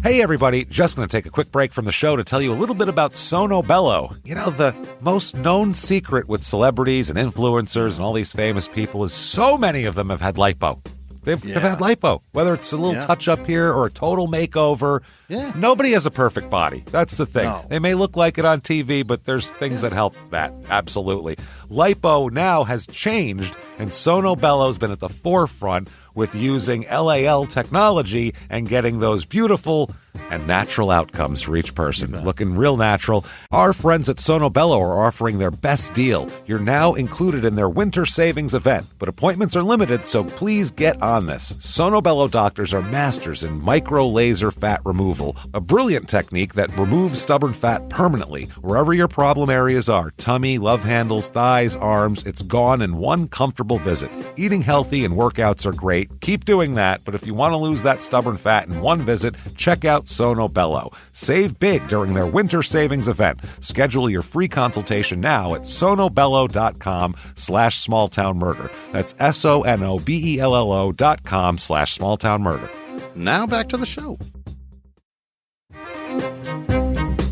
Hey, everybody. Just going to take a quick break from the show to tell you a little bit about Sono Bello. You know, the most known secret with celebrities and influencers and all these famous people is so many of them have had lipo. They've had lipo, whether it's a little touch up here or a total makeover. Yeah. Nobody has a perfect body. That's the thing. No. They may look like it on TV, but there's things that help that. Absolutely. Lipo now has changed, and Sono Bello's been at the forefront with using LAL technology and getting those beautiful and natural outcomes for each person. Looking real natural. Our friends at Sono Bello are offering their best deal. You're now included in their winter savings event, but appointments are limited, so please get on this. Sono Bello doctors are masters in micro-laser fat removal, a brilliant technique that removes stubborn fat permanently. Wherever your problem areas are, tummy, love handles, thighs, arms, it's gone in one comfortable visit. Eating healthy and workouts are great. Keep doing that, but if you want to lose that stubborn fat in one visit, check out Sono Bello. Save big during their winter savings event. Schedule your free consultation now at sonobello.com/smalltownmurder. That's sonobello.com/smalltownmurder. Now back to the show.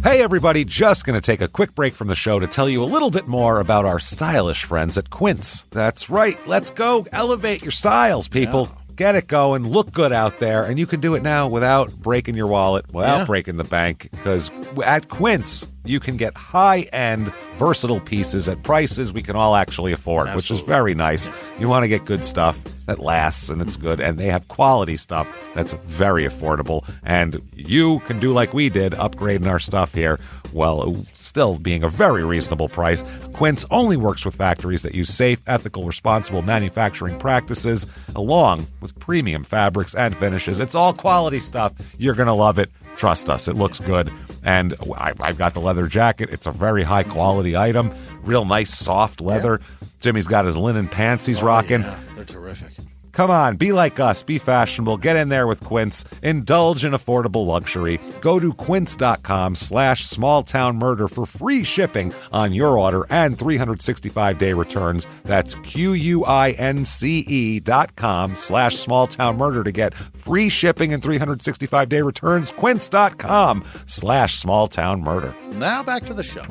Hey everybody, just going to take a quick break from the show to tell you a little bit more about our stylish friends at Quince. That's right, let's go elevate your styles, people. Yeah. Get it going, look good out there, and you can do it now without breaking your wallet, without breaking the bank, because at Quince, you can get high-end, versatile pieces at prices we can all actually afford, which is very nice. You want to get good stuff, that lasts and it's good, and they have quality stuff that's very affordable, and you can do like we did, upgrading our stuff here, while still being a very reasonable price. Quince only works with factories that use safe, ethical, responsible manufacturing practices, along with premium fabrics and finishes. It's all quality stuff. You're going to love it. Trust us, it looks good. And I've got the leather jacket. It's a very high quality item. Real nice, soft leather. Yeah. Jimmy's got his linen pants he's rocking. Yeah, they're terrific. Come on, be like us. Be fashionable. Get in there with Quince. Indulge in affordable luxury. Go to quince.com/smalltownmurder for free shipping on your order and 365-day returns. That's QUINCE.com/smalltownmurder to get free shipping and 365-day returns. Quince.com/smalltownmurder. Now back to the show.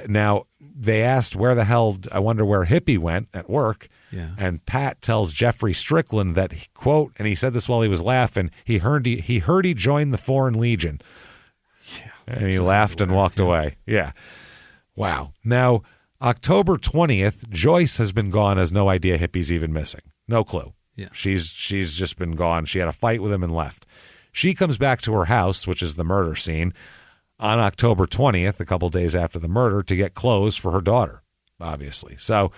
Now, they asked where the hell, I wonder where Hippie went at work. Yeah. And Pat tells Jeffrey Strickland that, quote, and he said this while he was laughing, he heard he joined the Foreign Legion. Yeah. And he laughed and walked away. Yeah. Wow. Now, October 20th, Joyce has been gone, has no idea Hippie's even missing. No clue. Yeah. She's just been gone. She had a fight with him and left. She comes back to her house, which is the murder scene, on October 20th, a couple days after the murder, to get clothes for her daughter, obviously. So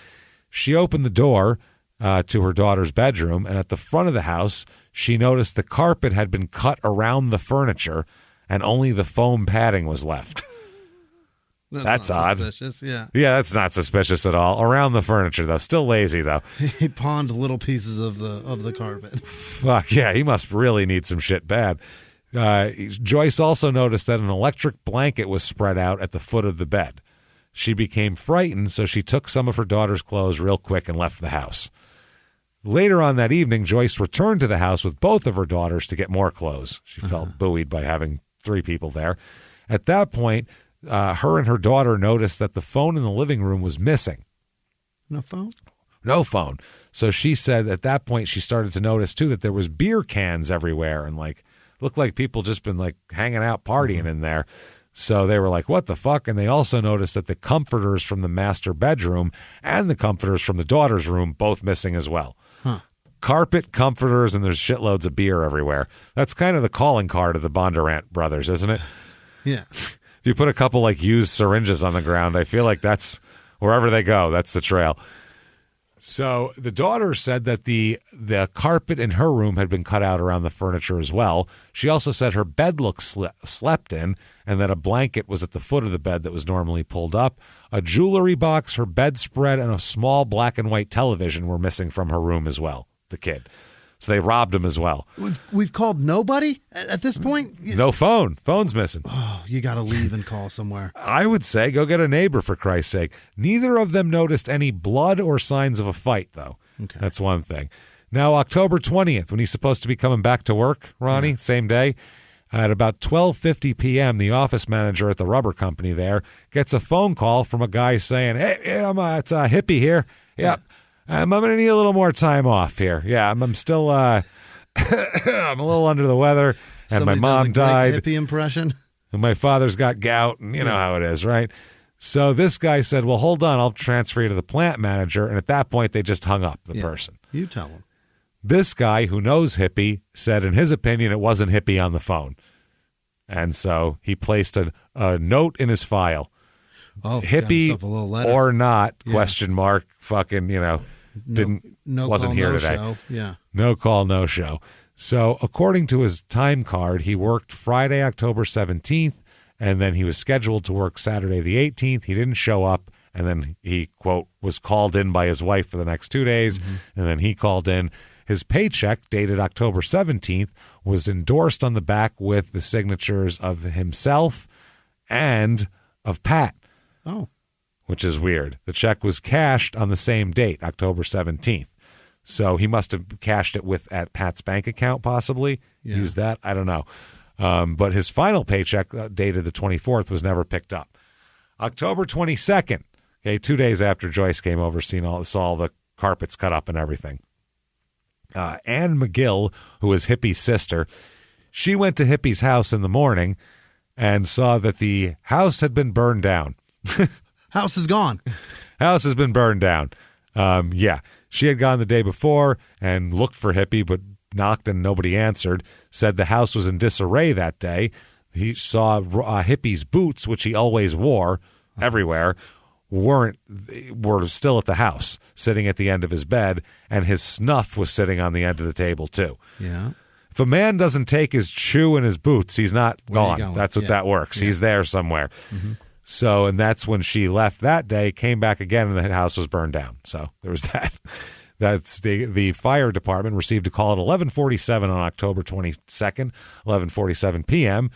she opened the door to her daughter's bedroom, and at the front of the house, she noticed the carpet had been cut around the furniture, and only the foam padding was left. That's odd. Suspicious, yeah. Yeah, that's not suspicious at all. Around the furniture, though. Still lazy, though. He pawned little pieces of the carpet. Fuck, yeah, he must really need some shit bad. Joyce also noticed that an electric blanket was spread out at the foot of the bed. She became frightened, so she took some of her daughter's clothes real quick and left the house. Later on that evening, Joyce returned to the house with both of her daughters to get more clothes. She felt buoyed by having 3 people there. At that point, her and her daughter noticed that the phone in the living room was missing. No phone? No phone. So she said at that point she started to notice, too, that there was beer cans everywhere and, looked like people just been, hanging out partying in there. So they were like, what the fuck? And they also noticed that the comforters from the master bedroom and the comforters from the daughter's room both missing as well. Huh. Carpet, comforters, and there's shitloads of beer everywhere. That's kind of the calling card of the Bondurant brothers, isn't it? Yeah. If you put a couple used syringes on the ground, I feel like that's wherever they go, that's the trail. So the daughter said that the carpet in her room had been cut out around the furniture as well. She also said her bed looked slept in and that a blanket was at the foot of the bed that was normally pulled up. A jewelry box, her bedspread, and a small black and white television were missing from her room as well, the kid. So they robbed him as well. We've called nobody at this point? No phone. Phone's missing. Oh, you got to leave and call somewhere. I would say go get a neighbor, for Christ's sake. Neither of them noticed any blood or signs of a fight, though. Okay. That's one thing. Now, October 20th, when he's supposed to be coming back to work, Ronnie, same day, at about 12:50 p.m., the office manager at the rubber company there gets a phone call from a guy saying, hey, it's a Hippie here. Yep. I'm going to need a little more time off here. Yeah, I'm still, I'm a little under the weather, and Somebody my mom died. Hippie impression. And my father's got gout, and you know how it is, right? So this guy said, well, hold on, I'll transfer you to the plant manager. And at that point, they just hung up the person. You tell him. This guy who knows Hippie said, in his opinion, it wasn't Hippie on the phone. And so he placed a note in his file. Oh, Hippie or not, question mark, fucking, wasn't here today. Show. Yeah. No call, no show. So according to his time card, he worked Friday, October 17th, and then he was scheduled to work Saturday the 18th. He didn't show up, and then he, quote, was called in by his wife for the next 2 days, and then he called in. His paycheck, dated October 17th, was endorsed on the back with the signatures of himself and of Pat. Oh. Which is weird. The check was cashed on the same date, October 17th. So he must have cashed it at Pat's bank account, possibly. Yeah. Used that. I don't know. But his final paycheck, dated the 24th, was never picked up. October 22nd, 2 days after Joyce came over, saw all the carpets cut up and everything. Ann McGill, who was Hippie's sister, she went to Hippie's house in the morning and saw that the house had been burned down. House is gone. House has been burned down. Yeah. She had gone the day before and looked for Hippie, but knocked and nobody answered. Said the house was in disarray that day. He saw Hippie's boots, which he always wore everywhere, were still at the house, sitting at the end of his bed, and his snuff was sitting on the end of the table too. Yeah. If a man doesn't take his shoe and his boots, he's not gone. That's what that works. Yeah. He's there somewhere. Mm-hmm. So, and that's when she left that day, came back again, and the house was burned down. So there was that. That's the fire department received a call at 11:47 on October 22nd, 11:47 p.m.,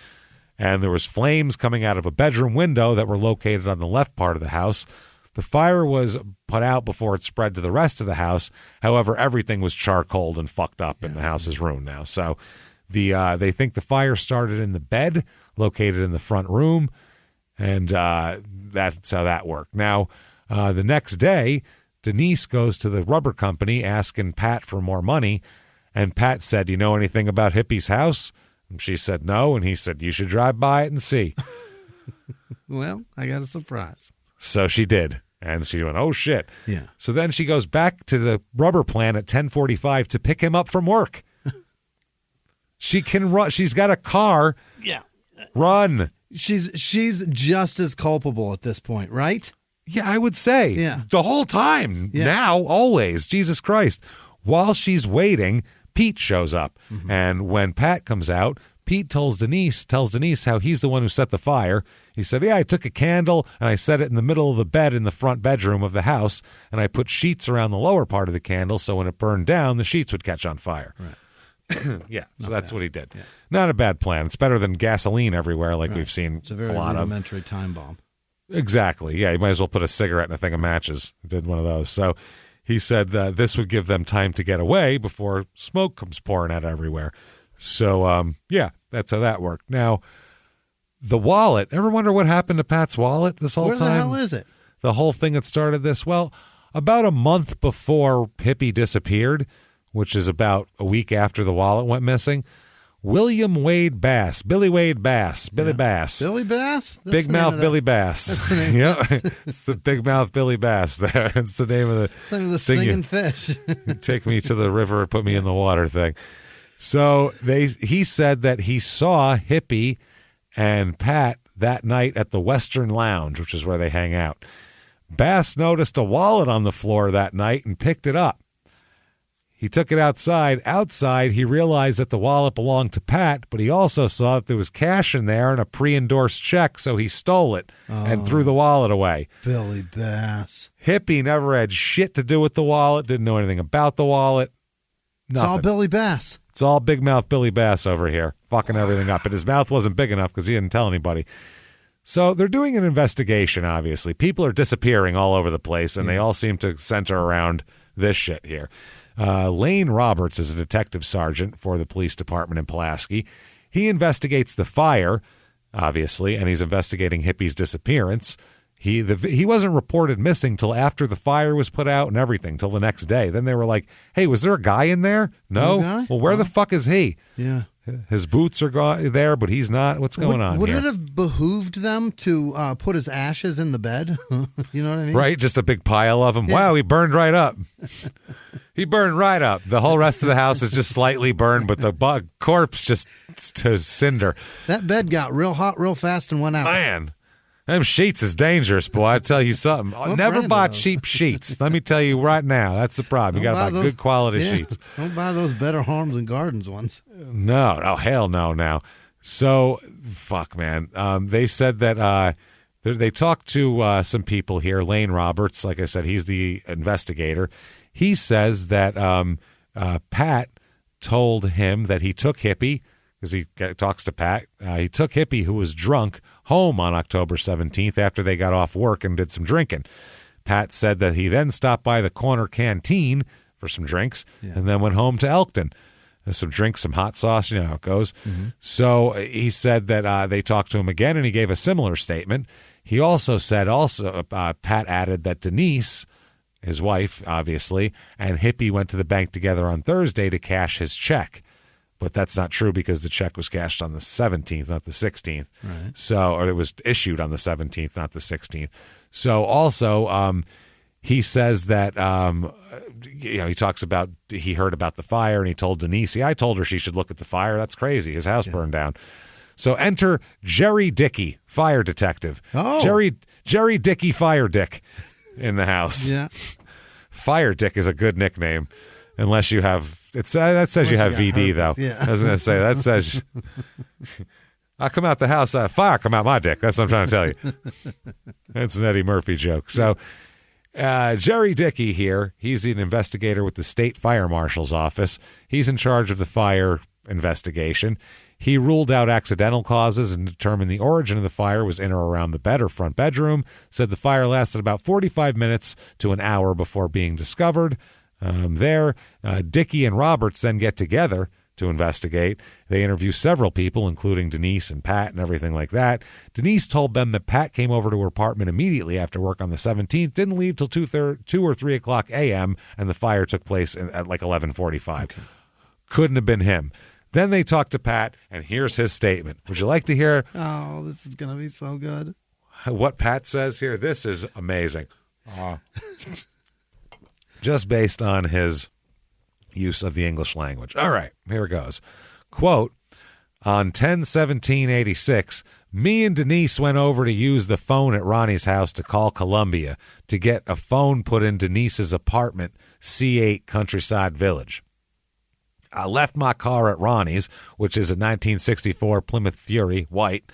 and there was flames coming out of a bedroom window that were located on the left part of the house. The fire was put out before it spread to the rest of the house. However, everything was charcoaled and fucked up, and the house is ruined now. So they think the fire started in the bed located in the front room, and that's how that worked. Now, the next day, Denise goes to the rubber company asking Pat for more money, and Pat said, "You know anything about Hippie's house?" And she said no, and he said, "You should drive by it and see." Well, I got a surprise. So she did, and she went, "Oh, shit." Yeah. So then she goes back to the rubber plant at 10:45 to pick him up from work. She can run. She's got a car. Yeah. Run. She's just as culpable at this point, right? Yeah, I would say. Yeah. The whole time. Yeah. Now, always. Jesus Christ. While she's waiting, Pete shows up. Mm-hmm. And when Pat comes out, Pete tells Denise how he's the one who set the fire. He said, "Yeah, I took a candle and I set it in the middle of the bed in the front bedroom of the house, and I put sheets around the lower part of the candle so when it burned down, the sheets would catch on fire." Right. Yeah, so that's what he did. Yeah. Not a bad plan. It's better than gasoline everywhere like we've seen it's a very rudimentary time bomb. Exactly. Yeah, you might as well put a cigarette in a thing of matches. Did one of those. So he said that this would give them time to get away before smoke comes pouring out everywhere. So, yeah, that's how that worked. Now, the wallet. Ever wonder what happened to Pat's wallet this whole time? Where the hell is it? The whole thing that started this? Well, about a month before Hippie disappeared, which is about a week after the wallet went missing, Billy Bass. Billy Bass? Billy Bass? That's Big Mouth Billy Bass. That's the name. Yep. It's the Big Mouth Billy Bass there. It's the name of the singing fish. Take me to the river, put me in the water thing. So he said that he saw Hippie and Pat that night at the Western Lounge, which is where they hang out. Bass noticed a wallet on the floor that night and picked it up. He took it outside. Outside, he realized that the wallet belonged to Pat, but he also saw that there was cash in there and a pre-endorsed check, so he stole it and threw the wallet away. Billy Bass. Hippie never had shit to do with the wallet, didn't know anything about the wallet. Nothing. It's all Billy Bass. It's all Big Mouth Billy Bass over here, fucking everything up. And his mouth wasn't big enough because he didn't tell anybody. So they're doing an investigation, obviously. People are disappearing all over the place, and they all seem to center around this shit here. Lane Roberts is a detective sergeant for the police department in Pulaski. He investigates the fire, obviously, and he's investigating Hippie's disappearance. He wasn't reported missing till after the fire was put out and everything, till the next day. Then they were like, "Hey, was there a guy in there?" No. Well, where the fuck is he? Yeah. His boots are there, but he's not. What's going on would here? Would it have behooved them to put his ashes in the bed? You know what I mean? Right, just a big pile of them. Yeah. Wow, he burned right up. He burned right up. The whole rest of the house is just slightly burned, but the corpse just to cinder. That bed got real hot real fast and went out. Man, them sheets is dangerous, boy. I tell you something. Never buy cheap sheets. Let me tell you right now. That's the problem. You got to buy good quality sheets. Don't buy those Better Homes and Gardens ones. No. Oh, hell no now. So, fuck, man. They said that they talked to some people here. Lane Roberts, like I said, he's the investigator. He says that Pat told him that he took Hippie, because he talks to Pat. He took Hippie, who was drunk, home on October 17th after they got off work and did some drinking. Pat said that he then stopped by the corner canteen for some drinks and then went home to Elkton. Some drinks, some hot sauce, you know how it goes. Mm-hmm. So he said that they talked to him again, and he gave a similar statement. He also said, Pat added that Denise, his wife, obviously, and Hippie went to the bank together on Thursday to cash his check. But that's not true because the check was cashed on the 17th, not the 16th. Right. So, or it was issued on the 17th, not the 16th. So also, He says that, he talks about he heard about the fire and he told Denise, I told her she should look at the fire. That's crazy. His house burned down. So enter Jerry Dickey, fire detective. Oh. Jerry Dickey Fire Dick in the house. Yeah. Fire Dick is a good nickname, unless you have, that says you have VD, though. Yeah. I was going to say, that says, I come out the house, fire come out my dick. That's what I'm trying to tell you. That's an Eddie Murphy joke. So, Jerry Dickey here, he's an investigator with the State Fire Marshal's Office. He's in charge of the fire investigation. He ruled out accidental causes and determined the origin of the fire was in or around the bed or front bedroom. Said the fire lasted about 45 minutes to an hour before being discovered. Dickey and Roberts then get together to investigate. They interview several people, including Denise and Pat and everything like that. Denise told them that Pat came over to her apartment immediately after work on the 17th, didn't leave till 2 or 3 o'clock a.m., and the fire took place at like 11:45. Okay. Couldn't have been him. Then they talked to Pat, and here's his statement. Would you like to hear? Oh, this is going to be so good. What Pat says here? This is amazing. Just based on his use of the English language. All right, here it goes. Quote, on 10/17/86, me and Denise went over to use the phone at Ronnie's house to call Columbia to get a phone put in Denise's apartment, C8 Countryside Village. I left my car at Ronnie's, which is a 1964 Plymouth Fury, white.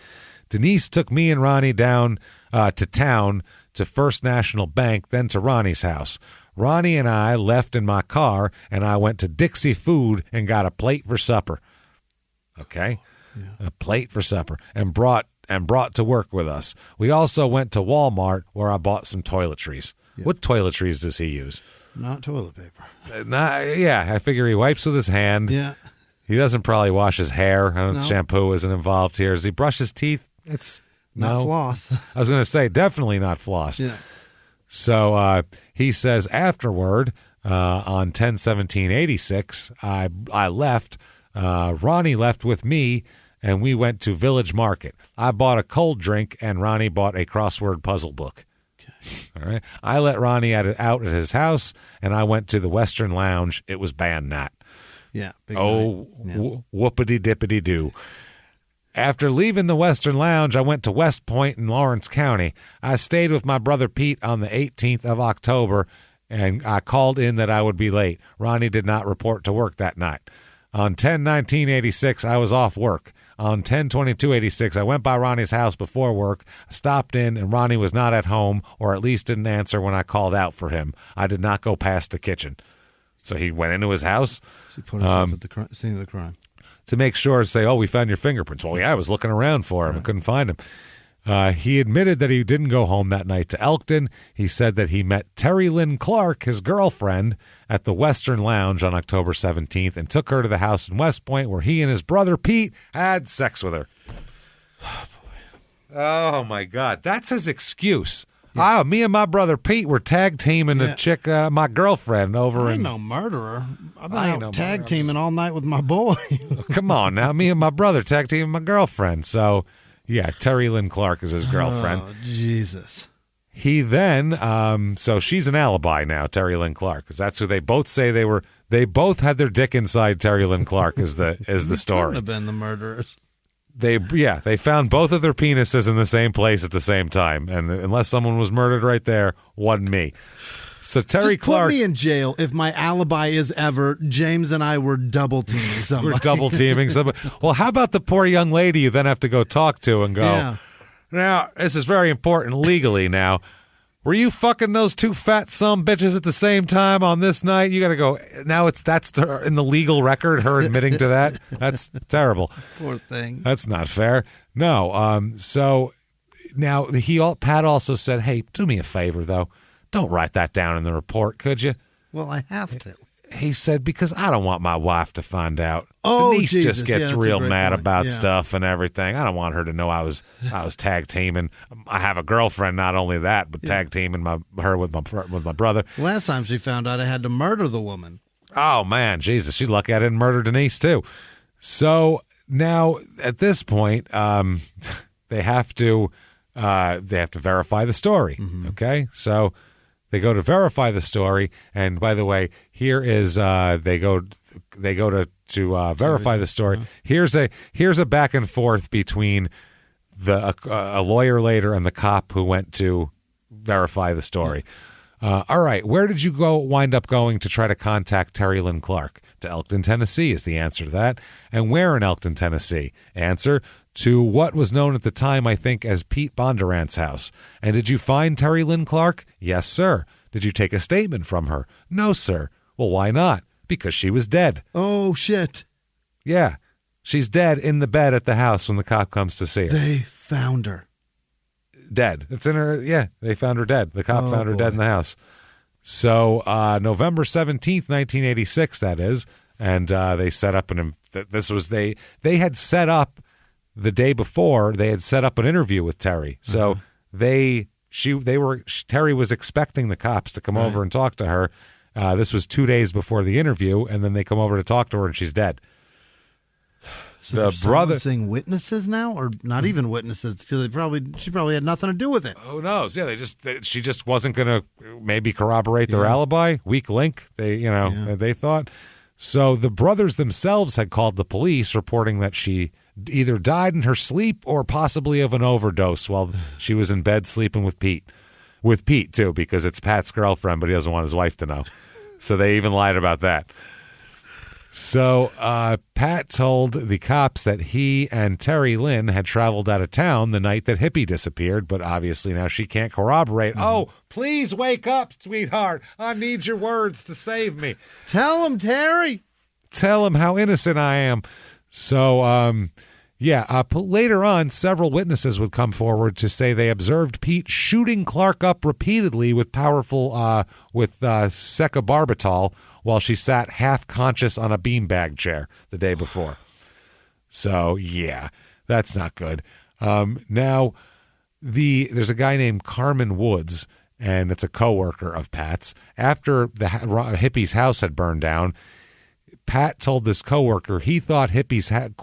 Denise took me and Ronnie down to town to First National Bank, then to Ronnie's house. Ronnie and I left in my car, and I went to Dixie Food and got a plate for supper. Okay? Yeah. A plate for supper. And brought to work with us. We also went to Walmart where I bought some toiletries. Yeah. What toiletries does he use? Not toilet paper. I figure he wipes with his hand. Yeah. He doesn't probably wash his hair. Shampoo isn't involved here. Does he brush his teeth? It's not floss. I was going to say, definitely not floss. Yeah. So he says afterward, on 10/17/86, I left. Ronnie left with me, and we went to Village Market. I bought a cold drink, and Ronnie bought a crossword puzzle book. All right. I let Ronnie out at his house, and I went to the Western Lounge. It was band night. Yeah. Whoopity-dippity-doo. After leaving the Western Lounge, I went to West Point in Lawrence County. I stayed with my brother Pete on the 18th of October, and I called in that I would be late. Ronnie did not report to work that night. On 10/19/86, I was off work. On 10/22/86, I went by Ronnie's house before work, stopped in, and Ronnie was not at home, or at least didn't answer when I called out for him. I did not go past the kitchen. So he went into his house. So he put himself at the scene of the crime. To make sure, say, we found your fingerprints. Well, yeah, I was looking around for him. Right. I couldn't find him. He admitted that he didn't go home that night to Elkton. He said that he met Terry Lynn Clark, his girlfriend, at the Western Lounge on October 17th and took her to the house in West Point where he and his brother Pete had sex with her. Oh, boy. Oh, my God. That's his excuse. Yeah. Me and my brother Pete were tag teaming a chick, my girlfriend, over I ain't no murderer. I've been out tag teaming all night with my boy. Come on now. Me and my brother tag teaming my girlfriend. So, yeah, Terry Lynn Clark is his girlfriend. Oh, Jesus. He then, so she's an alibi now, Terry Lynn Clark, because that's who they both say they were. They both had their dick inside Terry Lynn Clark is the story. Couldn't have been the murderers. They found both of their penises in the same place at the same time, and unless someone was murdered right there, wasn't me. So Terry Clark, put me in jail if my alibi is ever James and I were double teaming somebody. We're double teaming somebody. Well, how about the poor young lady you then have to go talk to and go? Yeah. Now this is very important legally. Now, were you fucking those two fat bitches at the same time on this night? You got to go. Now that's in the legal record. Her admitting to that. That's terrible. Poor thing. That's not fair. No. So now Pat also said, "Hey, do me a favor though. Don't write that down in the report, could you?" Well, I have to. He said, because I don't want my wife to find out. Oh, Denise Jesus. just gets real mad point. about stuff and everything. I don't want her to know I was tag teaming. I have a girlfriend, not only that, but tag teaming her with my brother. Last time she found out I had to murder the woman. Oh man, Jesus, she's lucky I didn't murder Denise too. So now at this point, they have to verify the story. Mm-hmm. Okay, so They go to verify the story, and by the way, here is they go to verify the story. Here's a back and forth between a lawyer later and the cop who went to verify the story. All right, where did you wind up going to try to contact Terry Lynn Clark? To Elkton, Tennessee is the answer to that. And where in Elkton, Tennessee? Answer, to what was known at the time, I think, as Pete Bondurant's house. And did you find Terry Lynn Clark? Yes, sir. Did you take a statement from her? No, sir. Well, why not? Because she was dead. Oh, shit. Yeah. She's dead in the bed at the house when the cop comes to see her. They found her. Dead. It's in her. Yeah, they found her dead. The cop found her dead in the house. So November 17th, 1986, that is. And they set up they had set up the day before, they had set up an interview with Terry. So Terry was expecting the cops to come over and talk to her. This was 2 days before the interview, and then they come over to talk to her, and she's dead. So the brother saying witnesses now, or not even witnesses. She probably had nothing to do with it. Who knows? Yeah, she just wasn't going to maybe corroborate their alibi. Weak link. They thought. So the brothers themselves had called the police, reporting that she either died in her sleep or possibly of an overdose while she was in bed sleeping with Pete. With Pete, too, because it's Pat's girlfriend, but he doesn't want his wife to know. So they even lied about that. So Pat told the cops that he and Terry Lynn had traveled out of town the night that Hippie disappeared, but obviously now she can't corroborate. Oh, please wake up, sweetheart. I need your words to save me. Tell him, Terry. Tell him how innocent I am. So, later on, several witnesses would come forward to say they observed Pete shooting Clark up repeatedly with powerful, secabarbital while she sat half-conscious on a beanbag chair the day before. So, yeah, that's not good. Now, there's a guy named Carmen Woods, and it's a coworker of Pat's. After the Hippie's house had burned down, Pat told this coworker he thought Hippie had,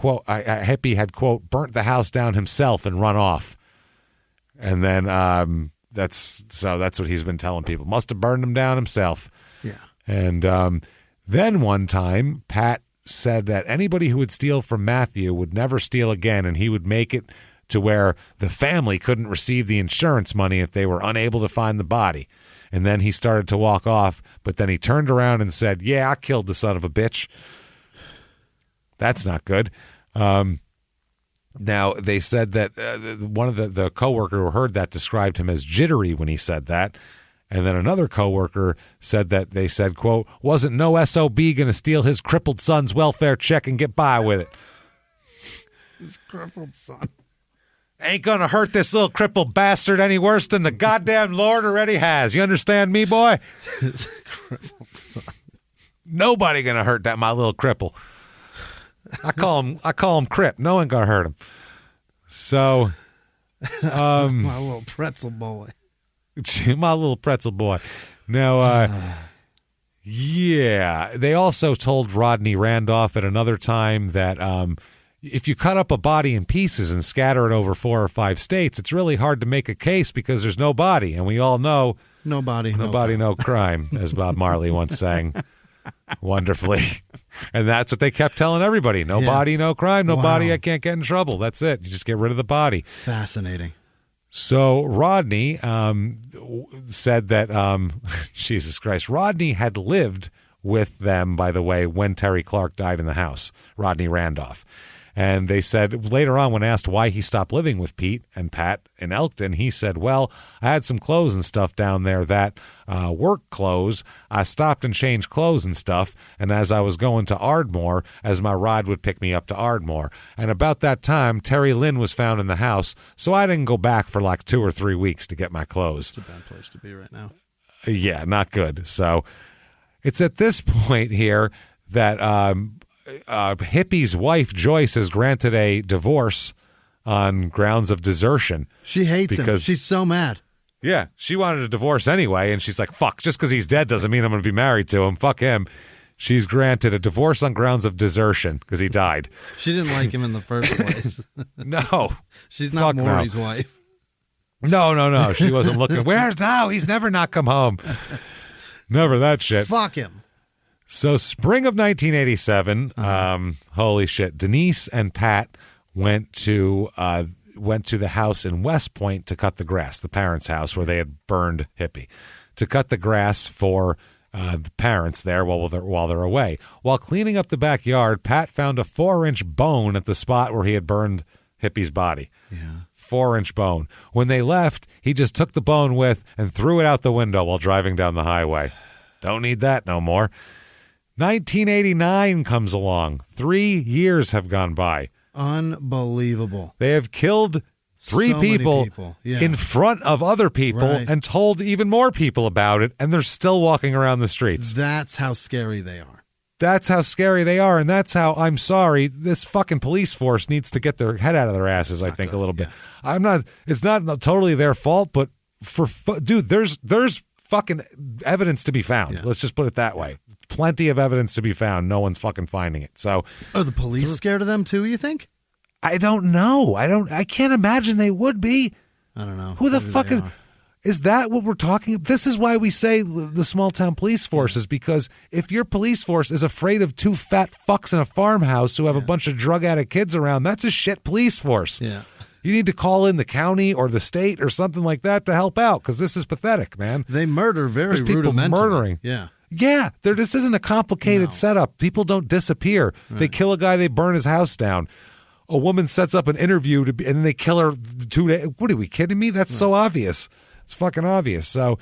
quote, burnt the house down himself and run off. And then that's what he's been telling people. Must have burned him down himself. Yeah. And then one time, Pat said that anybody who would steal from Matthew would never steal again, and he would make it to where the family couldn't receive the insurance money if they were unable to find the body. And then he started to walk off, but then he turned around and said, yeah, I killed the son of a bitch. That's not good. Now, they said that one of the coworker who heard that described him as jittery when he said that. And then another coworker said that they said, quote, wasn't no SOB going to steal his crippled son's welfare check and get by with it. His crippled son. Ain't going to hurt this little crippled bastard any worse than the goddamn Lord already has. You understand me, boy? His crippled son. Nobody going to hurt my little cripple. I call him Crip. No one going to hurt him. So, my little pretzel boy. My little pretzel boy. Now, they also told Rodney Randolph at another time that if you cut up a body in pieces and scatter it over 4 or 5 states, it's really hard to make a case because there's no body. And we all know no body, no crime, as Bob Marley once sang wonderfully. And that's what they kept telling everybody. No body, no crime. No body, I can't get in trouble. That's it. You just get rid of the body. Fascinating. So Rodney said that, Jesus Christ, Rodney had lived with them, by the way, when Terry Clark died in the house, Rodney Randolph. And they said later on when asked why he stopped living with Pete and Pat in Elkton, he said, well, I had some clothes and stuff down there that work clothes. I stopped and changed clothes and stuff. And as I was going to Ardmore, as my ride would pick me up to Ardmore. And about that time, Terry Lynn was found in the house. So I didn't go back for like 2 or 3 weeks to get my clothes. It's a bad place to be right now. Yeah, not good. So it's at this point here that Hippie's wife, Joyce, is granted a divorce on grounds of desertion. She hates him. She's so mad. Yeah, she wanted a divorce anyway, and she's like, fuck, just because he's dead doesn't mean I'm going to be married to him. Fuck him. She's granted a divorce on grounds of desertion because he died. She didn't like him in the first place. No. She's not Maury's wife. No. She wasn't looking. Where's now? He's never not come home. Never that shit. Fuck him. So spring of 1987, holy shit, Denise and Pat went to the house in West Point to cut the grass, the parents' house where they had burned Hippie, to cut the grass for the parents there while they're away. While cleaning up the backyard, Pat found a 4-inch bone at the spot where he had burned Hippie's body. Yeah. 4-inch bone. When they left, he just took the bone with and threw it out the window while driving down the highway. Don't need that no more. 1989 comes along. 3 years have gone by. Unbelievable. They have killed three people. Yeah. In front of other people and told even more people about it, and they're still walking around the streets. That's how scary they are. That's how scary they are, and that's how, I'm sorry, this fucking police force needs to get their head out of their asses, I think, a little bit. It's not totally their fault, but dude, there's fucking evidence to be found. Yeah. Let's just put it that way. Plenty of evidence to be found. No one's fucking finding it. So, are the police scared of them too, you think? I don't know. I can't imagine they would be. I don't know. Who the fuck is that what we're talking about? This is why we say the small town police force is because if your police force is afraid of 2 fat fucks in a farmhouse who have a bunch of drug addict kids around, that's a shit police force. Yeah. You need to call in the county or the state or something like that to help out because this is pathetic, man. They murder very There's people rudimentally. murdering. Yeah. Yeah, this isn't a complicated setup. People don't disappear. Right. They kill a guy, they burn his house down. A woman sets up an interview and then they kill her 2 days. What are we kidding me? That's so obvious. It's fucking obvious. So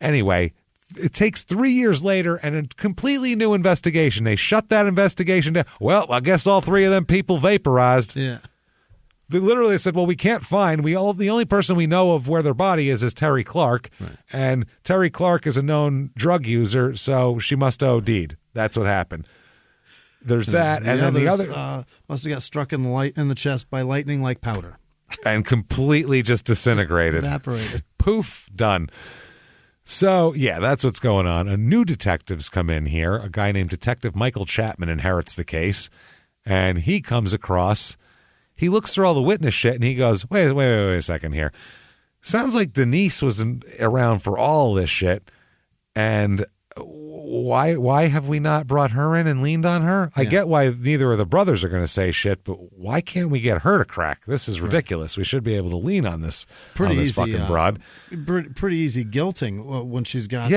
anyway, it takes 3 years later and a completely new investigation. They shut that investigation down. Well, I guess all 3 of them people vaporized. Yeah. They literally said, well, we can't find. The only person we know of where their body is Terry Clark. Right. And Terry Clark is a known drug user, so she must have OD'd. That's what happened. There's that. And then the other must have got struck in the chest by lightning like powder. And completely just disintegrated. Evaporated. Poof, done. So, yeah, that's what's going on. A new detective's come in here. A guy named Detective Michael Chapman inherits the case. And he comes across, he looks through all the witness shit and he goes, wait a second here. Sounds like Denise was around for all this shit. And why have we not brought her in and leaned on her? I get why neither of the brothers are going to say shit, but why can't we get her to crack? This is ridiculous. We should be able to lean on this fucking broad. Pretty easy guilting when she's got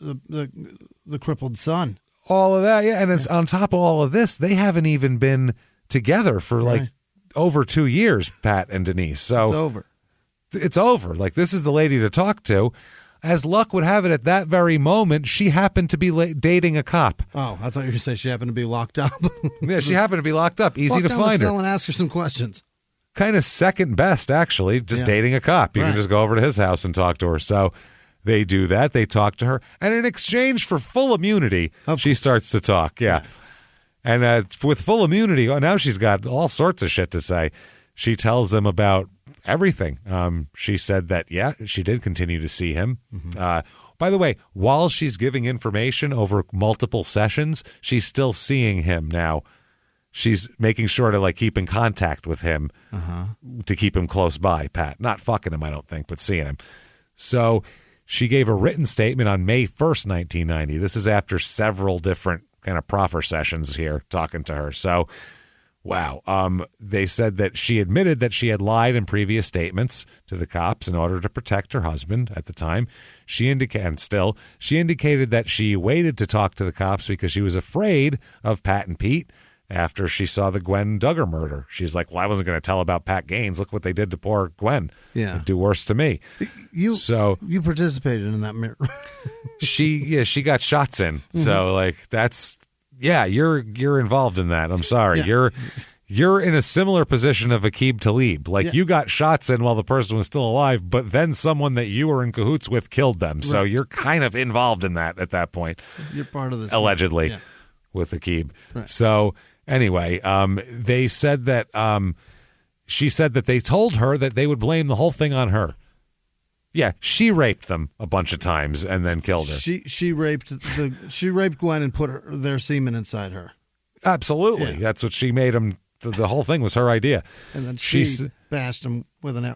the crippled son. All of that, yeah. And it's on top of all of this, they haven't even been together for like over 2 years, Pat and Denise. So it's over. It's over. Like, this is the lady to talk to. As luck would have it, at that very moment, she happened to be dating a cop. Oh, I thought you were going to say she happened to be locked up. Yeah, she happened to be locked up. Easy to find her. And ask her some questions. Kind of second best, actually, just dating a cop. You can just go over to his house and talk to her. So they do that. They talk to her. And in exchange for full immunity, she starts to talk. Yeah. And with full immunity, now she's got all sorts of shit to say. She tells them about everything. She said that, she did continue to see him. Mm-hmm. By the way, while she's giving information over multiple sessions, she's still seeing him now. She's making sure to keep in contact with him to keep him close by, Pat. Not fucking him, I don't think, but seeing him. So she gave a written statement on May 1st, 1990. This is after several different kind of proffer sessions here talking to her. So wow. They said that she admitted that she had lied in previous statements to the cops in order to protect her husband at the time. She indicated that she waited to talk to the cops because she was afraid of Pat and Pete after she saw the Gwen Duggar murder. She's like, well, I wasn't going to tell about Pat Gaines. Look what they did to poor Gwen. Yeah. It'd do worse to me. You participated in that murder. She got shots in. Mm-hmm. So that's... Yeah, you're involved in that. I'm sorry. Yeah. You're in a similar position of Aqib Talib. You got shots in while the person was still alive, but then someone that you were in cahoots with killed them. Right. So you're kind of involved in that at that point. You're part of this. Allegedly, with Aqib. Right. So anyway, they said that she said that they told her that they would blame the whole thing on her. Yeah, she raped them a bunch of times and then killed her. She raped Gwen and put their semen inside her. Absolutely. Yeah. That's what she made them the whole thing was her idea. And then she bashed him with an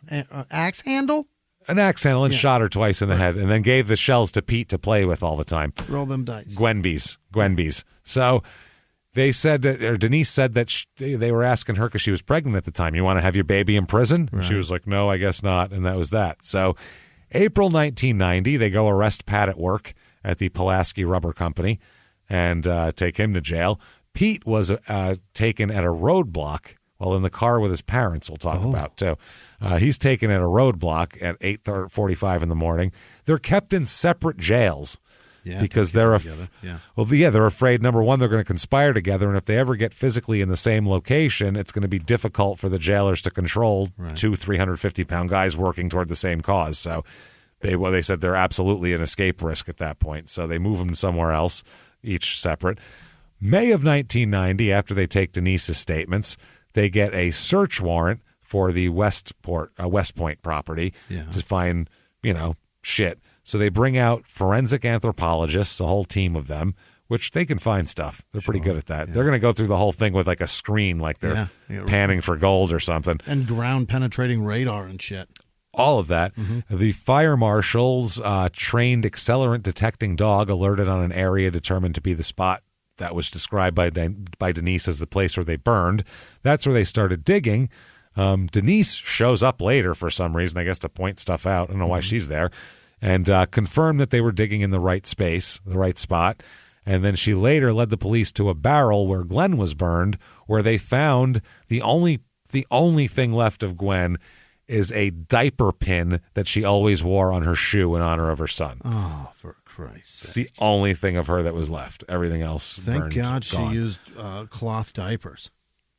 axe handle? An axe handle and shot her twice in the head, and then gave the shells to Pete to play with all the time. Roll them dice. Gwenbees. So they said that, or Denise said that they were asking her because she was pregnant at the time, you want to have your baby in prison? Right. She was like, no, I guess not, and that was that. So April 1990, they go arrest Pat at work at the Pulaski Rubber Company and take him to jail. Pete was taken at a roadblock while in the car with his parents, we'll talk about, too. He's taken at a roadblock at 8:45 in the morning. They're kept in separate jails because they're they're afraid, number one, they're going to conspire together, and if they ever get physically in the same location, it's going to be difficult for the jailers to control two 350-pound guys working toward the same cause. So they said they're absolutely an escape risk at that point. So they move them somewhere else, each separate. May of 1990, after they take Denise's statements, they get a search warrant for the West Point property to find, shit. So they bring out forensic anthropologists, a whole team of them, which they can find stuff. They're pretty good at that. Yeah. They're going to go through the whole thing with like a screen, like they're panning for gold or something. And ground-penetrating radar and shit. All of that. Mm-hmm. The fire marshal's trained accelerant-detecting dog alerted on an area determined to be the spot that was described by Denise as the place where they burned. That's where they started digging. Denise shows up later for some reason, I guess to point stuff out. I don't know why she's there. And confirmed that they were digging in the right space, the right spot. And then she later led the police to a barrel where Glenn was burned, where they found the only thing left of Gwen is a diaper pin that she always wore on her shoe in honor of her son. Oh, for Christ's sake. It's the only thing of her that was left. Everything else Thank God she gone. used cloth diapers.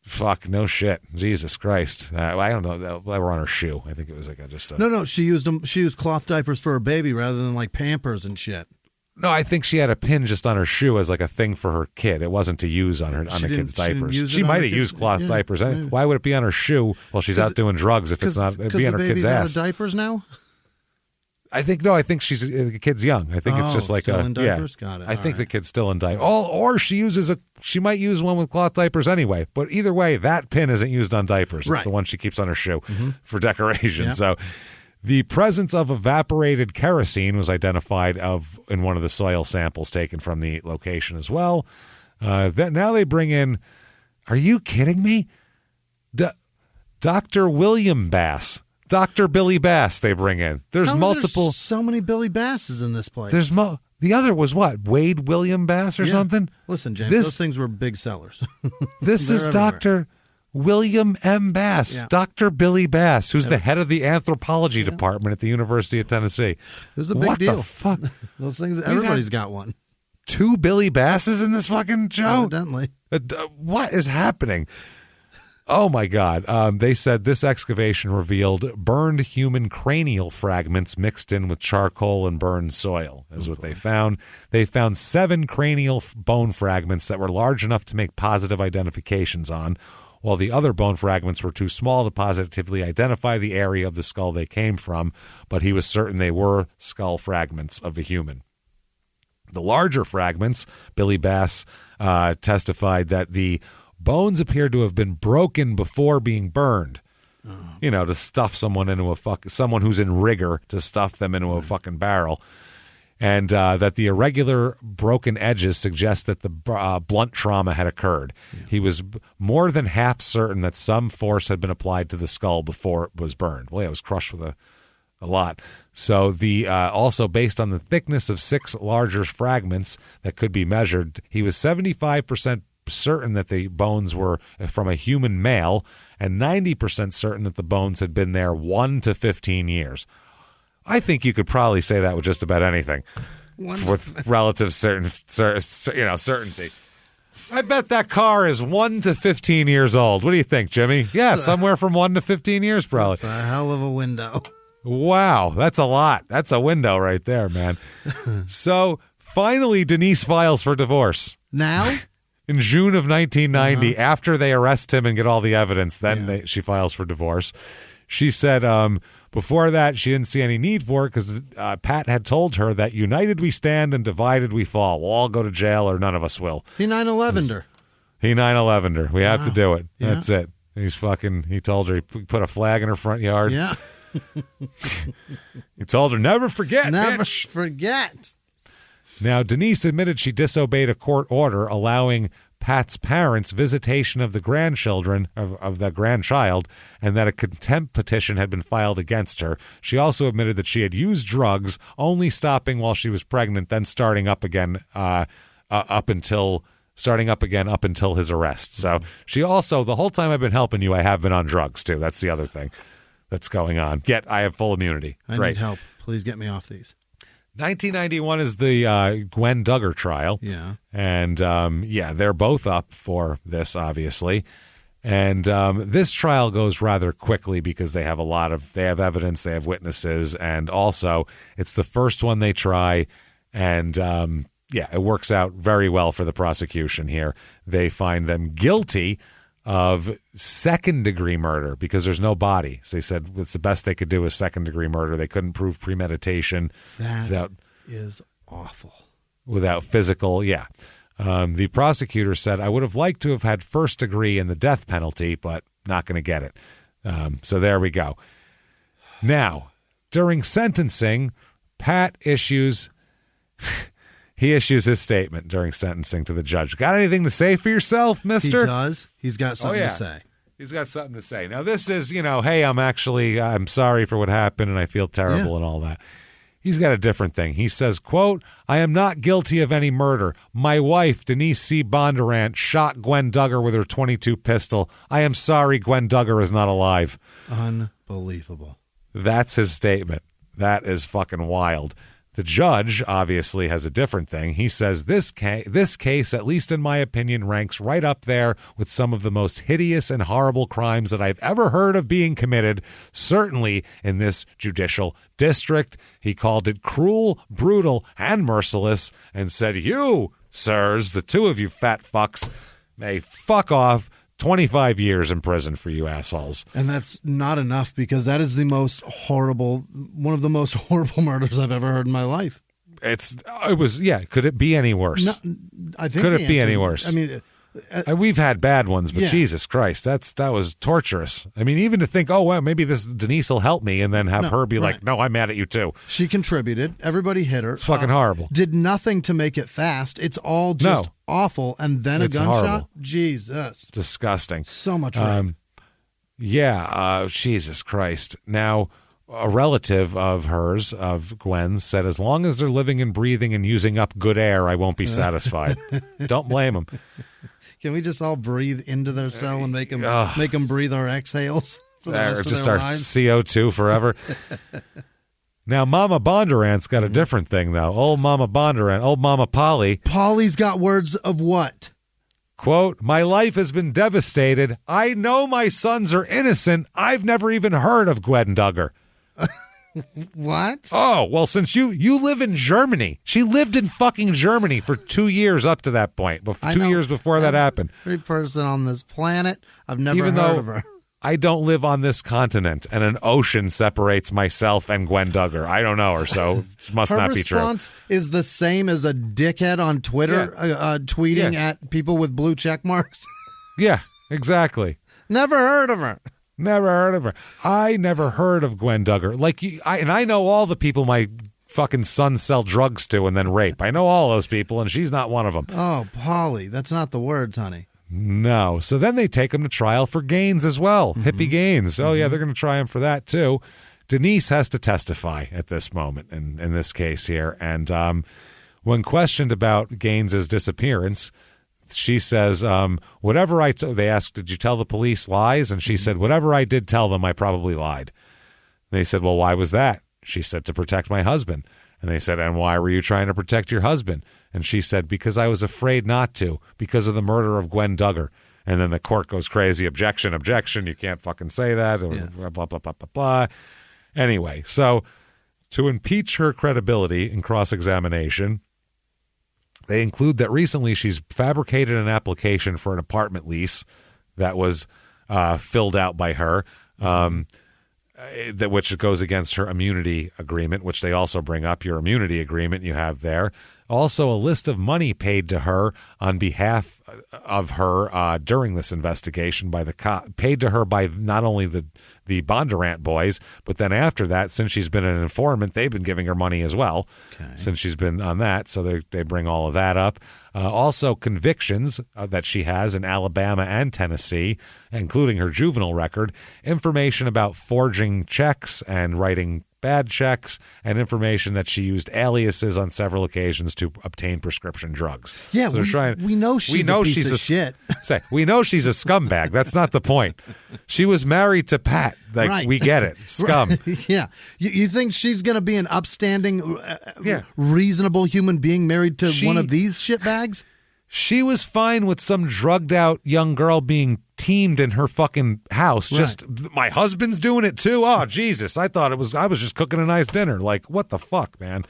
Fuck, no shit. Jesus Christ. I don't know. They were on her shoe. I think it was like No, she used them. She used cloth diapers for her baby rather than like Pampers and shit. No, I think she had a pin just on her shoe as like a thing for her kid. It wasn't to use on the kid's diapers. She might have used cloth diapers. Yeah. Why would it be on her shoe while she's out doing drugs if it's not? It'd be on her kid's ass. Because the diapers now? I think the kid's young. I think it's just like still in diapers? Got it. I think the kid's still in diapers. Or she might use one with cloth diapers anyway. But either way, that pin isn't used on diapers. It's the one she keeps on her shoe for decoration. Yep. So the presence of evaporated kerosene was identified in one of the soil samples taken from the location as well. Now they bring in, are you kidding me? Dr. William Bass. Dr. Billy Bass they bring in. There's multiple. There's so many Billy Basses in this place. There's the other was what? Wade William Bass or something? Listen, James, those things were big sellers. This is everywhere. Dr. William M. Bass. Yeah. Dr. Billy Bass, who's the head of the anthropology department at the University of Tennessee. It was a big deal. What the fuck? Those things, everybody's got one. 2 Billy Basses in this fucking show? Evidently. What is happening? Oh, my God. They said this excavation revealed burned human cranial fragments mixed in with charcoal and burned soil, is what they found. They found 7 cranial bone fragments that were large enough to make positive identifications on, while the other bone fragments were too small to positively identify the area of the skull they came from, but he was certain they were skull fragments of a human. The larger fragments, Billy Bass testified that the bones appeared to have been broken before being burned. To stuff someone into someone who's in rigor, to stuff them into a fucking barrel. And that the irregular broken edges suggest that the blunt trauma had occurred. Yeah. He was more than half certain that some force had been applied to the skull before it was burned. Well, yeah, it was crushed with a lot. So also based on the thickness of 6 larger fragments that could be measured, he was 75% certain that the bones were from a human male and 90% certain that the bones had been there 1 to 15 years. I think you could probably say that with just about anything with relative certainty. I bet that car is 1 to 15 years old. What do you think, Jimmy? Yeah, somewhere from 1 to 15 years probably. That's a hell of a window. Wow, that's a lot. That's a window right there, man. So finally, Denise files for divorce. Now? In June of 1990, after they arrest him and get all the evidence, then she files for divorce. She said before that, she didn't see any need for it because Pat had told her that united we stand and divided we fall. We'll all go to jail or none of us will. He 9/11'd her. He 9/11'd her. We have to do it. Yeah. That's it. He told her, he put a flag in her front yard. Yeah. He told her, never forget, Never bitch. forget. Now, Denise admitted she disobeyed a court order allowing Pat's parents visitation of the grandchildren, of the grandchild, and that a contempt petition had been filed against her. She also admitted that she had used drugs, only stopping while she was pregnant, then starting up again up until his arrest. So she also, the whole time I've been helping you, I have been on drugs too. That's the other thing that's going on. Yet I have full immunity. I need help. Please get me off these. 1991 is the Gwen Duggar trial. Yeah. And, they're both up for this, obviously. And this trial goes rather quickly because they have evidence, they have witnesses, and also it's the first one they try. And, it works out very well for the prosecution here. They find them guilty of second-degree murder because there's no body. So they said it's the best they could do is second-degree murder. They couldn't prove premeditation. That is awful. Without physical, the prosecutor said, I would have liked to have had first degree in the death penalty, but not going to get it. So there we go. Now, during sentencing, Pat issues... He issues his statement during sentencing to the judge. Got anything to say for yourself, mister? He does. He's got something to say. He's got something to say. Now, this is, hey, I'm sorry for what happened and I feel terrible and all that. He's got a different thing. He says, quote, I am not guilty of any murder. My wife, Denise C. Bondurant, shot Gwen Duggar with her .22 pistol. I am sorry Gwen Duggar is not alive. Unbelievable. That's his statement. That is fucking wild. The judge obviously has a different thing. He says this case, at least in my opinion, ranks right up there with some of the most hideous and horrible crimes that I've ever heard of being committed, certainly in this judicial district. He called it cruel, brutal, and merciless, and said, you, sirs, the two of you fat fucks, may fuck off. 25 years in prison for you assholes. And that's not enough because that is one of the most horrible murders I've ever heard in my life. Could it be any worse? No, I think could it be any worse? I mean, we've had bad ones, but Jesus Christ, that was torturous. I mean, even to think, oh, well, maybe this Denise will help me, and then have her be like, no, I'm mad at you too. She contributed. Everybody hit her. It's fucking horrible. Did nothing to make it fast. It's all just awful. And then it's a gunshot? Horrible. Jesus. It's disgusting. So much rape. Jesus Christ. Now, a relative of hers, of Gwen's, said, as long as they're living and breathing and using up good air, I won't be satisfied. Don't blame them. Can we just all breathe into their cell and make them breathe our exhales for the rest of just their our lives? CO2 forever? Now, Mama Bondurant's got a different thing, though. Old Mama Bondurant, old Mama Polly. Polly's got words of what? Quote, my life has been devastated. I know my sons are innocent. I've never even heard of Gwen Duggar. What? Oh, well, since you live in Germany. She lived in fucking Germany for 2 years up to that point. 2 years before that happened. Every person on this planet, I've never heard of her. I don't live on this continent, and an ocean separates myself and Gwen Duggar. I don't know her, so it must not be true. Her response is the same as a dickhead on Twitter tweeting at people with blue check marks. Yeah, exactly. Never heard of her. Never heard of her. I never heard of Gwen Duggar. I know all the people my fucking sons sell drugs to and then rape. I know all those people, and she's not one of them. Oh, Polly, that's not the words, honey. No. So then they take him to trial for Gaines as well. Hippie Gaines. Oh, yeah, they're going to try him for that, too. Denise has to testify at this moment in this case here. And when questioned about Gaines's disappearance, she says, they asked, did you tell the police lies? And she said, whatever I did tell them, I probably lied. And they said, well, why was that? She said, to protect my husband. And they said, and why were you trying to protect your husband? And she said, because I was afraid not to, because of the murder of Gwen Duggar. And then the court goes crazy. Objection. You can't fucking say that. Blah, blah, blah, blah, blah, blah. Anyway, so to impeach her credibility in cross-examination, they include that recently she's fabricated an application for an apartment lease that was filled out by her, which goes against her immunity agreement, which they also bring up. Your immunity agreement you have there. Also, a list of money paid to her on behalf of her during this investigation by the cop, paid to her by not only the Bondurant boys, but then after that, since she's been an informant, they've been giving her money as well, since she's been on that. So they bring all of that up. Also, convictions that she has in Alabama and Tennessee, including her juvenile record, information about forging checks and writing bad checks, and information that she used aliases on several occasions to obtain prescription drugs. Yeah, so we know she's a piece of shit. We know she's a scumbag. That's not the point. She was married to Pat. Like, right. We get it. Scum. Right. Yeah. You think she's going to be an upstanding, reasonable human being married to one of these shitbags? She was fine with some drugged out young girl being teamed in her fucking house. Right. Just, my husband's doing it too? Oh, Jesus. I was just cooking a nice dinner. Like, what the fuck, man?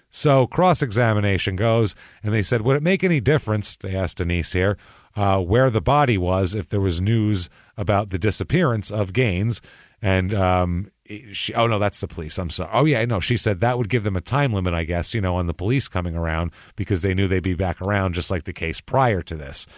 So cross-examination goes, and they said, would it make any difference, they asked Denise here, where the body was if there was news about the disappearance of Gaines? And oh, no, that's the police. I'm sorry. Oh, yeah, no, she said that would give them a time limit, I guess, on the police coming around, because they knew they'd be back around, just like the case prior to this.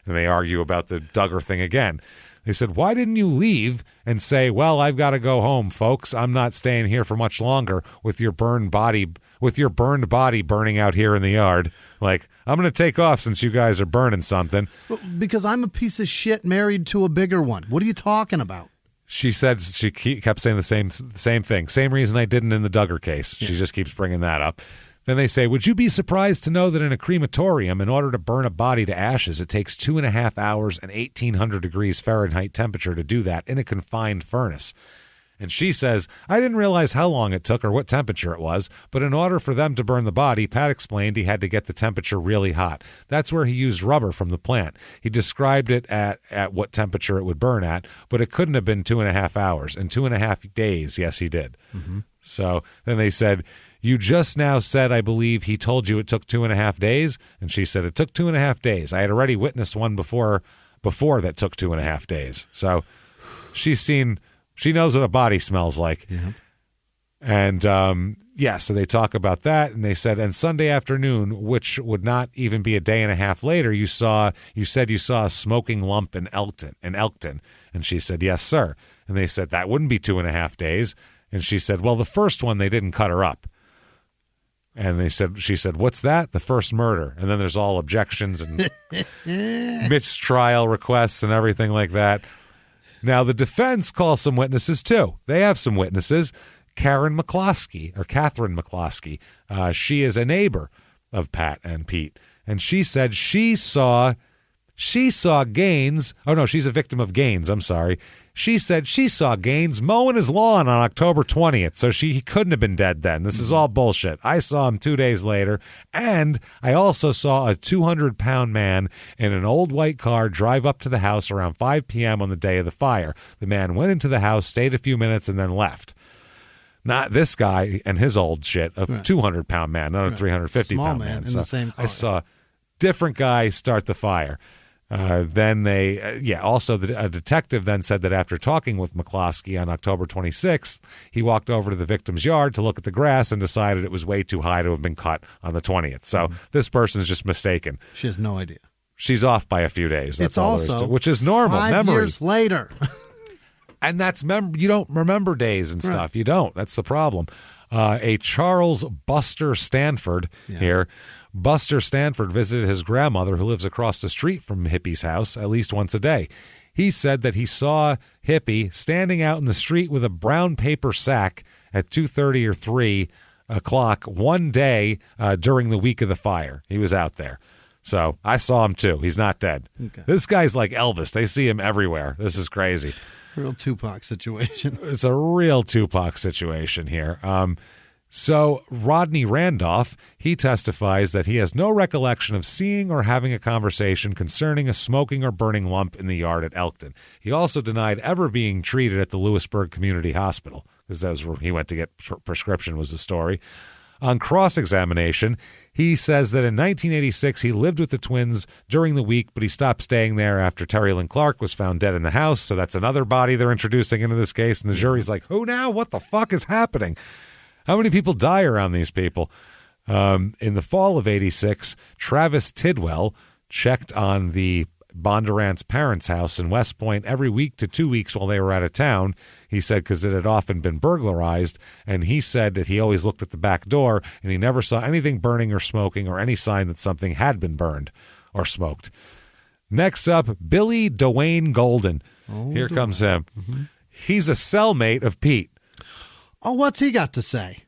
And they argue about the Duggar thing again. They said, why didn't you leave and say, well, I've got to go home, folks. I'm not staying here for much longer with your burned body burning out here in the yard. Like, I'm going to take off since you guys are burning something. Well, because I'm a piece of shit married to a bigger one. What are you talking about? She said she kept saying the same thing. Same reason I didn't in the Duggar case. She just keeps bringing that up. Then they say, would you be surprised to know that in a crematorium, in order to burn a body to ashes, it takes 2.5 hours and 1,800 degrees Fahrenheit temperature to do that in a confined furnace? And she says, I didn't realize how long it took or what temperature it was, but in order for them to burn the body, Pat explained he had to get the temperature really hot. That's where he used rubber from the plant. He described it at what temperature it would burn at, but it couldn't have been 2.5 hours. In 2.5 days, yes, he did. Mm-hmm. So then they said, you just now said, I believe he told you it took 2.5 days. And she said, it took 2.5 days. I had already witnessed one before that took 2.5 days. So she knows what a body smells like. Yeah. And so they talk about that. And they said, and Sunday afternoon, which would not even be a day and a half later, you said you saw a smoking lump in Elkton. And she said, yes, sir. And they said, that wouldn't be 2.5 days. And she said, well, the first one, they didn't cut her up. And she said, what's that? The first murder. And then there's all objections and mistrial requests and everything like that. Now, the defense calls some witnesses, too. They have some witnesses. Catherine McCloskey. She is a neighbor of Pat and Pete. And she said she saw Gaines. Oh, no, she's a victim of Gaines. I'm sorry. She said she saw Gaines mowing his lawn on October 20th, so he couldn't have been dead then. This is all bullshit. I saw him 2 days later, and I also saw a 200-pound man in an old white car drive up to the house around 5 p.m. on the day of the fire. The man went into the house, stayed a few minutes, and then left. Not this guy and his old shit, a 200-pound man, not a 350-pound man. In the same car. I saw different guy start the fire. Then a detective then said that after talking with McCloskey on October 26th, he walked over to the victim's yard to look at the grass and decided it was way too high to have been cut on the 20th. So this person's just mistaken. She has no idea. She's off by a few days. That's it's all also there is to, which is normal. 5 memory. years later. And that's you don't remember days and stuff. Right. You don't. That's the problem. A Charles Buster Stanford here. Buster Stanford visited his grandmother, who lives across the street from Hippie's house, at least once a day. He said that he saw Hippie standing out in the street with a brown paper sack at 2:30 or 3 o'clock one day during the week of the fire. He was out there. So I saw him too. He's not dead. Okay. This guy's like Elvis. They see him everywhere. This is crazy. Real Tupac situation. It's a real Tupac situation here. So Rodney Randolph, he testifies that he has no recollection of seeing or having a conversation concerning a smoking or burning lump in the yard at Elkton. He also denied ever being treated at the Lewisburg Community Hospital, because that was where he went to get prescription, was the story. On cross-examination, he says that in 1986 he lived with the twins during the week, but he stopped staying there after Terry Lynn Clark was found dead in the house, so that's another body they're introducing into this case, and the jury's like, who now? What the fuck is happening? How many people die around these people? In the fall of 86, Travis Tidwell checked on the Bondurant's parents' house in West Point every week to 2 weeks while they were out of town. He said because it had often been burglarized, and he said that he always looked at the back door and he never saw anything burning or smoking or any sign that something had been burned or smoked. Next up, Billy Dwayne Golden. Here comes him. Mm-hmm. He's a cellmate of Pete. Oh, what's he got to say?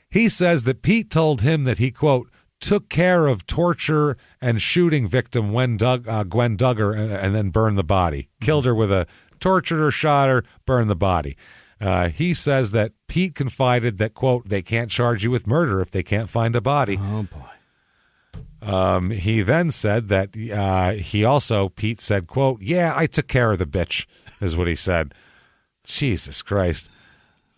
He says that Pete told him that he, quote, took care of torture and shooting victim Gwen Duggar and then burned the body. Killed her with a tortured her, shot her, burned the body. He says that Pete confided that, quote, they can't charge you with murder if they can't find a body. Oh, boy. He then said that Pete said, quote, yeah, I took care of the bitch, is what he said. Jesus Christ.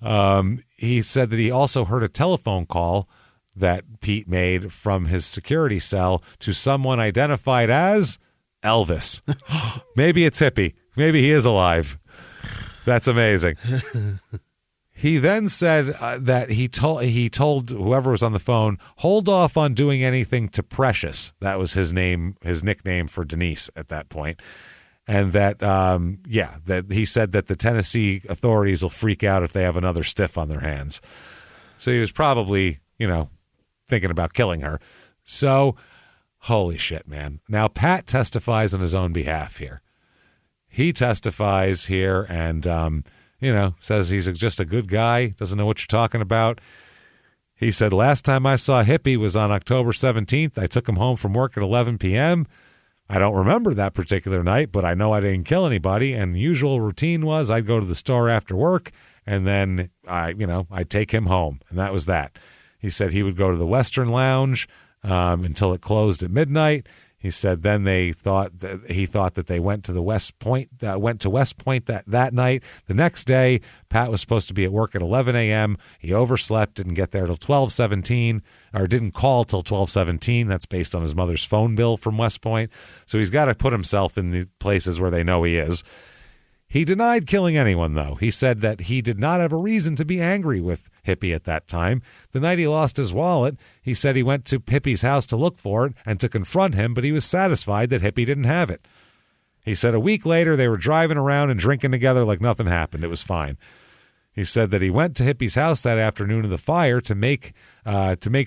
He said that he also heard a telephone call that Pete made from his security cell to someone identified as Elvis. Maybe it's Hippie. Maybe he is alive. That's amazing. He then said that he told whoever was on the phone, hold off on doing anything to Precious. That was his nickname for Denise at that point. And that, that he said that the Tennessee authorities will freak out if they have another stiff on their hands. So he was probably, thinking about killing her. So, holy shit, man. Now, Pat testifies on his own behalf here. He testifies here and, says he's just a good guy, doesn't know what you're talking about. He said, last time I saw Hippie was on October 17th. I took him home from work at 11 p.m., I don't remember that particular night, but I know I didn't kill anybody. And the usual routine was I'd go to the store after work, and then I'd take him home, and that was that. He said he would go to the Western Lounge until it closed at midnight. He said then he thought that they went to West Point that night. The next day, Pat was supposed to be at work at 11 a.m. He overslept, didn't get there till 12:17, or didn't call till 12:17. That's based on his mother's phone bill from West Point. So he's got to put himself in the places where they know he is. He denied killing anyone, though. He said that he did not have a reason to be angry with Hippie at that time. The night he lost his wallet, he said he went to Hippie's house to look for it and to confront him, but he was satisfied that Hippie didn't have it. He said a week later they were driving around and drinking together like nothing happened. It was fine. He said that he went to Hippie's house that afternoon of the fire to make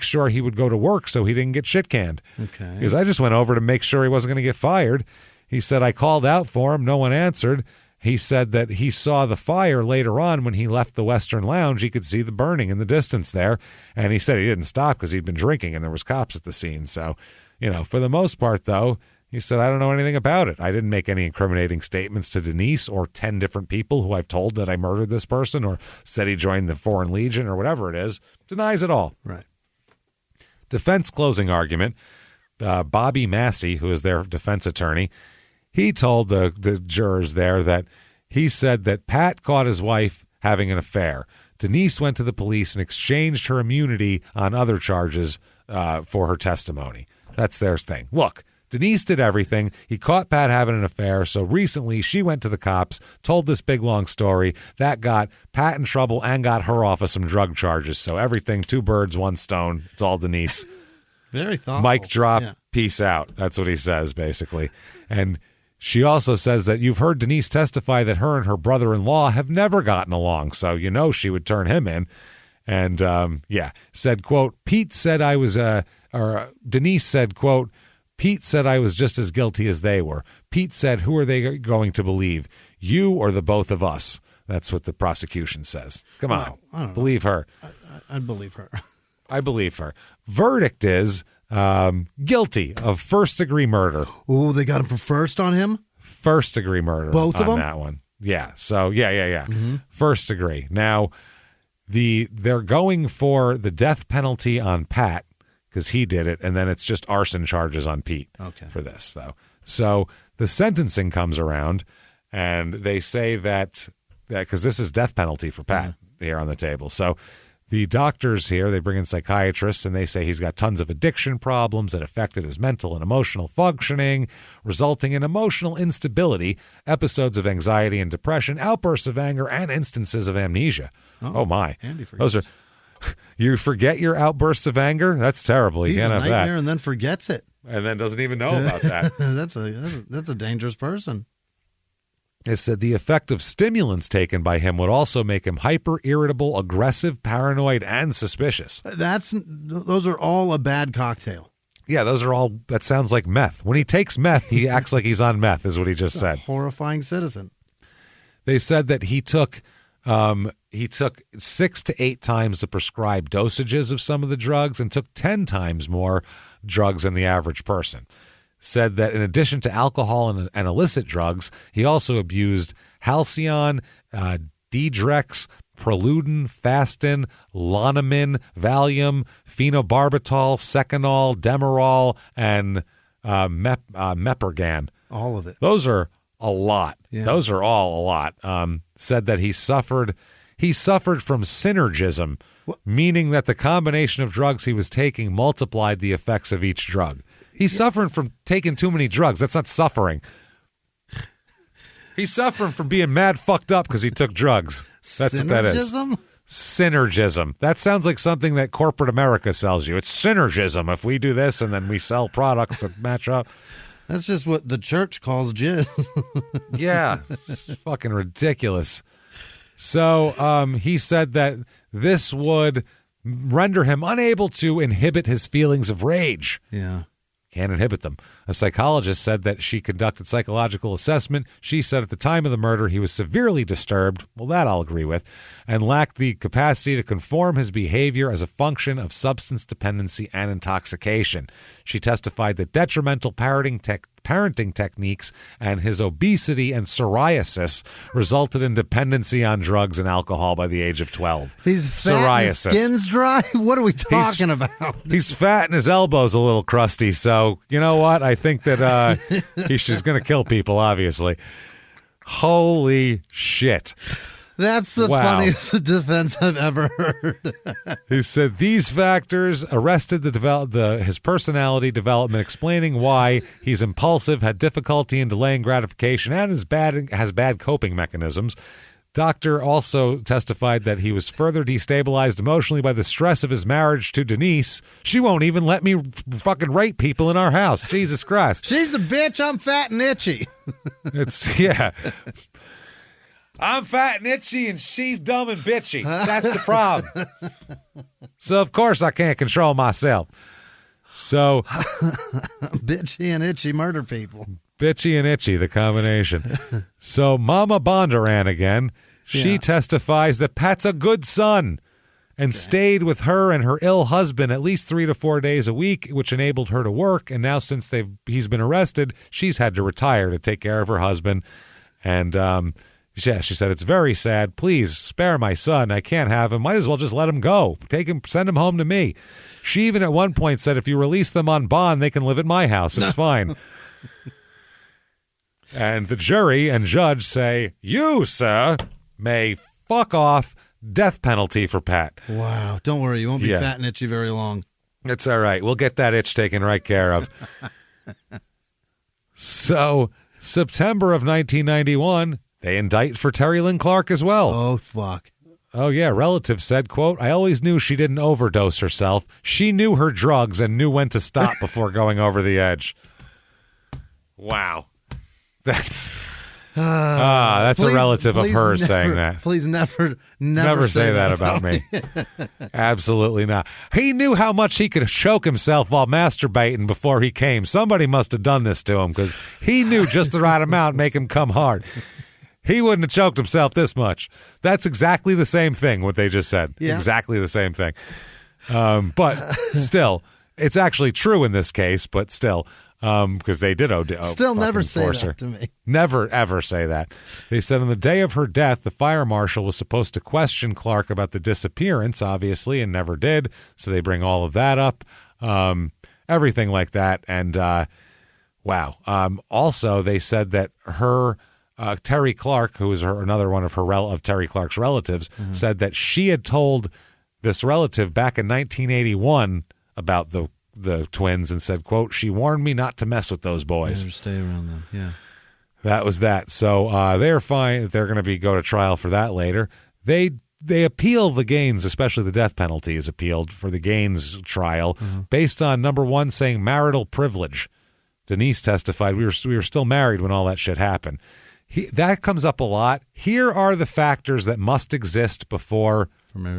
sure he would go to work so he didn't get shit-canned. Okay. Because I just went over to make sure he wasn't going to get fired. He said I called out for him. No one answered. He said that he saw the fire later on when he left the Western Lounge. He could see the burning in the distance there. And he said he didn't stop because he'd been drinking and there was cops at the scene. So, for the most part, though, he said, I don't know anything about it. I didn't make any incriminating statements to Denise or 10 different people who I've told that I murdered this person or said he joined the Foreign Legion or whatever it is. Denies it all. Right. Defense closing argument. Bobby Massey, who is their defense attorney, he told the jurors there that he said that Pat caught his wife having an affair. Denise went to the police and exchanged her immunity on other charges for her testimony. That's their thing. Look, Denise did everything. He caught Pat having an affair, so recently she went to the cops, told this big, long story. That got Pat in trouble and got her off of some drug charges. So everything, 2 birds, 1 stone. It's all Denise. Very thoughtful. Mic drop, yeah. Peace out. That's what he says, basically. And she also says that you've heard Denise testify that her and her brother-in-law have never gotten along, so she would turn him in. And, said, quote, Denise said, quote, Pete said I was just as guilty as they were. Pete said, who are they going to believe, you or the both of us? That's what the prosecution says. Come on, believe her. I'd believe her. I believe her. Verdict is guilty of first-degree murder. Oh, they got him for first on him? First-degree murder. Both of them? On that one. Yeah. So, yeah. Mm-hmm. First degree. Now, they're going for the death penalty on Pat because he did it, and then it's just arson charges on Pete for this, though. So the sentencing comes around, and they say that because this is death penalty for Pat here on the table. So the doctors here, they bring in psychiatrists, and they say he's got tons of addiction problems that affected his mental and emotional functioning, resulting in emotional instability, episodes of anxiety and depression, outbursts of anger, and instances of amnesia. Oh my. Handy for Those you. are... You forget your outbursts of anger? That's terrible. You can't have that. And then forgets it. And then doesn't even know about that. That's a dangerous person. It said the effect of stimulants taken by him would also make him hyper, irritable, aggressive, paranoid, and suspicious. Those are all a bad cocktail. Yeah, those are all, that sounds like meth. When he takes meth, he acts like he's on meth, is what he just said. Horrifying citizen. They said that he took 6 to 8 times the prescribed dosages of some of the drugs and took 10 times more drugs than the average person. Said that in addition to alcohol and illicit drugs, he also abused Halcyon, Dedrex, Preludin, Fastin, Lonamin, Valium, phenobarbital, Seconal, Demerol, and Mepergan. All of it. Those are a lot. Yeah. Those are all a lot. Said that he suffered from synergism, meaning that the combination of drugs he was taking multiplied the effects of each drug. He's suffering from taking too many drugs. That's not suffering. He's suffering from being mad fucked up because he took drugs. That's what that is. Synergism. That sounds like something that corporate America sells you. It's synergism. If we do this and then we sell products that match up. That's just what the church calls jizz. Yeah, it's fucking ridiculous. So he said that this would render him unable to inhibit his feelings of rage. Yeah. Can't inhibit them. A psychologist said that she conducted psychological assessment. She said at the time of the murder he was severely disturbed, well, that I'll agree with, and lacked the capacity to conform his behavior as a function of substance dependency and intoxication. She testified that detrimental parenting techniques and his obesity and psoriasis resulted in dependency on drugs and alcohol by the age of 12. He's fat and his skin's dry? What are we talking about? He's fat and his elbow's a little crusty, so you know what? I think that she's going to kill people, obviously. Holy shit. That's the funniest defense I've ever heard. He said these factors arrested his personality development, explaining why he's impulsive, had difficulty in delaying gratification, and has bad coping mechanisms. Doctor also testified that he was further destabilized emotionally by the stress of his marriage to Denise. She won't even let me fucking rape people in our house. Jesus Christ. She's a bitch. I'm fat and itchy. Yeah. I'm fat and itchy, and she's dumb and bitchy. That's the problem. So, of course, I can't control myself. So, bitchy and itchy murder people. Bitchy and itchy, the combination. So, Mama Bondurant again. She testifies that Pat's a good son and stayed with her and her ill husband at least 3 to 4 days a week, which enabled her to work. And now, since he's been arrested, she's had to retire to take care of her husband. And yeah, she said, it's very sad. Please spare my son. I can't have him. Might as well just let him go. Take him, send him home to me. She even at one point said, if you release them on bond, they can live at my house. It's fine. And the jury and judge say, you, sir, may fuck off. Death penalty for Pat. Wow. Don't worry. You won't be fat and itchy very long. It's all right. We'll get that itch taken right care of. So, September of 1991, they indict for Terry Lynn Clark as well. Oh, fuck. Oh, yeah. Relatives said, quote, I always knew she didn't overdose herself. She knew her drugs and knew when to stop before going over the edge. Wow. That's a relative of hers saying that. Please never say that about me. Absolutely not. He knew how much he could choke himself while masturbating before he came. Somebody must have done this to him because he knew just the right amount to make him come hard. He wouldn't have choked himself this much. That's exactly the same thing, what they just said. Yeah. Exactly the same thing. But still, it's actually true in this case, but still, because they did still never say that to me. Never, ever say that. They said on the day of her death, the fire marshal was supposed to question Clark about the disappearance, obviously, and never did. So they bring all of that up, everything like that. And wow. Also, they said that her... Terry Clark, who is another one of Terry Clark's relatives, said that she had told this relative back in 1981 about the twins and said, quote, she warned me not to mess with those boys. Never stay around them. Yeah. That was that. So they're fine. They're going to go to trial for that later. They they appeal the Gaines, especially the death penalty is appealed for the Gaines trial, based on, number one, saying marital privilege. Denise testified, we were still married when all that shit happened. That comes up a lot. Here are the factors that must exist before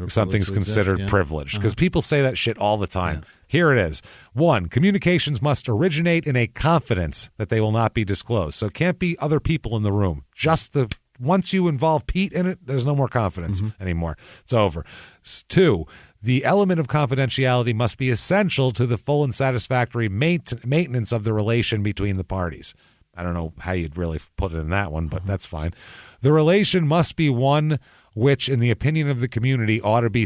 something's considered privileged, because people say that shit all the time. Yeah. Here it is. 1, communications must originate in a confidence that they will not be disclosed. So it can't be other people in the room. Just once you involve Pete in it, there's no more confidence anymore. It's over. 2, the element of confidentiality must be essential to the full and satisfactory maintenance of the relation between the parties. I don't know how you'd really put it in that one, but that's fine. The relation must be one which, in the opinion of the community, ought to be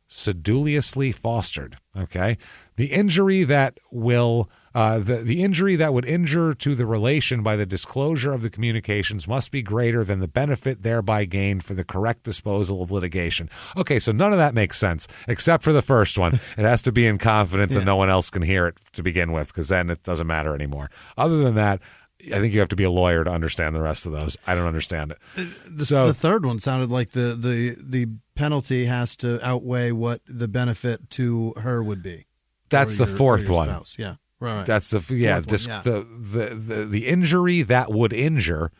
sedulously fostered. Okay, the injury that will the injury that would injure to the relation by the disclosure of the communications must be greater than the benefit thereby gained for the correct disposal of litigation. Okay, so none of that makes sense except for the first one. It has to be in confidence and no one else can hear it to begin with, because then it doesn't matter anymore. Other than that, I think you have to be a lawyer to understand the rest of those. I don't understand it. The third one sounded like the penalty has to outweigh what the benefit to her would be. That's the fourth one. Spouse. Yeah. Right. That's the injury that would injure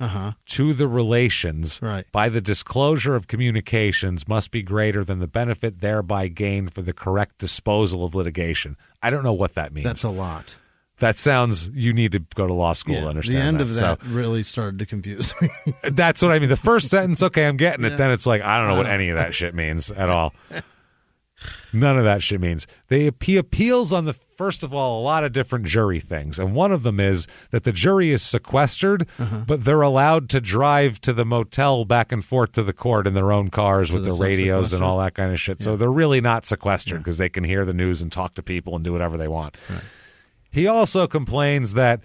to the relations by the disclosure of communications must be greater than the benefit thereby gained for the correct disposal of litigation. I don't know what that means. That's a lot. That sounds, you need to go to law school to understand that. The end of that really started to confuse me. That's what I mean. The first sentence, okay, I'm getting it. Then it's like, I don't know what any of that shit means at all. None of that shit means. He appeals on first of all, a lot of different jury things. And one of them is that the jury is sequestered, but they're allowed to drive to the motel back and forth to the court in their own cars with their radios and all that kind of shit. Yeah. So they're really not sequestered because they can hear the news and talk to people and do whatever they want. Right. He also complains that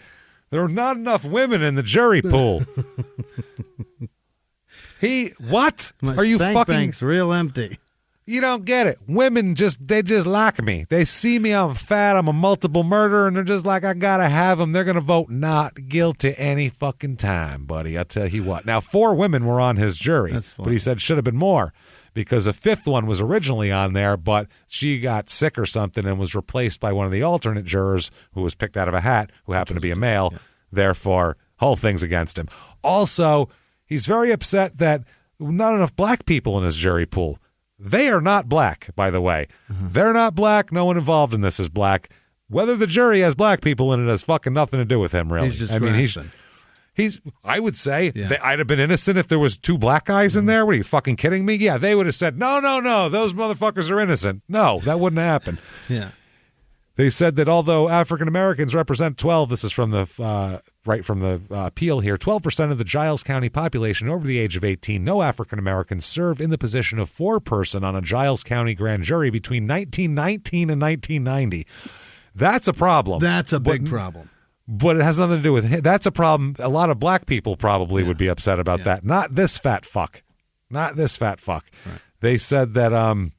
there are not enough women in the jury pool. Are you fucking bank's real empty? You don't get it. Women they just like me. They see me, I'm fat, I'm a multiple murderer, and they're just like, I gotta have them. They're gonna vote not guilty any fucking time, buddy. I'll tell you what. Now, 4 women were on his jury, but he said should have been more, because a 5th one was originally on there, but she got sick or something and was replaced by one of the alternate jurors who was picked out of a hat, who happened to be a male. Yeah. Therefore, whole thing's against him. Also, he's very upset that not enough black people in his jury pool. They are not black, by the way. They're not black. No one involved in this is black. Whether the jury has black people in it has fucking nothing to do with him, really. He's just he's I would say I'd have been innocent if there was 2 black guys in there. What are you fucking kidding me? Yeah, they would have said, no, those motherfuckers are innocent. No, that wouldn't happen. Yeah. They said that although African Americans represent 12, this is from the appeal here, 12% of the Giles County population over the age of 18, no African Americans served in the position of foreperson on a Giles County grand jury between 1919 and 1990. That's a problem. That's a big problem. But it has nothing to do with it. That's a problem. A lot of black people probably would be upset about that. Not this fat fuck. Not this fat fuck. Right. They said that,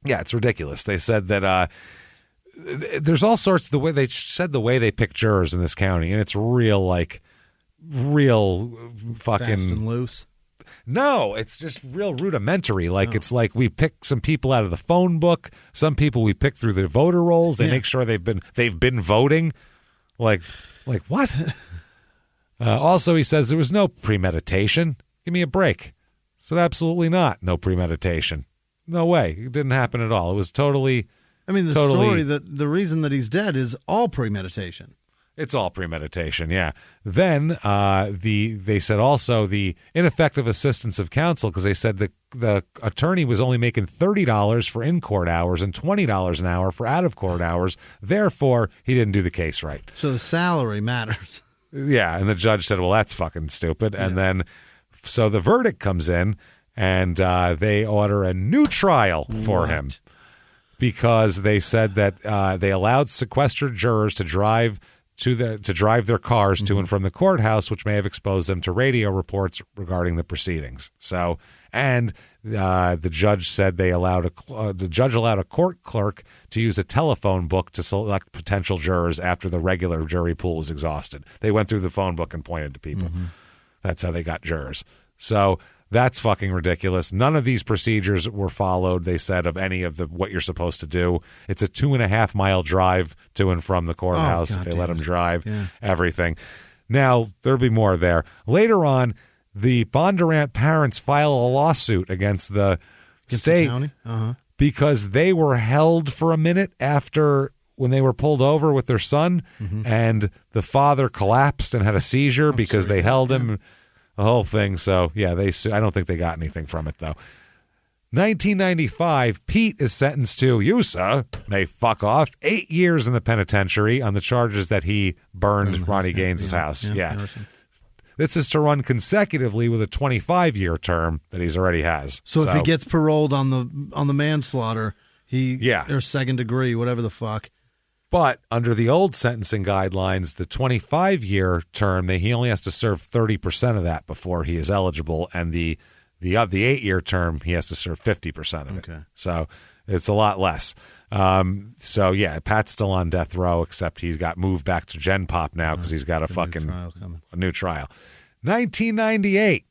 it's ridiculous. They said that there's all sorts of the way they pick jurors in this county, and it's real fucking fast and loose. No, it's just real rudimentary. It's like we pick some people out of the phone book. Some people we pick through the voter rolls. They make sure they've been voting. Like what? Also, he says there was no premeditation. Give me a break. Said absolutely not. No premeditation. No way. It didn't happen at all. It was totally. I mean, story that the reason that he's dead is all premeditation. It's all premeditation, yeah. Then they said also the ineffective assistance of counsel, because they said the attorney was only making $30 for in-court hours and $20 an hour for out-of-court hours. Therefore, he didn't do the case right. So the salary matters. Yeah, and the judge said, well, that's fucking stupid. Yeah. And then, so the verdict comes in, and they order a new trial for him. Because they said that they allowed sequestered jurors to drive their cars to and from the courthouse, which may have exposed them to radio reports regarding the proceedings. So, and the judge said the judge allowed a court clerk to use a telephone book to select potential jurors after the regular jury pool was exhausted. They went through the phone book and pointed to people. That's how they got jurors. So That's fucking ridiculous. None of these procedures were followed, they said, of any of what you're supposed to do. It's a 2.5 mile drive to and from the courthouse. They let him drive, everything. Now, there'll be more there. Later on, the Bondurant parents file a lawsuit against the state the county? Because they were held for a minute after when they were pulled over with their son, and the father collapsed and had a seizure because they held him. The whole thing. So, yeah, I don't think they got anything from it, though. 1995, Pete is sentenced to, you, sir, may fuck off, 8 years in the penitentiary on the charges that he burned Ronnie Gaines' house. Yeah. This is to run consecutively with a 25-year term that he's already has. So if he gets paroled on the manslaughter, or second degree, whatever the fuck. But under the old sentencing guidelines, the 25-year term, he only has to serve 30% of that before he is eligible, and the 8-year term, he has to serve 50% of it. Okay. So it's a lot less. Pat's still on death row, except he's got moved back to Gen Pop now because he's got a new trial. 1998,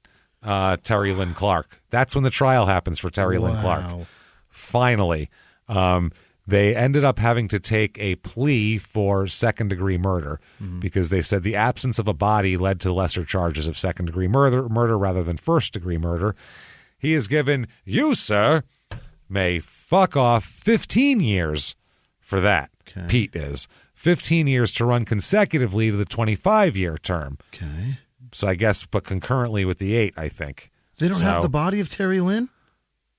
Terry Lynn Clark. That's when the trial happens for Terry Lynn Clark. Finally. They ended up having to take a plea for second-degree murder because they said the absence of a body led to lesser charges of second-degree murder rather than first-degree murder. He is given, you, sir, may fuck off 15 years for that. Okay. Pete is. 15 years to run consecutively to the 25-year term. Okay. So I guess, but concurrently with the 8, I think. They don't have the body of Terry Lynn?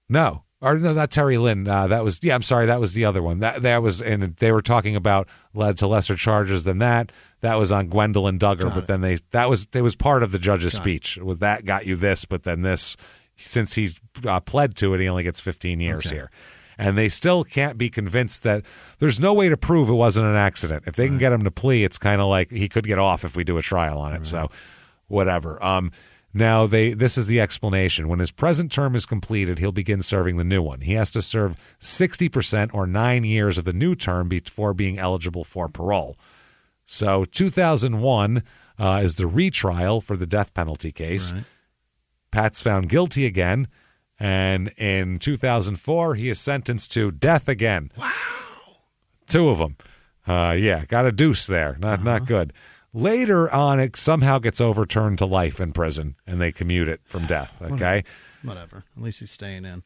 No. Or no, not Terry Lynn. That was the other one. That was, and they were talking about led to lesser charges than that. That was on Gwendolyn Duggar, but then it was part of the judge's speech. With that got you this, but then this, since he pled to it, he only gets 15 years here. And they still can't be convinced that there's no way to prove it wasn't an accident. If they can get him to plea, it's kind of like he could get off if we do a trial on it. So whatever. Now, this is the explanation. When his present term is completed, he'll begin serving the new one. He has to serve 60% or 9 years of the new term before being eligible for parole. So 2001 is the retrial for the death penalty case. Right. Pat's found guilty again, and in 2004, he is sentenced to death again. Wow. 2 of them. Got a deuce there. Not good. Later on, it somehow gets overturned to life in prison, and they commute it from death, okay? Whatever. At least he's staying in.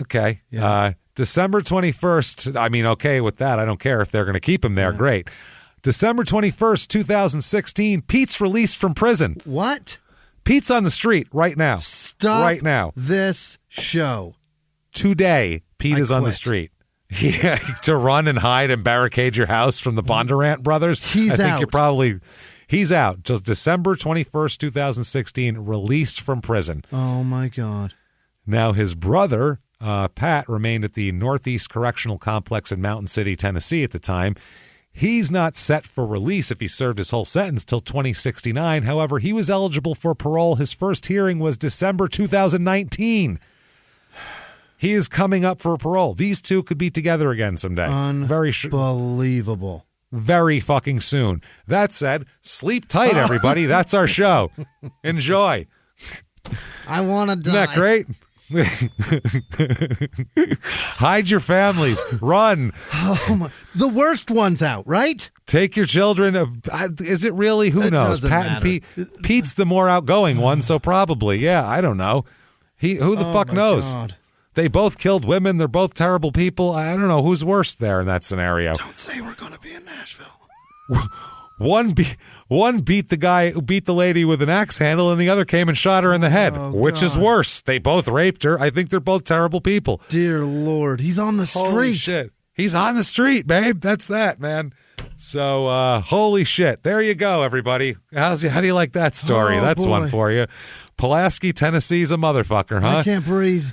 Okay. Yeah. December 21st, okay with that. I don't care if they're going to keep him there. Yeah. Great. December 21st, 2016, Pete's released from prison. What? Pete's on the street right now. Stop right now. This show. Today, Pete is on the street. Yeah, to run and hide and barricade your house from the Bondurant brothers. He's out. He's out. Just December 21st, 2016, released from prison. Oh, my God. Now, his brother, Pat, remained at the Northeast Correctional Complex in Mountain City, Tennessee at the time. He's not set for release if he served his whole sentence till 2069. However, he was eligible for parole. His first hearing was December 2019. He is coming up for parole. These two could be together again someday. Unbelievable. Very fucking soon. That said, sleep tight, everybody. That's our show. Enjoy. I want to die. Isn't that great? Hide your families. Run. The worst one's out, right? Take your children. Is it really? Who knows? Pat and Pete. Pete's the more outgoing one, so probably. Yeah, I don't know. Who the fuck knows? God. They both killed women. They're both terrible people. I don't know who's worse there in that scenario. Don't say we're going to be in Nashville. One beat the lady with an axe handle, and the other came and shot her in the head. Which is worse? They both raped her. I think they're both terrible people. Dear Lord, he's on the street. Holy shit. He's on the street, babe. That's that, man. So, holy shit. There you go, everybody. How do you like that story? That's boy. One for you. Pulaski, Tennessee's a motherfucker, huh? I can't breathe.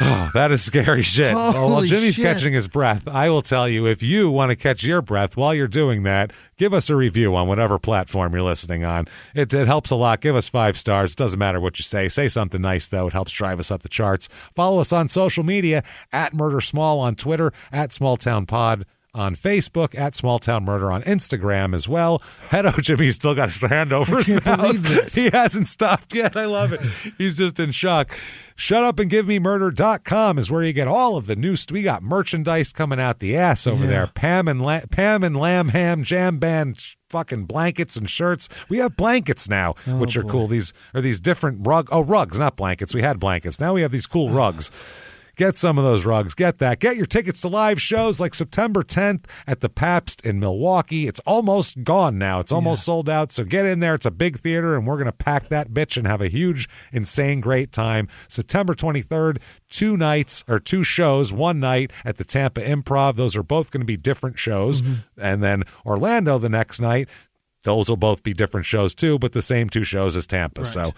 Oh, that is scary shit. While Jimmy's catching his breath, I will tell you, if you want to catch your breath while you're doing that, give us a review on whatever platform you're listening on. It helps a lot. Give us 5 stars. Doesn't matter what you say. Say something nice, though. It helps drive us up the charts. Follow us on social media, @MurderSmall on Twitter, @SmallTownPod on Facebook, at Small Town Murder on Instagram as well. Hedo Jimmy's still got his hand over his mouth. He hasn't stopped yet. I love it. He's just in shock. ShutUpAndGiveMeMurder.com is where you get all of the new. We got merchandise coming out the ass over there. Pam and Lamb Ham Jam Band fucking blankets and shirts. We have blankets now, which are cool. These are these different rugs, not blankets. We had blankets. Now we have these cool rugs. Get some of those rugs. Get that. Get your tickets to live shows like September 10th at the Pabst in Milwaukee. It's almost gone now. It's almost sold out. So get in there. It's a big theater, and we're going to pack that bitch and have a huge, insane, great time. September 23rd, 2 shows, one night at the Tampa Improv. Those are both going to be different shows. And then Orlando the next night. Those will both be different shows too, but the same 2 shows as Tampa. Right. So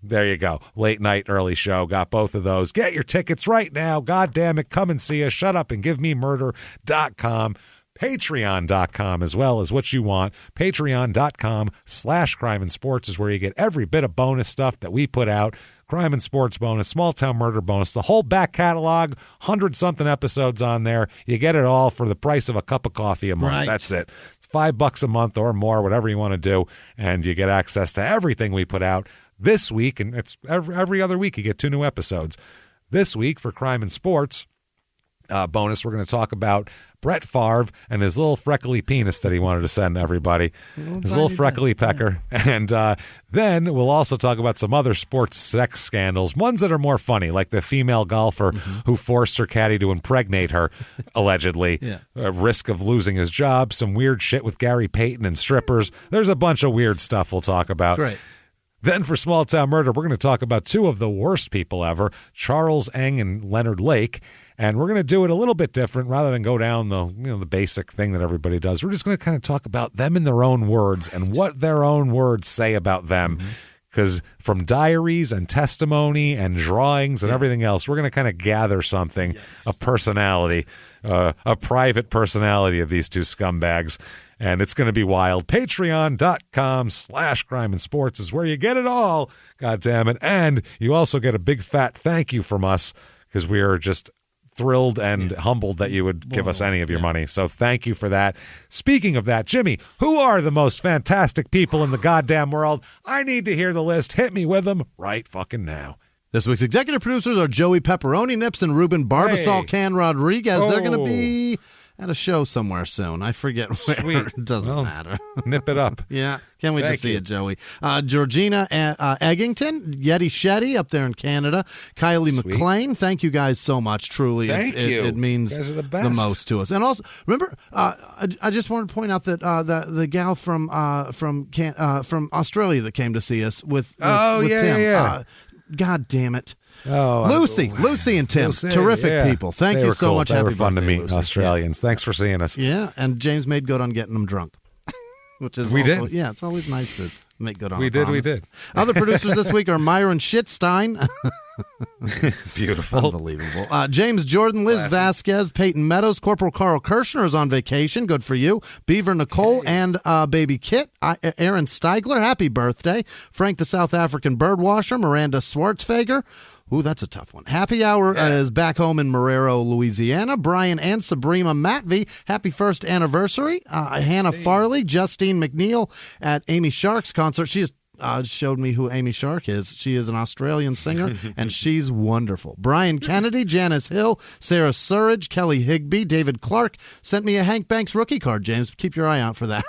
there you go. Late night, early show. Got both of those. Get your tickets right now. God damn it. Come and see us. ShutUpAndGiveMeMurder.com. Patreon.com as well as what you want. Patreon.com/Crime and Sports is where you get every bit of bonus stuff that we put out. Crime and Sports bonus, Small Town Murder bonus, the whole back catalog, 100-something episodes on there. You get it all for the price of a cup of coffee a month. Right. That's it. It's $5 a month or more, whatever you want to do, and you get access to everything we put out this week, and it's every other week you get 2 new episodes. This week for Crime and Sports bonus, we're going to talk about Brett Favre and his little freckly penis that he wanted to send everybody, his little freckly pecker. And then we'll also talk about some other sports sex scandals, ones that are more funny, like the female golfer who forced her caddy to impregnate her, allegedly, risk of losing his job, some weird shit with Gary Payton and strippers. There's a bunch of weird stuff we'll talk about. Great. Then for Small Town Murder, we're going to talk about 2 of the worst people ever, Charles Eng and Leonard Lake. And we're going to do it a little bit different rather than go down the basic thing that everybody does. We're just going to kind of talk about them in their own words and what their own words say about them. Because from diaries and testimony and drawings and everything else, we're going to kind of gather something, a personality, a private personality of these 2 scumbags. And it's going to be wild. Patreon.com/Crime and Sports is where you get it all. God damn it. And you also get a big fat thank you from us because we are just thrilled and humbled that you would give us any of your money. So thank you for that. Speaking of that, Jimmy, who are the most fantastic people in the goddamn world? I need to hear the list. Hit me with them right fucking now. This week's executive producers are Joey Pepperoni Nips and Ruben Barbasol Can Rodriguez. They're going to be at a show somewhere soon. I forget where. Sweet. It doesn't matter. Nip it up. Yeah. Can't wait to see you, Joey. Georgina Eggington, Yeti Shetty up there in Canada. Kylie McLean. Thank you guys so much. Truly. Thank you. It means the most to us. And also, remember, I just wanted to point out that the gal from Australia that came to see us with Tim. Yeah. God damn it. Lucy and Tim, terrific people. Thank you so much. They Happy were fun to birthday, meet, Lucy. Australians. Thanks for seeing us. Yeah, and James made good on getting them drunk, which is did. Yeah, it's always nice to make good on. We did. Other producers this week are Myron Shitstein. Beautiful. Unbelievable. James Jordan, Liz Vasquez, Peyton Meadows, Corporal Carl Kirshner is on vacation. Good for you. Beaver Nicole and baby Kit. Aaron Steigler, happy birthday. Frank the South African Birdwasher. Miranda Schwartzfeger. Ooh, that's a tough one. Happy Hour is back home in Marrero, Louisiana. Brian and Sabrina Matvey, happy first anniversary. Hannah Farley, Justine McNeil at Amy Shark's concert. She just showed me who Amy Shark is. She is an Australian singer, and she's wonderful. Brian Kennedy, Janice Hill, Sarah Surridge, Kelly Higby, David Clark sent me a Hank Banks rookie card, James. Keep your eye out for that.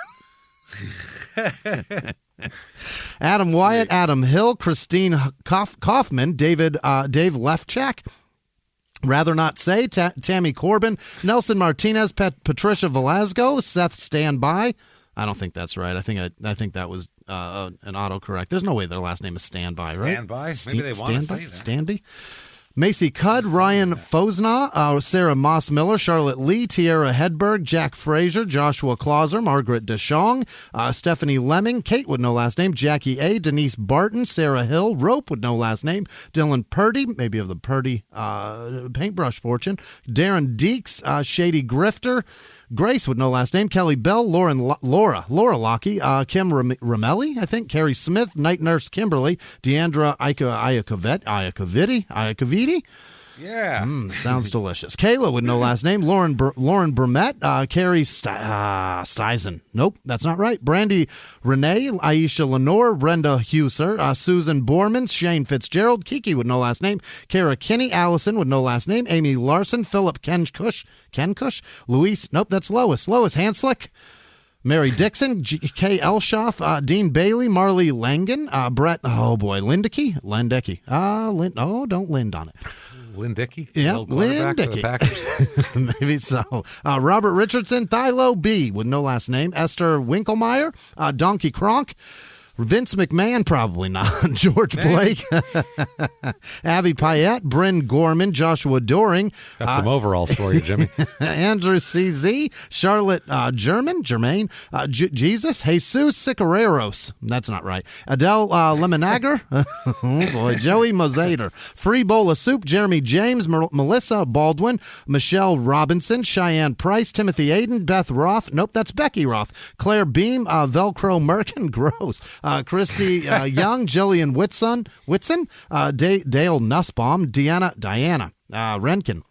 Adam Wyatt, Adam Hill, Christine Kaufman, Dave Lefchak, Rather Not Say, Tammy Corbin, Nelson Martinez, Patricia Velasco, Seth Standby. I don't think that's right. I think that was an autocorrect. There's no way their last name is Standby, right? Standby? Maybe they want to say that. Standby? Macy Cudd, Ryan Fosna, Sarah Moss Miller, Charlotte Lee, Tierra Hedberg, Jack Frazier, Joshua Clauser, Margaret DeShong, Stephanie Lemming, Kate with no last name, Jackie A., Denise Barton, Sarah Hill, Rope with no last name, Dylan Purdy, maybe of the Purdy paintbrush fortune, Darren Deeks, Shady Grifter, Grace with no last name, Kelly Bell, Laura Lockie, Kim Ramelli, I think, Carrie Smith, Night Nurse Kimberly, Deandra Iacoviti, Yeah. Sounds delicious. Kayla with no last name. Lauren Burmett. Carrie Steisen. Nope, that's not right. Brandy Renee. Aisha Lenore. Brenda Huser. Susan Borman. Shane Fitzgerald. Kiki with no last name. Kara Kinney. Allison with no last name. Amy Larson. Philip Ken Cush. Luis. Nope, that's Lois. Lois Hanslick. Mary Dixon, K. Elshoff, Dean Bailey, Marley Langan, Brett, Lindicke. Don't Lind on it. Lindicke? Yeah, Lindicke. Maybe so. Robert Richardson, Thilo B. with no last name, Esther Winkelmeyer, Donkey Kronk, Vince McMahon, probably not. George Blake, Abby Payette, Bryn Gorman, Joshua Doring. Got some overalls for you, Jimmy. Andrew CZ, Charlotte Jermaine, Jesus, Jesus Sicareros. That's not right. Adele Lemonager. Joey Mosader. Free Bowl of Soup, Jeremy James, Melissa Baldwin, Michelle Robinson, Cheyenne Price, Timothy Aiden, Beth Roth. Nope, that's Becky Roth. Claire Beam, Velcro Merkin. Gross. Christy Young, Jillian Whitson, Dale Nussbaum, Diana Renkin,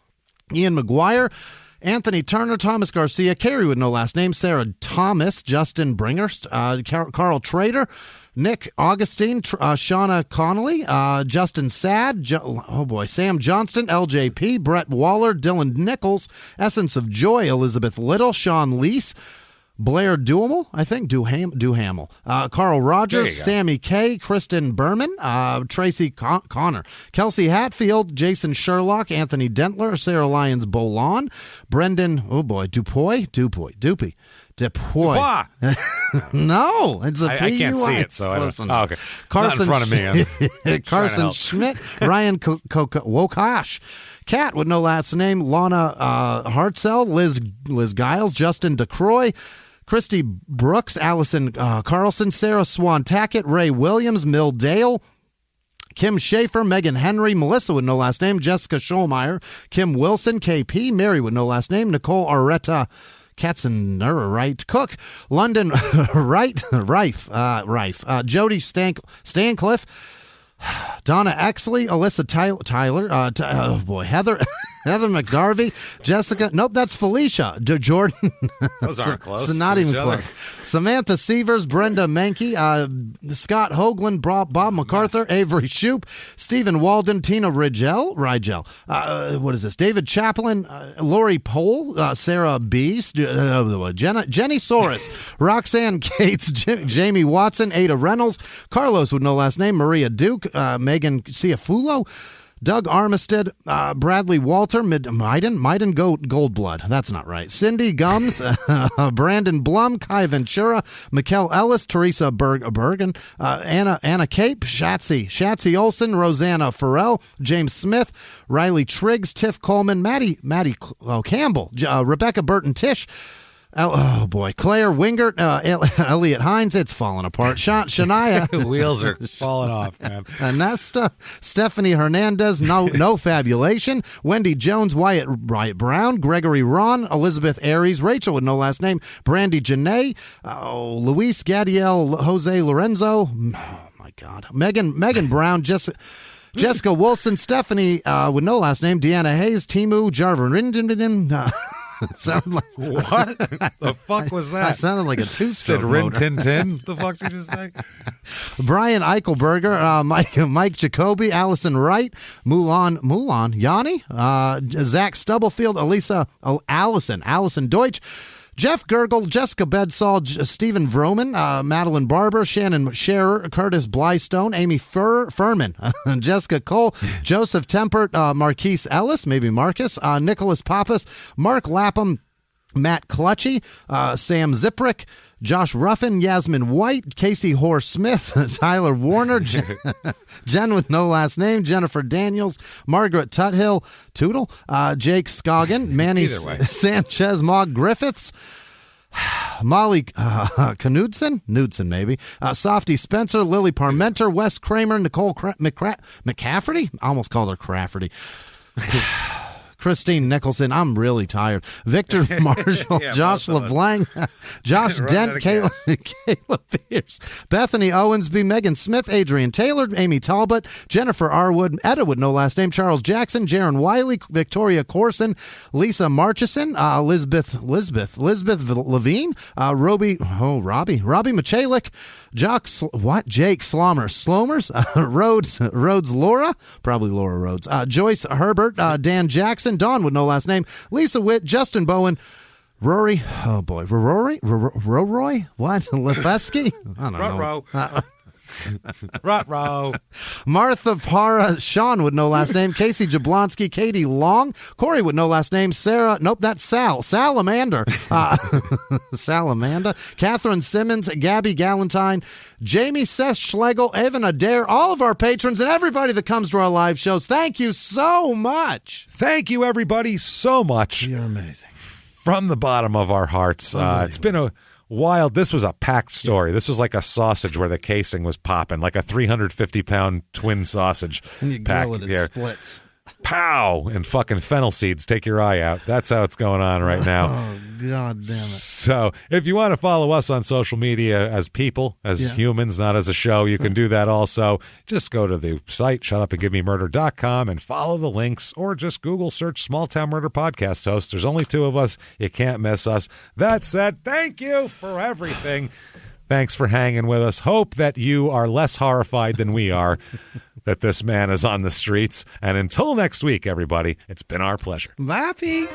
Ian McGuire, Anthony Turner, Thomas Garcia, Carrie with no last name, Sarah Thomas, Justin Bringhurst, Carl Trader, Nick Augustine, Shauna Connolly, Justin Sad, Sam Johnston, LJP, Brett Waller, Dylan Nichols, Essence of Joy, Elizabeth Little, Sean Lease, Blair Duhamel, I think, Duhamel. Carl Rogers, Sammy K, Kristen Berman, Tracy Connor, Kelsey Hatfield, Jason Sherlock, Anthony Dentler, Sarah Lyons Bolon, Brendan, Dupuy. No, it's a P-U-I. I can't see it, so I don't know. Oh, okay. Carson, not in front of me. Carson Schmidt, Ryan Wokash. Kat with no last name, Lana Hartzell, Liz Giles, Justin DeCroy, Christy Brooks, Allison Carlson, Sarah Swan Tackett, Ray Williams, Mill Dale, Kim Schaefer, Megan Henry, Melissa with no last name, Jessica Scholmeyer, Kim Wilson, KP, Mary with no last name, Nicole Areta, Katzenner, Cook, London, Rife, Jody Stancliffe, Donna Exley, Alyssa Tyler, Heather McDarvey, Jessica. Nope, that's Felicia. Jordan. Those aren't close. Not even close. Samantha Severs, Brenda Mankey, Scott Hoagland, Bob MacArthur, Avery Shoup, Stephen Walden, Tina Rigel. What is this? David Chaplin, Lori Pohl, Sarah Beast, Jenny Soros, Roxanne Cates, Jamie Watson, Ada Reynolds, Carlos with no last name, Maria Duke, Megan Ciafulo, Doug Armistead, Bradley Walter, Maiden Goldblood. That's not right. Cindy Gums, Brandon Blum, Kai Ventura, Mikkel Ellis, Teresa Bergen, Anna Cape, Shatsy Olsen, Rosanna Farrell, James Smith, Riley Triggs, Tiff Coleman, Maddie Campbell, Rebecca Burton Tish. Claire Wingert, Elliot Hines, it's falling apart. Shania. Wheels are falling off, man. Nesta, Stephanie Hernandez, no fabulation. Wendy Jones, Wyatt Brown, Gregory Ron, Elizabeth Aries, Rachel with no last name, Brandy Janae, Luis Gadiel, Jose Lorenzo, oh my God, Megan Brown, Jessica Wilson, Stephanie with no last name, Deanna Hayes, Timu, Jarvin sounded like what the fuck was that? I sounded like a two-stroke motor. Rin Tin Tin. The fuck did you just say? Brian Eichelberger, Mike Jacoby, Allison Wright, Mulan Yanni, Zach Stubblefield, Allison Deutsch, Jeff Gergel, Jessica Bedsall, Stephen Vroman, Madeline Barber, Shannon Scherer, Curtis Blystone, Amy Furman, Jessica Cole, Joseph Tempert, Marquise Ellis, maybe Marcus, Nicholas Pappas, Mark Lapham, Matt Clutchy, Sam Ziprick, Josh Ruffin, Yasmin White, Casey Hoare Smith, Tyler Warner, Jen with no last name, Jennifer Daniels, Margaret Tuthill, Tootle, Jake Scoggin, Manny Sanchez, Maud Griffiths, Molly Knudsen maybe, Softy Spencer, Lily Parmenter, Wes Kramer, Nicole McCafferty, I almost called her Crafferty. Christine Nicholson, I'm really tired. Victor Marshall, Josh LeBlanc, Josh Dent, Kayla Pierce, Bethany Owensby, Megan Smith, Adrian Taylor, Amy Talbot, Jennifer Arwood, Etta with no last name, Charles Jackson, Jaron Wiley, Victoria Corson, Lisa Marchison, Elizabeth Levine, Robbie Michalik, Jake Slomers, Rhodes Laura, probably Laura Rhodes, Joyce Herbert, Dan Jackson, Dawn with no last name, Lisa Witt, Justin Bowen, Rory, what? Lefesky? I don't know. Ruh-roh. Martha Para, Sean with no last name, Casey Jablonski, Katie Long, Corey with no last name, Sarah, nope, that's Salamander, Catherine Simmons, Gabby Galentine, Jamie Seth Schlegel, Evan Adair, all of our patrons and everybody that comes to our live shows. Thank you so much. Thank you, everybody, so much. You're amazing. From the bottom of our hearts. It's been a wild. This was a packed story. This was like a sausage where the casing was popping, like a 350-pound twin sausage. And you grill it, it splits. Pow! And fucking fennel seeds take your eye out. That's how it's going on right now. Oh, God damn it. So if you want to follow us on social media as people, as humans, not as a show, you can do that also. Just go to the site, shutupandgivememurder.com, and follow the links, or just Google search Small Town Murder Podcast Host. There's only 2 of us. You can't miss us. That said, thank you for everything. Thanks for hanging with us. Hope that you are less horrified than we are that this man is on the streets. And until next week, everybody, it's been our pleasure. Bye, Pete.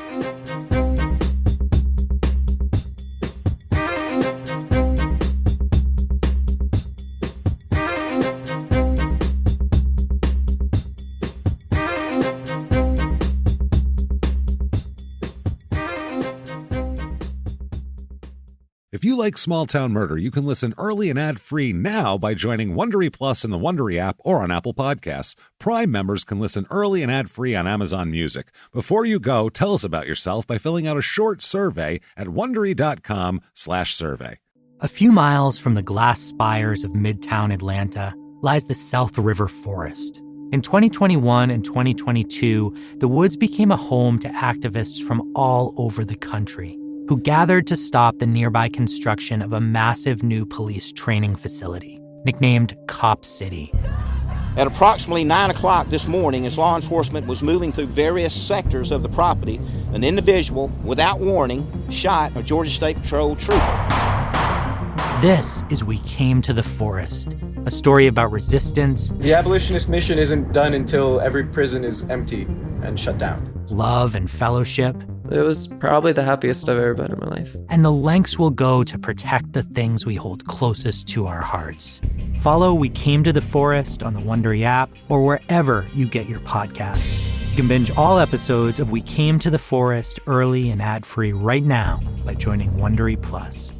If you like Small Town Murder, you can listen early and ad-free now by joining Wondery Plus in the Wondery app or on Apple Podcasts. Prime members can listen early and ad-free on Amazon Music. Before you go, tell us about yourself by filling out a short survey at Wondery.com/survey. A few miles from the glass spires of Midtown Atlanta lies the South River Forest. In 2021 and 2022, the woods became a home to activists from all over the country who gathered to stop the nearby construction of a massive new police training facility, nicknamed Cop City. At approximately 9 o'clock this morning, as law enforcement was moving through various sectors of the property, an individual, without warning, shot a Georgia State Patrol trooper. This is We Came to the Forest, a story about resistance. The abolitionist mission isn't done until every prison is empty and shut down. Love and fellowship. It was probably the happiest I've ever been in my life. And the lengths we'll go to protect the things we hold closest to our hearts. Follow We Came to the Forest on the Wondery app or wherever you get your podcasts. You can binge all episodes of We Came to the Forest early and ad-free right now by joining Wondery Plus.